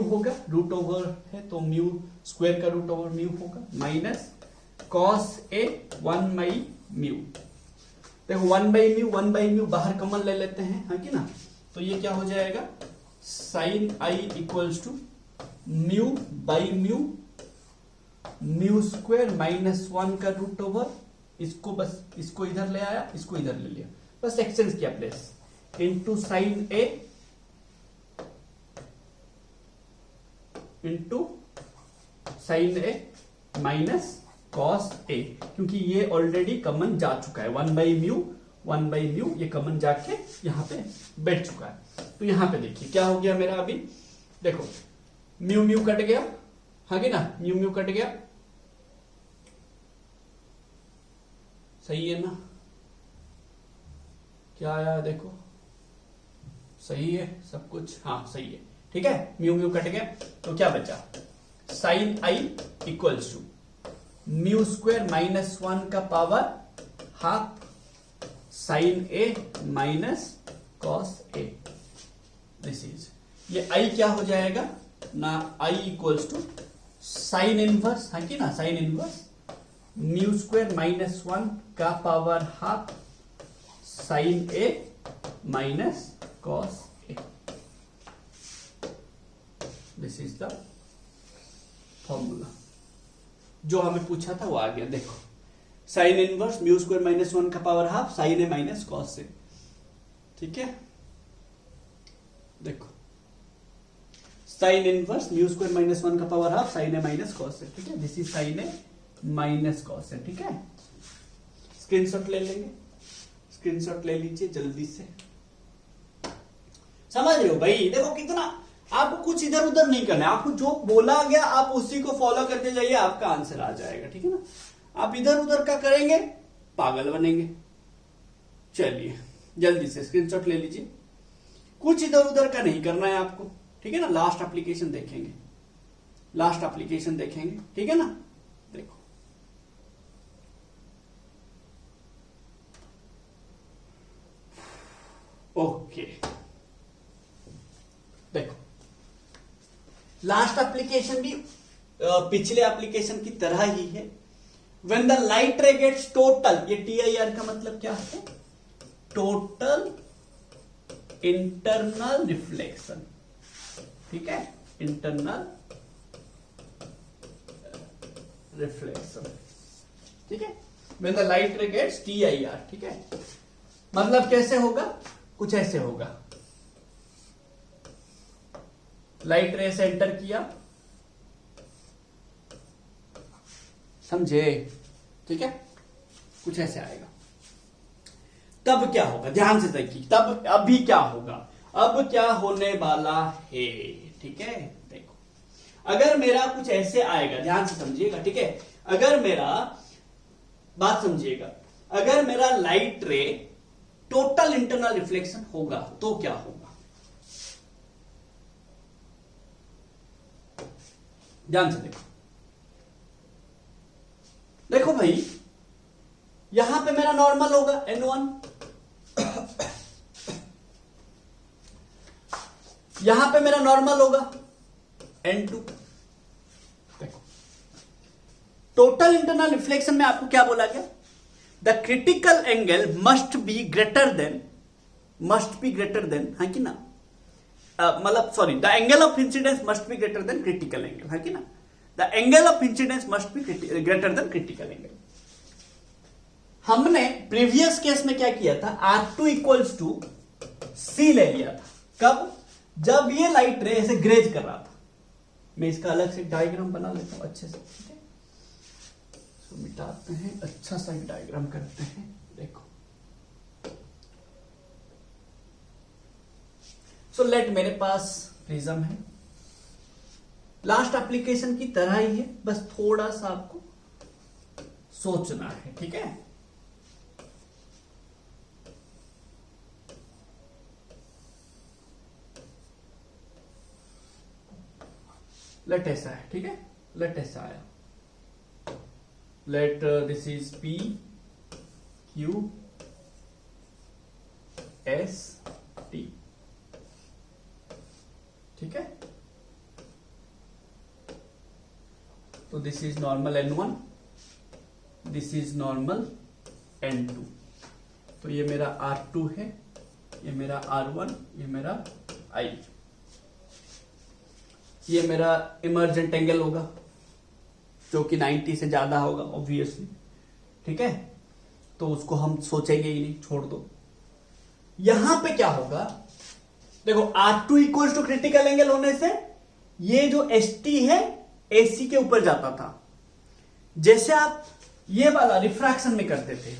होगा, रूट ओवर है तो म्यू स्क्वायर का रूट ओवर म्यू होगा, माइनस कॉस ए 1/μ। देखो 1/μ बाहर कॉमन ले लेते हैं, हाँ कि ना। तो ये क्या हो जाएगा, sine I equals to μ/μ μ² minus 1 का रूट ओवर, इसको बस इसको इधर ले आया, इसको इधर ले लिया, बस एक्सचेंज किया place, into sine A into sine a minus cos ए, क्योंकि ये ऑलरेडी कॉमन जा चुका है, 1/μ ये कॉमन जाके यहां पे बैठ चुका है। तो यहां पे देखिए क्या हो गया मेरा, अभी देखो म्यू कट गया, हाँ कि ना, म्यू कट गया, सही है ना, क्या आया देखो, सही है सब कुछ, हाँ सही है, ठीक है। म्यू कट गया, तो क्या बचा, sine I equals to μ² minus 1 का power half sine a minus cos a, this is, ये आई क्या हो जाएगा ना, i equals to sine inverse, हाँ कि ना, साइन इनवर्स μ² माइनस 1 का power half sine a minus cos a, this is the formula. जो हमें पूछा था वो आ गया, देखो साइन इनवर्स μ² माइनस 1 का power half sine a minus cos a, ठीक है। देखो साइन इनवर्स μ² माइनस 1 का power half sine a minus cos a, ठीक है, this is sine a minus cos a, ठीक है। स्क्रीनशॉट ले लेंगे, स्क्रीनशॉट ले लीजिए जल्दी से, समझ रहे हो भाई। देखो कितना, आपको कुछ इधर उधर नहीं करना है, आपको जो बोला गया आप उसी को फॉलो करते जाइए, आपका आंसर आ जाएगा, ठीक है ना। आप इधर उधर का करेंगे पागल बनेंगे। चलिए जल्दी से स्क्रीनशॉट ले लीजिए, कुछ इधर उधर का नहीं करना है आपको, ठीक है ना। लास्ट एप्लीकेशन देखेंगे, लास्ट एप्लीकेशन देखेंगे, ठीक है ना। देखो ओके, देखो लास्ट एप्लीकेशन भी पिछले एप्लीकेशन की तरह ही है। When the light ray gets total, ये TIR का मतलब क्या है, टोटल इंटरनल रिफ्लेक्शन, ठीक है, इंटरनल रिफ्लेक्शन, ठीक है। When the light ray gets TIR, ठीक है, मतलब कैसे होगा, कुछ ऐसे होगा, लाइट रे से एंटर किया, समझे, ठीक है, कुछ ऐसे आएगा। तब क्या होगा, ध्यान से देखिए, तब अभी क्या होगा, अब क्या होने वाला है, ठीक है। देखो अगर मेरा कुछ ऐसे आएगा, ध्यान से समझिएगा, ठीक है। अगर मेरा, बात समझिएगा, अगर मेरा लाइट रे टोटल इंटरनल रिफ्लेक्शन होगा तो क्या होगा, ध्यान से देखो। देखो भाई यहां पे मेरा नॉर्मल होगा N1, यहां पे मेरा नॉर्मल होगा N2। देखो टोटल इंटरनल रिफ्लेक्शन में आपको क्या बोला गया, the critical angle must be greater than, है कि ना, मतलब sorry, the angle of incidence must be greater than critical angle, है कि ना, the angle of incidence must be greater than critical angle. हमने प्रीवियस केस में क्या किया था, R2 इक्वल्स टू C ले लिया था, कब, जब ये लाइट रे ऐसे ग्रेज कर रहा था। मैं इसका अलग से डायग्राम बना लेता हूं अच्छे से, ठीक है। इसको मिटाते हैं, अच्छा सा एक डायग्राम करते हैं। देखो सो लेट मेरे पास प्रिज्म है, लास्ट एप्लीकेशन की तरह ही है, बस थोड़ा सा आपको सोचना है, ठीक है। लेट ऐसा है, ठीक है, लेट ऐसा आया, late this is P Q S T, ठीक है। तो this is normal N1, this is normal N2। तो ये मेरा R2 है, ये मेरा R1, ये मेरा I, ये मेरा इमर्जेंट एंगल होगा जो कि 90 से ज्यादा होगा ऑब्वियसली, ठीक है। तो उसको हम सोचेंगे ही नहीं, छोड़ दो। यहां पे क्या होगा, देखो R2 equal to critical angle होने से ये जो ST है AC के ऊपर जाता था। जैसे आप ये वाला रिफ्रैक्शन में करते थे,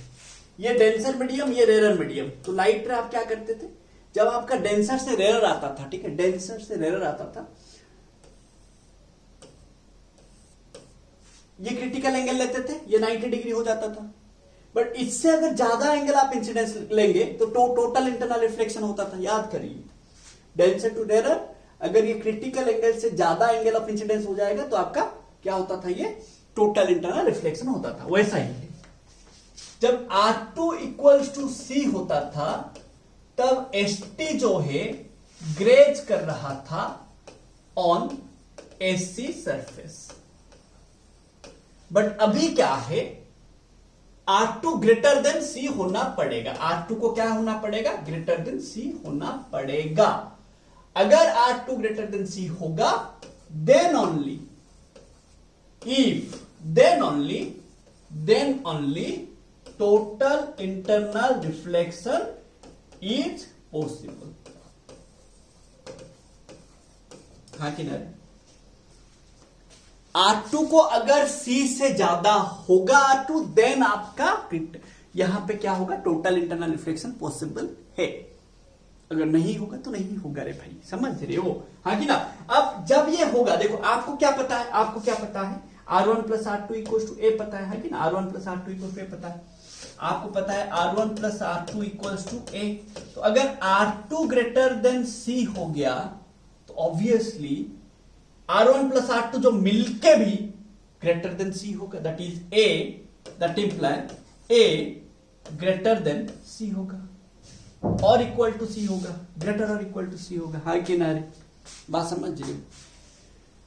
ये डेंसर मीडियम, ये रेयर मीडियम, तो लाइट रे आप क्या करते थे, जब आपका डेंसर से रेयर आता था, ठीक है, डेंसर से रेयर आता था, ये क्रिटिकल एंगल लेते थे, ये 90 डिग्री हो जाता था। बट इससे अगर ज्यादा एंगल आप इंसिडेंस लेंगे तो टोटल इंटरनल रिफ्लेक्शन होता था। याद करिए, डेंसर टू रेयर, अगर ये क्रिटिकल एंगल से ज्यादा एंगल ऑफ इंसिडेंस हो जाएगा तो आपका क्या होता था, ये टोटल इंटरनल रिफ्लेक्शन होता था। वैसा ही है, जब R2 इक्वल्स टू C होता था तब ST जो है ग्रेज कर रहा था ऑन AC सरफेस। बट अभी क्या है, R2 ग्रेटर देन C होना पड़ेगा। R2 को क्या होना पड़ेगा, ग्रेटर देन C होना पड़ेगा। अगर R2 ग्रेटर देन C होगा then only, if then only total internal reflection is possible। हाँ कि नहीं, R2 को अगर C से ज्यादा होगा R2, देन आपका यहां पे क्या होगा, टोटल इंटरनल रिफ्लेक्शन पॉसिबल है। अगर नहीं होगा तो नहीं होगा रे भाई, समझ रहे हो, हाँ कि ना। अब जब ये होगा, देखो आपको क्या पता है, आपको क्या पता है, R1 plus R2 equal to A पता है कि ना, R1 plus R2 equal to A पता है, आपको पता है R1 plus R2 equal to A। तो अगर R2 ग्रेटर देन C हो गया तो ऑब्वियसली R1 प्लस R2 जो मिलके भी ग्रेटर देन C होगा, that is A, that imply A greater than C होगा और इक्वल टू C होगा, ग्रेटर और इक्वल टू C होगा। हाँ कि ना रे, बात समझ रहे हो।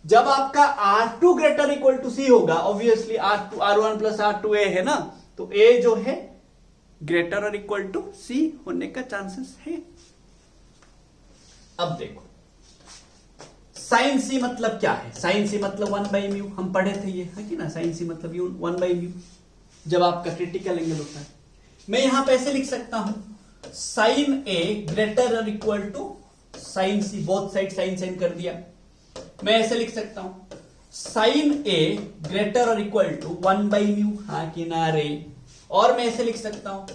जब आपका R2 greater equal to C होगा, obviously R1 plus R2 A है ना, तो A जो है ग्रेटर और इक्वल टू C होने का चांसेस है। अब देखो साइन C मतलब क्या है, साइन C मतलब 1/μ, हम पढ़े थे ये, है कि ना, साइन C मतलब 1/μ जब आपका क्रिटिकल एंगल होता है। मैं यहां पे ऐसे लिख सकता हूं, साइन A ग्रेटर और equal to sine C, both side sine कर दिया। मैं ऐसे लिख सकता हूं, साइन A ग्रेटर और इक्वल टू 1/μ, हाँ कि ना रे। और मैं ऐसे लिख सकता हूं,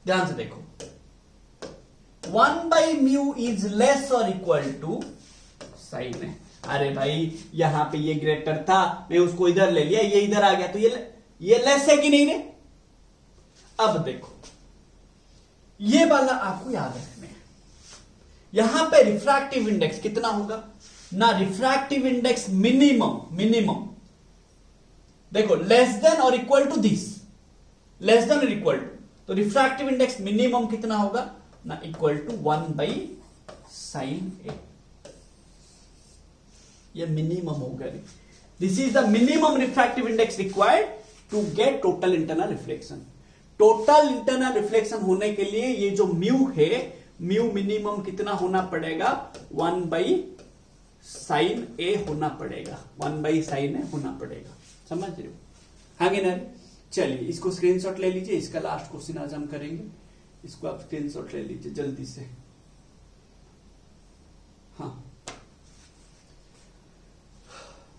ध्यान से देखो, 1/μ इज लेस और इक्वल टू साइन है। अरे भाई यहां पे ये ग्रेटर था, मैं उसको इधर ले लिया, ये इधर आ गया, तो ये लेस है कि नहीं रे। अब देखो ये वाला आपको याद रखना है, यहां पे रिफ्रैक्टिव इंडेक्स कितना होगा ना, रिफ्रैक्टिव इंडेक्स मिनिमम देखो लेस देन और equal to this, less than और इक्वल टू, तो रिफ्रैक्टिव इंडेक्स मिनिमम कितना होगा ना, इक्वल टू 1/sin A। ये मिनिमम होगा, this is the minimum refractive index required to get total internal reflection. Total internal reflection होने के लिए ये जो म्यू है, म्यू मिनिमम कितना होना पड़ेगा, 1/sin A होना पड़ेगा, 1/sin A होना पड़ेगा, समझ रहे हो, हाँ कि नहीं। चलिए इसको स्क्रीनशॉट ले लीजिए, इसका लास्ट क्वेश्चन आज हम करेंगे, इसको आप स्क्रीनशॉट ले लीजिए जल्दी से। हाँ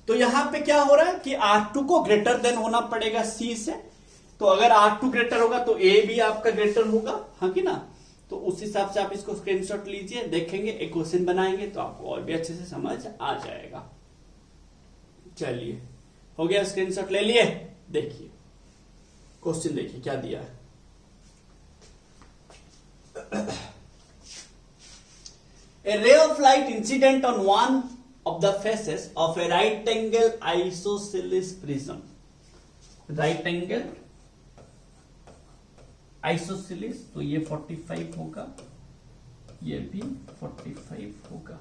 तो यहां पे क्या हो रहा है कि R2 को ग्रेटर देन होना पड़ेगा C से। तो अगर R2 ग्रेटर होगा तो A भी आपका ग्रेटर होगा, हाँ कि ना। तो उस हिसाब से आप इसको स्क्रीनशॉट लीजिए, देखेंगे, एक क्वेश्चन बनाएंगे तो आपको और भी अच्छे से समझ आ जाएगा। चलिए हो गया, स्क्रीनशॉट ले लिए। देखिए क्वेश्चन देखिए क्या दिया है। A ray of light incident on one of the faces of a right angle isosceles prism. Right angle isosceles, तो ये 45 होगा, ये भी 45 होगा,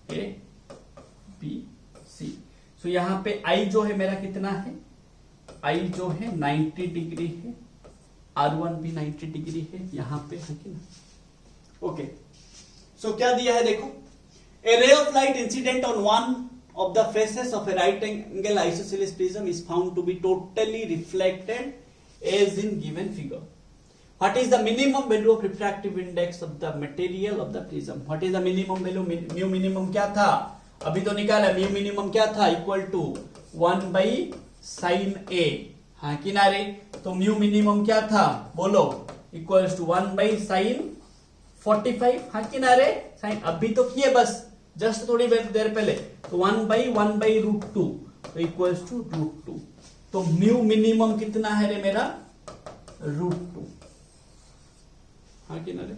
A B C। सो यहां पे I जो है मेरा कितना है, I जो है 90 डिग्री है, R1 भी 90 डिग्री है यहां पे, है कि ना। ओके, सो क्या दिया है देखो, a ray of light incident on one of the faces of a right angle isosceles prism is found to be totally reflected as in given figure. What is the minimum value of refractive index of the material of the prism? What is the minimum value? mu minimum क्या था, अभी तो निकाला, mu minimum क्या था, equal to 1 by sin A, हाँ किनारे। तो mu minimum क्या था बोलो, इक्वल्स टू 1 by sin 45, हाँ किनारे, साइन अभी तो किए बस जस्ट थोड़ी देर पहले। तो 1 by √2 तो इक्वल्स टू √2। तो म्यू मिनिमम कितना है रे मेरा, √2, हाँ किनारे,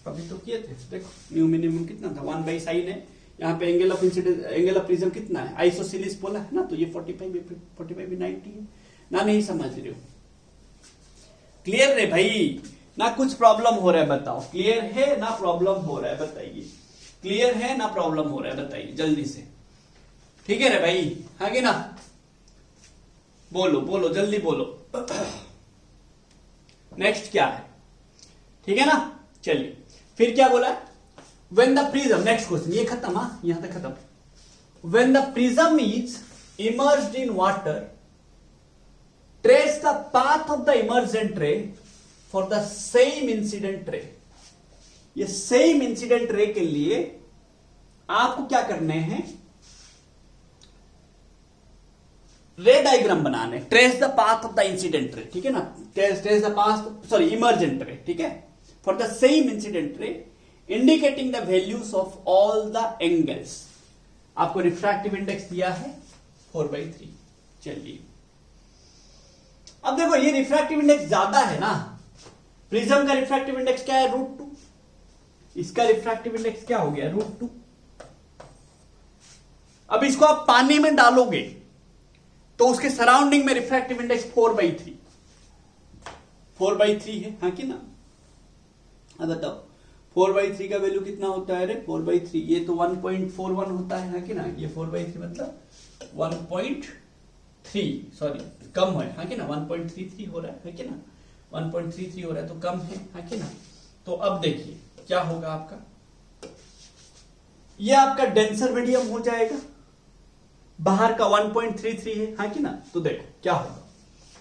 अभी तो किए थे। देखो म्यू मिनिमम कितना था, 1 by साइन है, यहाँ पे angle of incidence, angle of prism कितना है, आइसोसेलेस बोला है ना, तो ये 45 भी 90 है ना, नहीं समझ रहे हो। क्लियर रे भाई, ना कुछ प्रॉब्लम हो रहा है बताओ, क्लियर है ना प्रॉब्लम हो रहा है बताइए, क्लियर है ना प्रॉब्लम हो रहा है बताइए जल्दी से, ठीक है रे भाई, हाँ कि ना, बोलो बोलो जल्दी बोलो। नेक्स्ट क्या है, ठीक है ना। चलिए फिर क्या बोला, when the prism, next question, ये खत्म, हाँ यहां तक खत्म। When the prism is immersed in water, trace the path of the emergent रे for the same incident ray. ये सेम इंसिडेंट रे के लिए आपको क्या करने हैं, रे डायग्राम बनाने, trace the path of the incident रे, ठीक है ना, trace the path, sorry emergent रे, ठीक है, for the same incident ray indicating the values of all the angles. आपको रिफ्रैक्टिव इंडेक्स दिया है 4/3। चलिए अब देखो, ये रिफ्रैक्टिव इंडेक्स ज्यादा है ना, प्रिज्म का रिफ्रैक्टिव इंडेक्स क्या है, √2, इसका रिफ्रैक्टिव इंडेक्स क्या हो गया, √2। अब इसको आप पानी में डालोगे तो उसके सराउंडिंग में रिफ्रैक्टिव इंडेक्स 4/3 है, हाँ कि ना। अब बताओ 4/3 का वैल्यू कितना होता है रे, 4/3, ये तो 1.41 होता है, हाँ कि ना, ये 4/3 मतलब 1.3, सॉरी कम है, हाँ कि ना, 1.33 हो रहा है कि ना, 1.33 हो रहा है तो कम है, हाँ कि ना। तो अब देखिए क्या होगा आपका, ये आपका डेंसर मीडियम हो जाएगा, बाहर का 1.33 है, हाँ कि ना। तो देखो क्या होगा,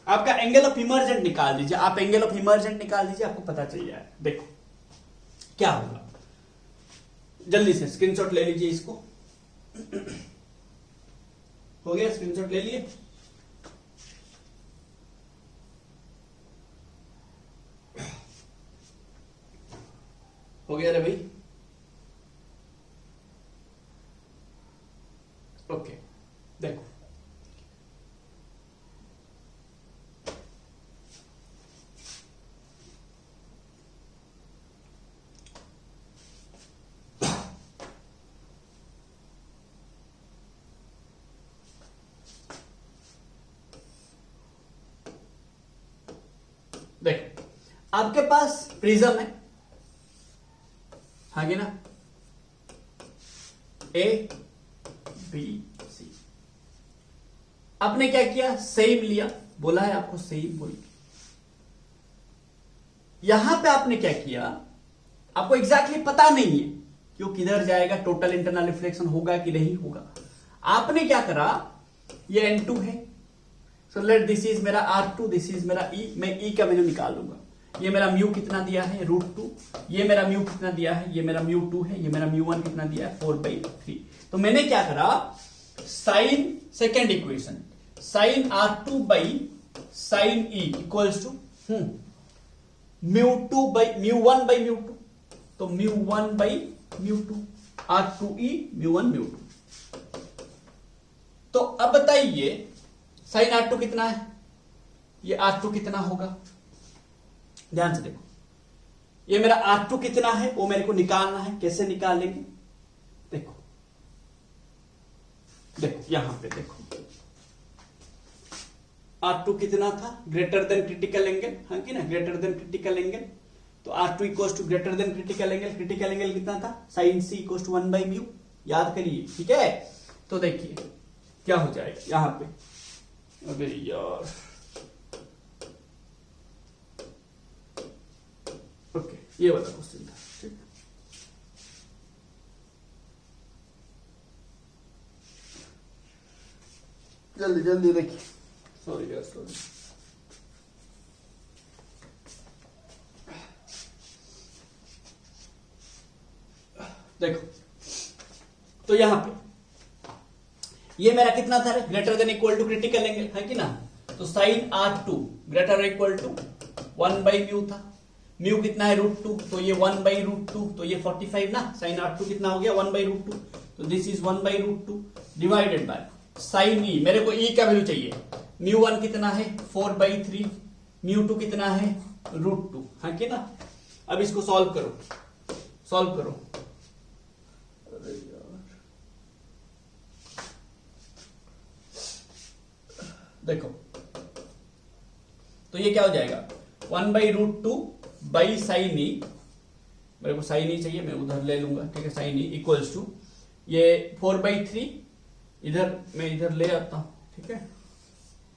आपका एंगल ऑफ इमर्जेंट निकाल दीजिए, आप एंगल ऑफ इमर्जेंट निकाल दीजिए, आपको पता चल जाएगा। देखो क्या होगा, जल्दी से स्क्रीनशॉट ले लीजिए इसको। हो गया, स्क्रीनशॉट ले लिए। हो गया रे भाई, ओके। देखो देखो आपके पास प्रिज्म है, हाँ कि ना, A B C। आपने क्या किया, सेम लिया, बोला है आपको सेम बोल। यहां पे आपने क्या किया, आपको एग्जैक्टली पता नहीं है कि वो किधर जाएगा, टोटल इंटरनल रिफ्लेक्शन होगा कि नहीं होगा। आपने क्या करा, ये N2 है, सो लेट दिस इज मेरा R2, दिस इज मेरा E, मैं E का वैल्यू निकाल लूंगा। ये मेरा म्यू कितना दिया है √2, ये मेरा म्यू कितना दिया है, ये मेरा म्यू2 है, ये मेरा म्यू1 कितना दिया है 4/3। तो मैंने क्या करा, sine second equation sine R2 by sine E equals to mu by mu, तो म्यू1 बाई म्यू2 R2E म्यू1 म्यू2। तो अब बताइए साइन R2 कितना है, ये R2 कितना होगा, ध्यान से देखो, ये मेरा R2 कितना है वो मेरे को निकालना है। कैसे निकालेंगे, देखो देखो यहां पे देखो, R2 कितना था, ग्रेटर देन क्रिटिकल एंगल, हाँ कि ना, ग्रेटर देन क्रिटिकल एंगल। तो R2 equals to greater than critical angle, critical angle कितना था, साइन C इक्वल्स टू 1/μ, याद करिए, ठीक है। तो देखिए क्या हो जाएगा यहां पे, अबे यार, ओके ये वाला क्वेश्चन था, ठीक है। जल्दी जल्दी देखिए, सॉरी यार सॉरी, देखो तो यहां पे ये मेरा कितना था, greater than equal to critical angle, है कि ना। तो sine R2 greater equal to 1/μ था, म्यू कितना है √2, तो ये 1/√2, तो ये 45 ना, साइन R2 कितना हो गया 1/√2, तो this is 1/√2 divided by sine E, मेरे को E का वैल्यू चाहिए, म्यू1 कितना है 4/3, म्यू2 कितना है √2, हाँ कि ना। अब इसको सॉल्व करो, सॉल्व करो, अरे यार देखो, तो ये क्या हो जाएगा 1/√2 बाई साइन E, मेरे को साइन E चाहिए, मैं उधर ले लूंगा, ठीक है, साइन E इक्वल्स टू ये 4/3, इधर मैं इधर ले आता हूं, ठीक है,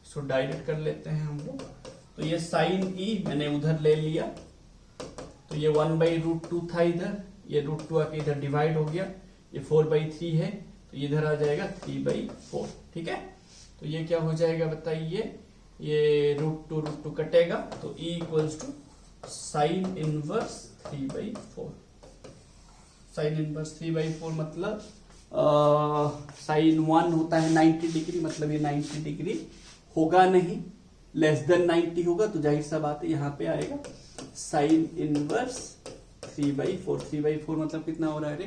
इसको डायरेक्ट कर लेते हैं हम लोग। तो ये साइन E मैंने उधर ले लिया, तो ये 1/√2 था इधर, ये √2 आके इधर डिवाइड हो गया, ये 4/3 है, तो इधर आ जाएगा 3/4, ठीक है। तो ये क्या हो जाएगा बताइए, ये √2 कटेगा, तो E equals to sine inverse 3/4, sine inverse 3/4 मतलब साइन 1 होता है 90 डिग्री, मतलब ये 90 डिग्री होगा नहीं, लेस देन 90 होगा, तो जाहिर सा बात है यहाँ पे आएगा साइन इनवर्स 3/4, 3/4 मतलब कितना हो रहा है रे,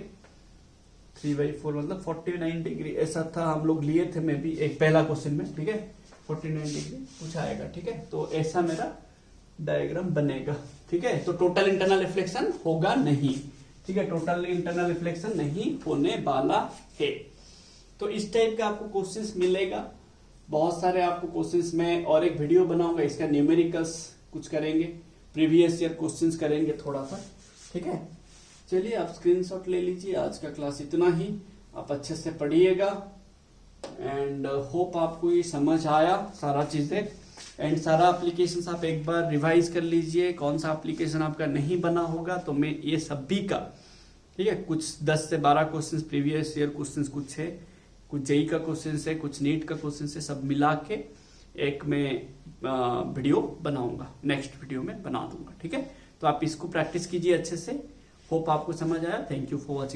3/4 मतलब 49 डिग्री, ऐसा था हम लोग लिए थे मैं भी एक पहला क्वेश्चन में, ठीक है, 49 डिग्री कुछ आएगा, ठीक है। तो ऐसा मेरा डायग्राम बनेगा, ठीक है। तो टोटल इंटरनल रिफ्लेक्शन होगा नहीं, ठीक है, टोटल इंटरनल रिफ्लेक्शन नहीं होने वाला है। तो इस टाइप का आपको क्वेश्चंस मिलेगा, बहुत सारे आपको क्वेश्चंस में, और एक वीडियो बनाऊंगा इसका, न्यूमेरिकल्स कुछ करेंगे, प्रीवियस ईयर क्वेश्चंस करेंगे थोड़ा सा, ठीक है। चलिए आप स्क्रीनशॉट ले लीजिए, आज का क्लास इतना ही, आप अच्छे से पढ़िएगा, एंड होप आपको ये समझ आया सारा चीजें, एंड सारा एप्लीकेशन आप एक बार रिवाइज कर लीजिए, कौन सा एप्लीकेशन आपका नहीं बना होगा तो मैं ये सभी का, ठीक है, कुछ 10 से 12 क्वेश्चंस प्रीवियस ईयर क्वेश्चंस कुछ है, कुछ जेई का क्वेश्चन है, कुछ नीट का क्वेश्चन है, सब मिला के एक मैं वीडियो बनाऊंगा, नेक्स्ट वीडियो में बना दूंगा, ठीक है। तो आप इसको प्रैक्टिस कीजिए अच्छे से, होप आपको समझ आया। Thank you for watching.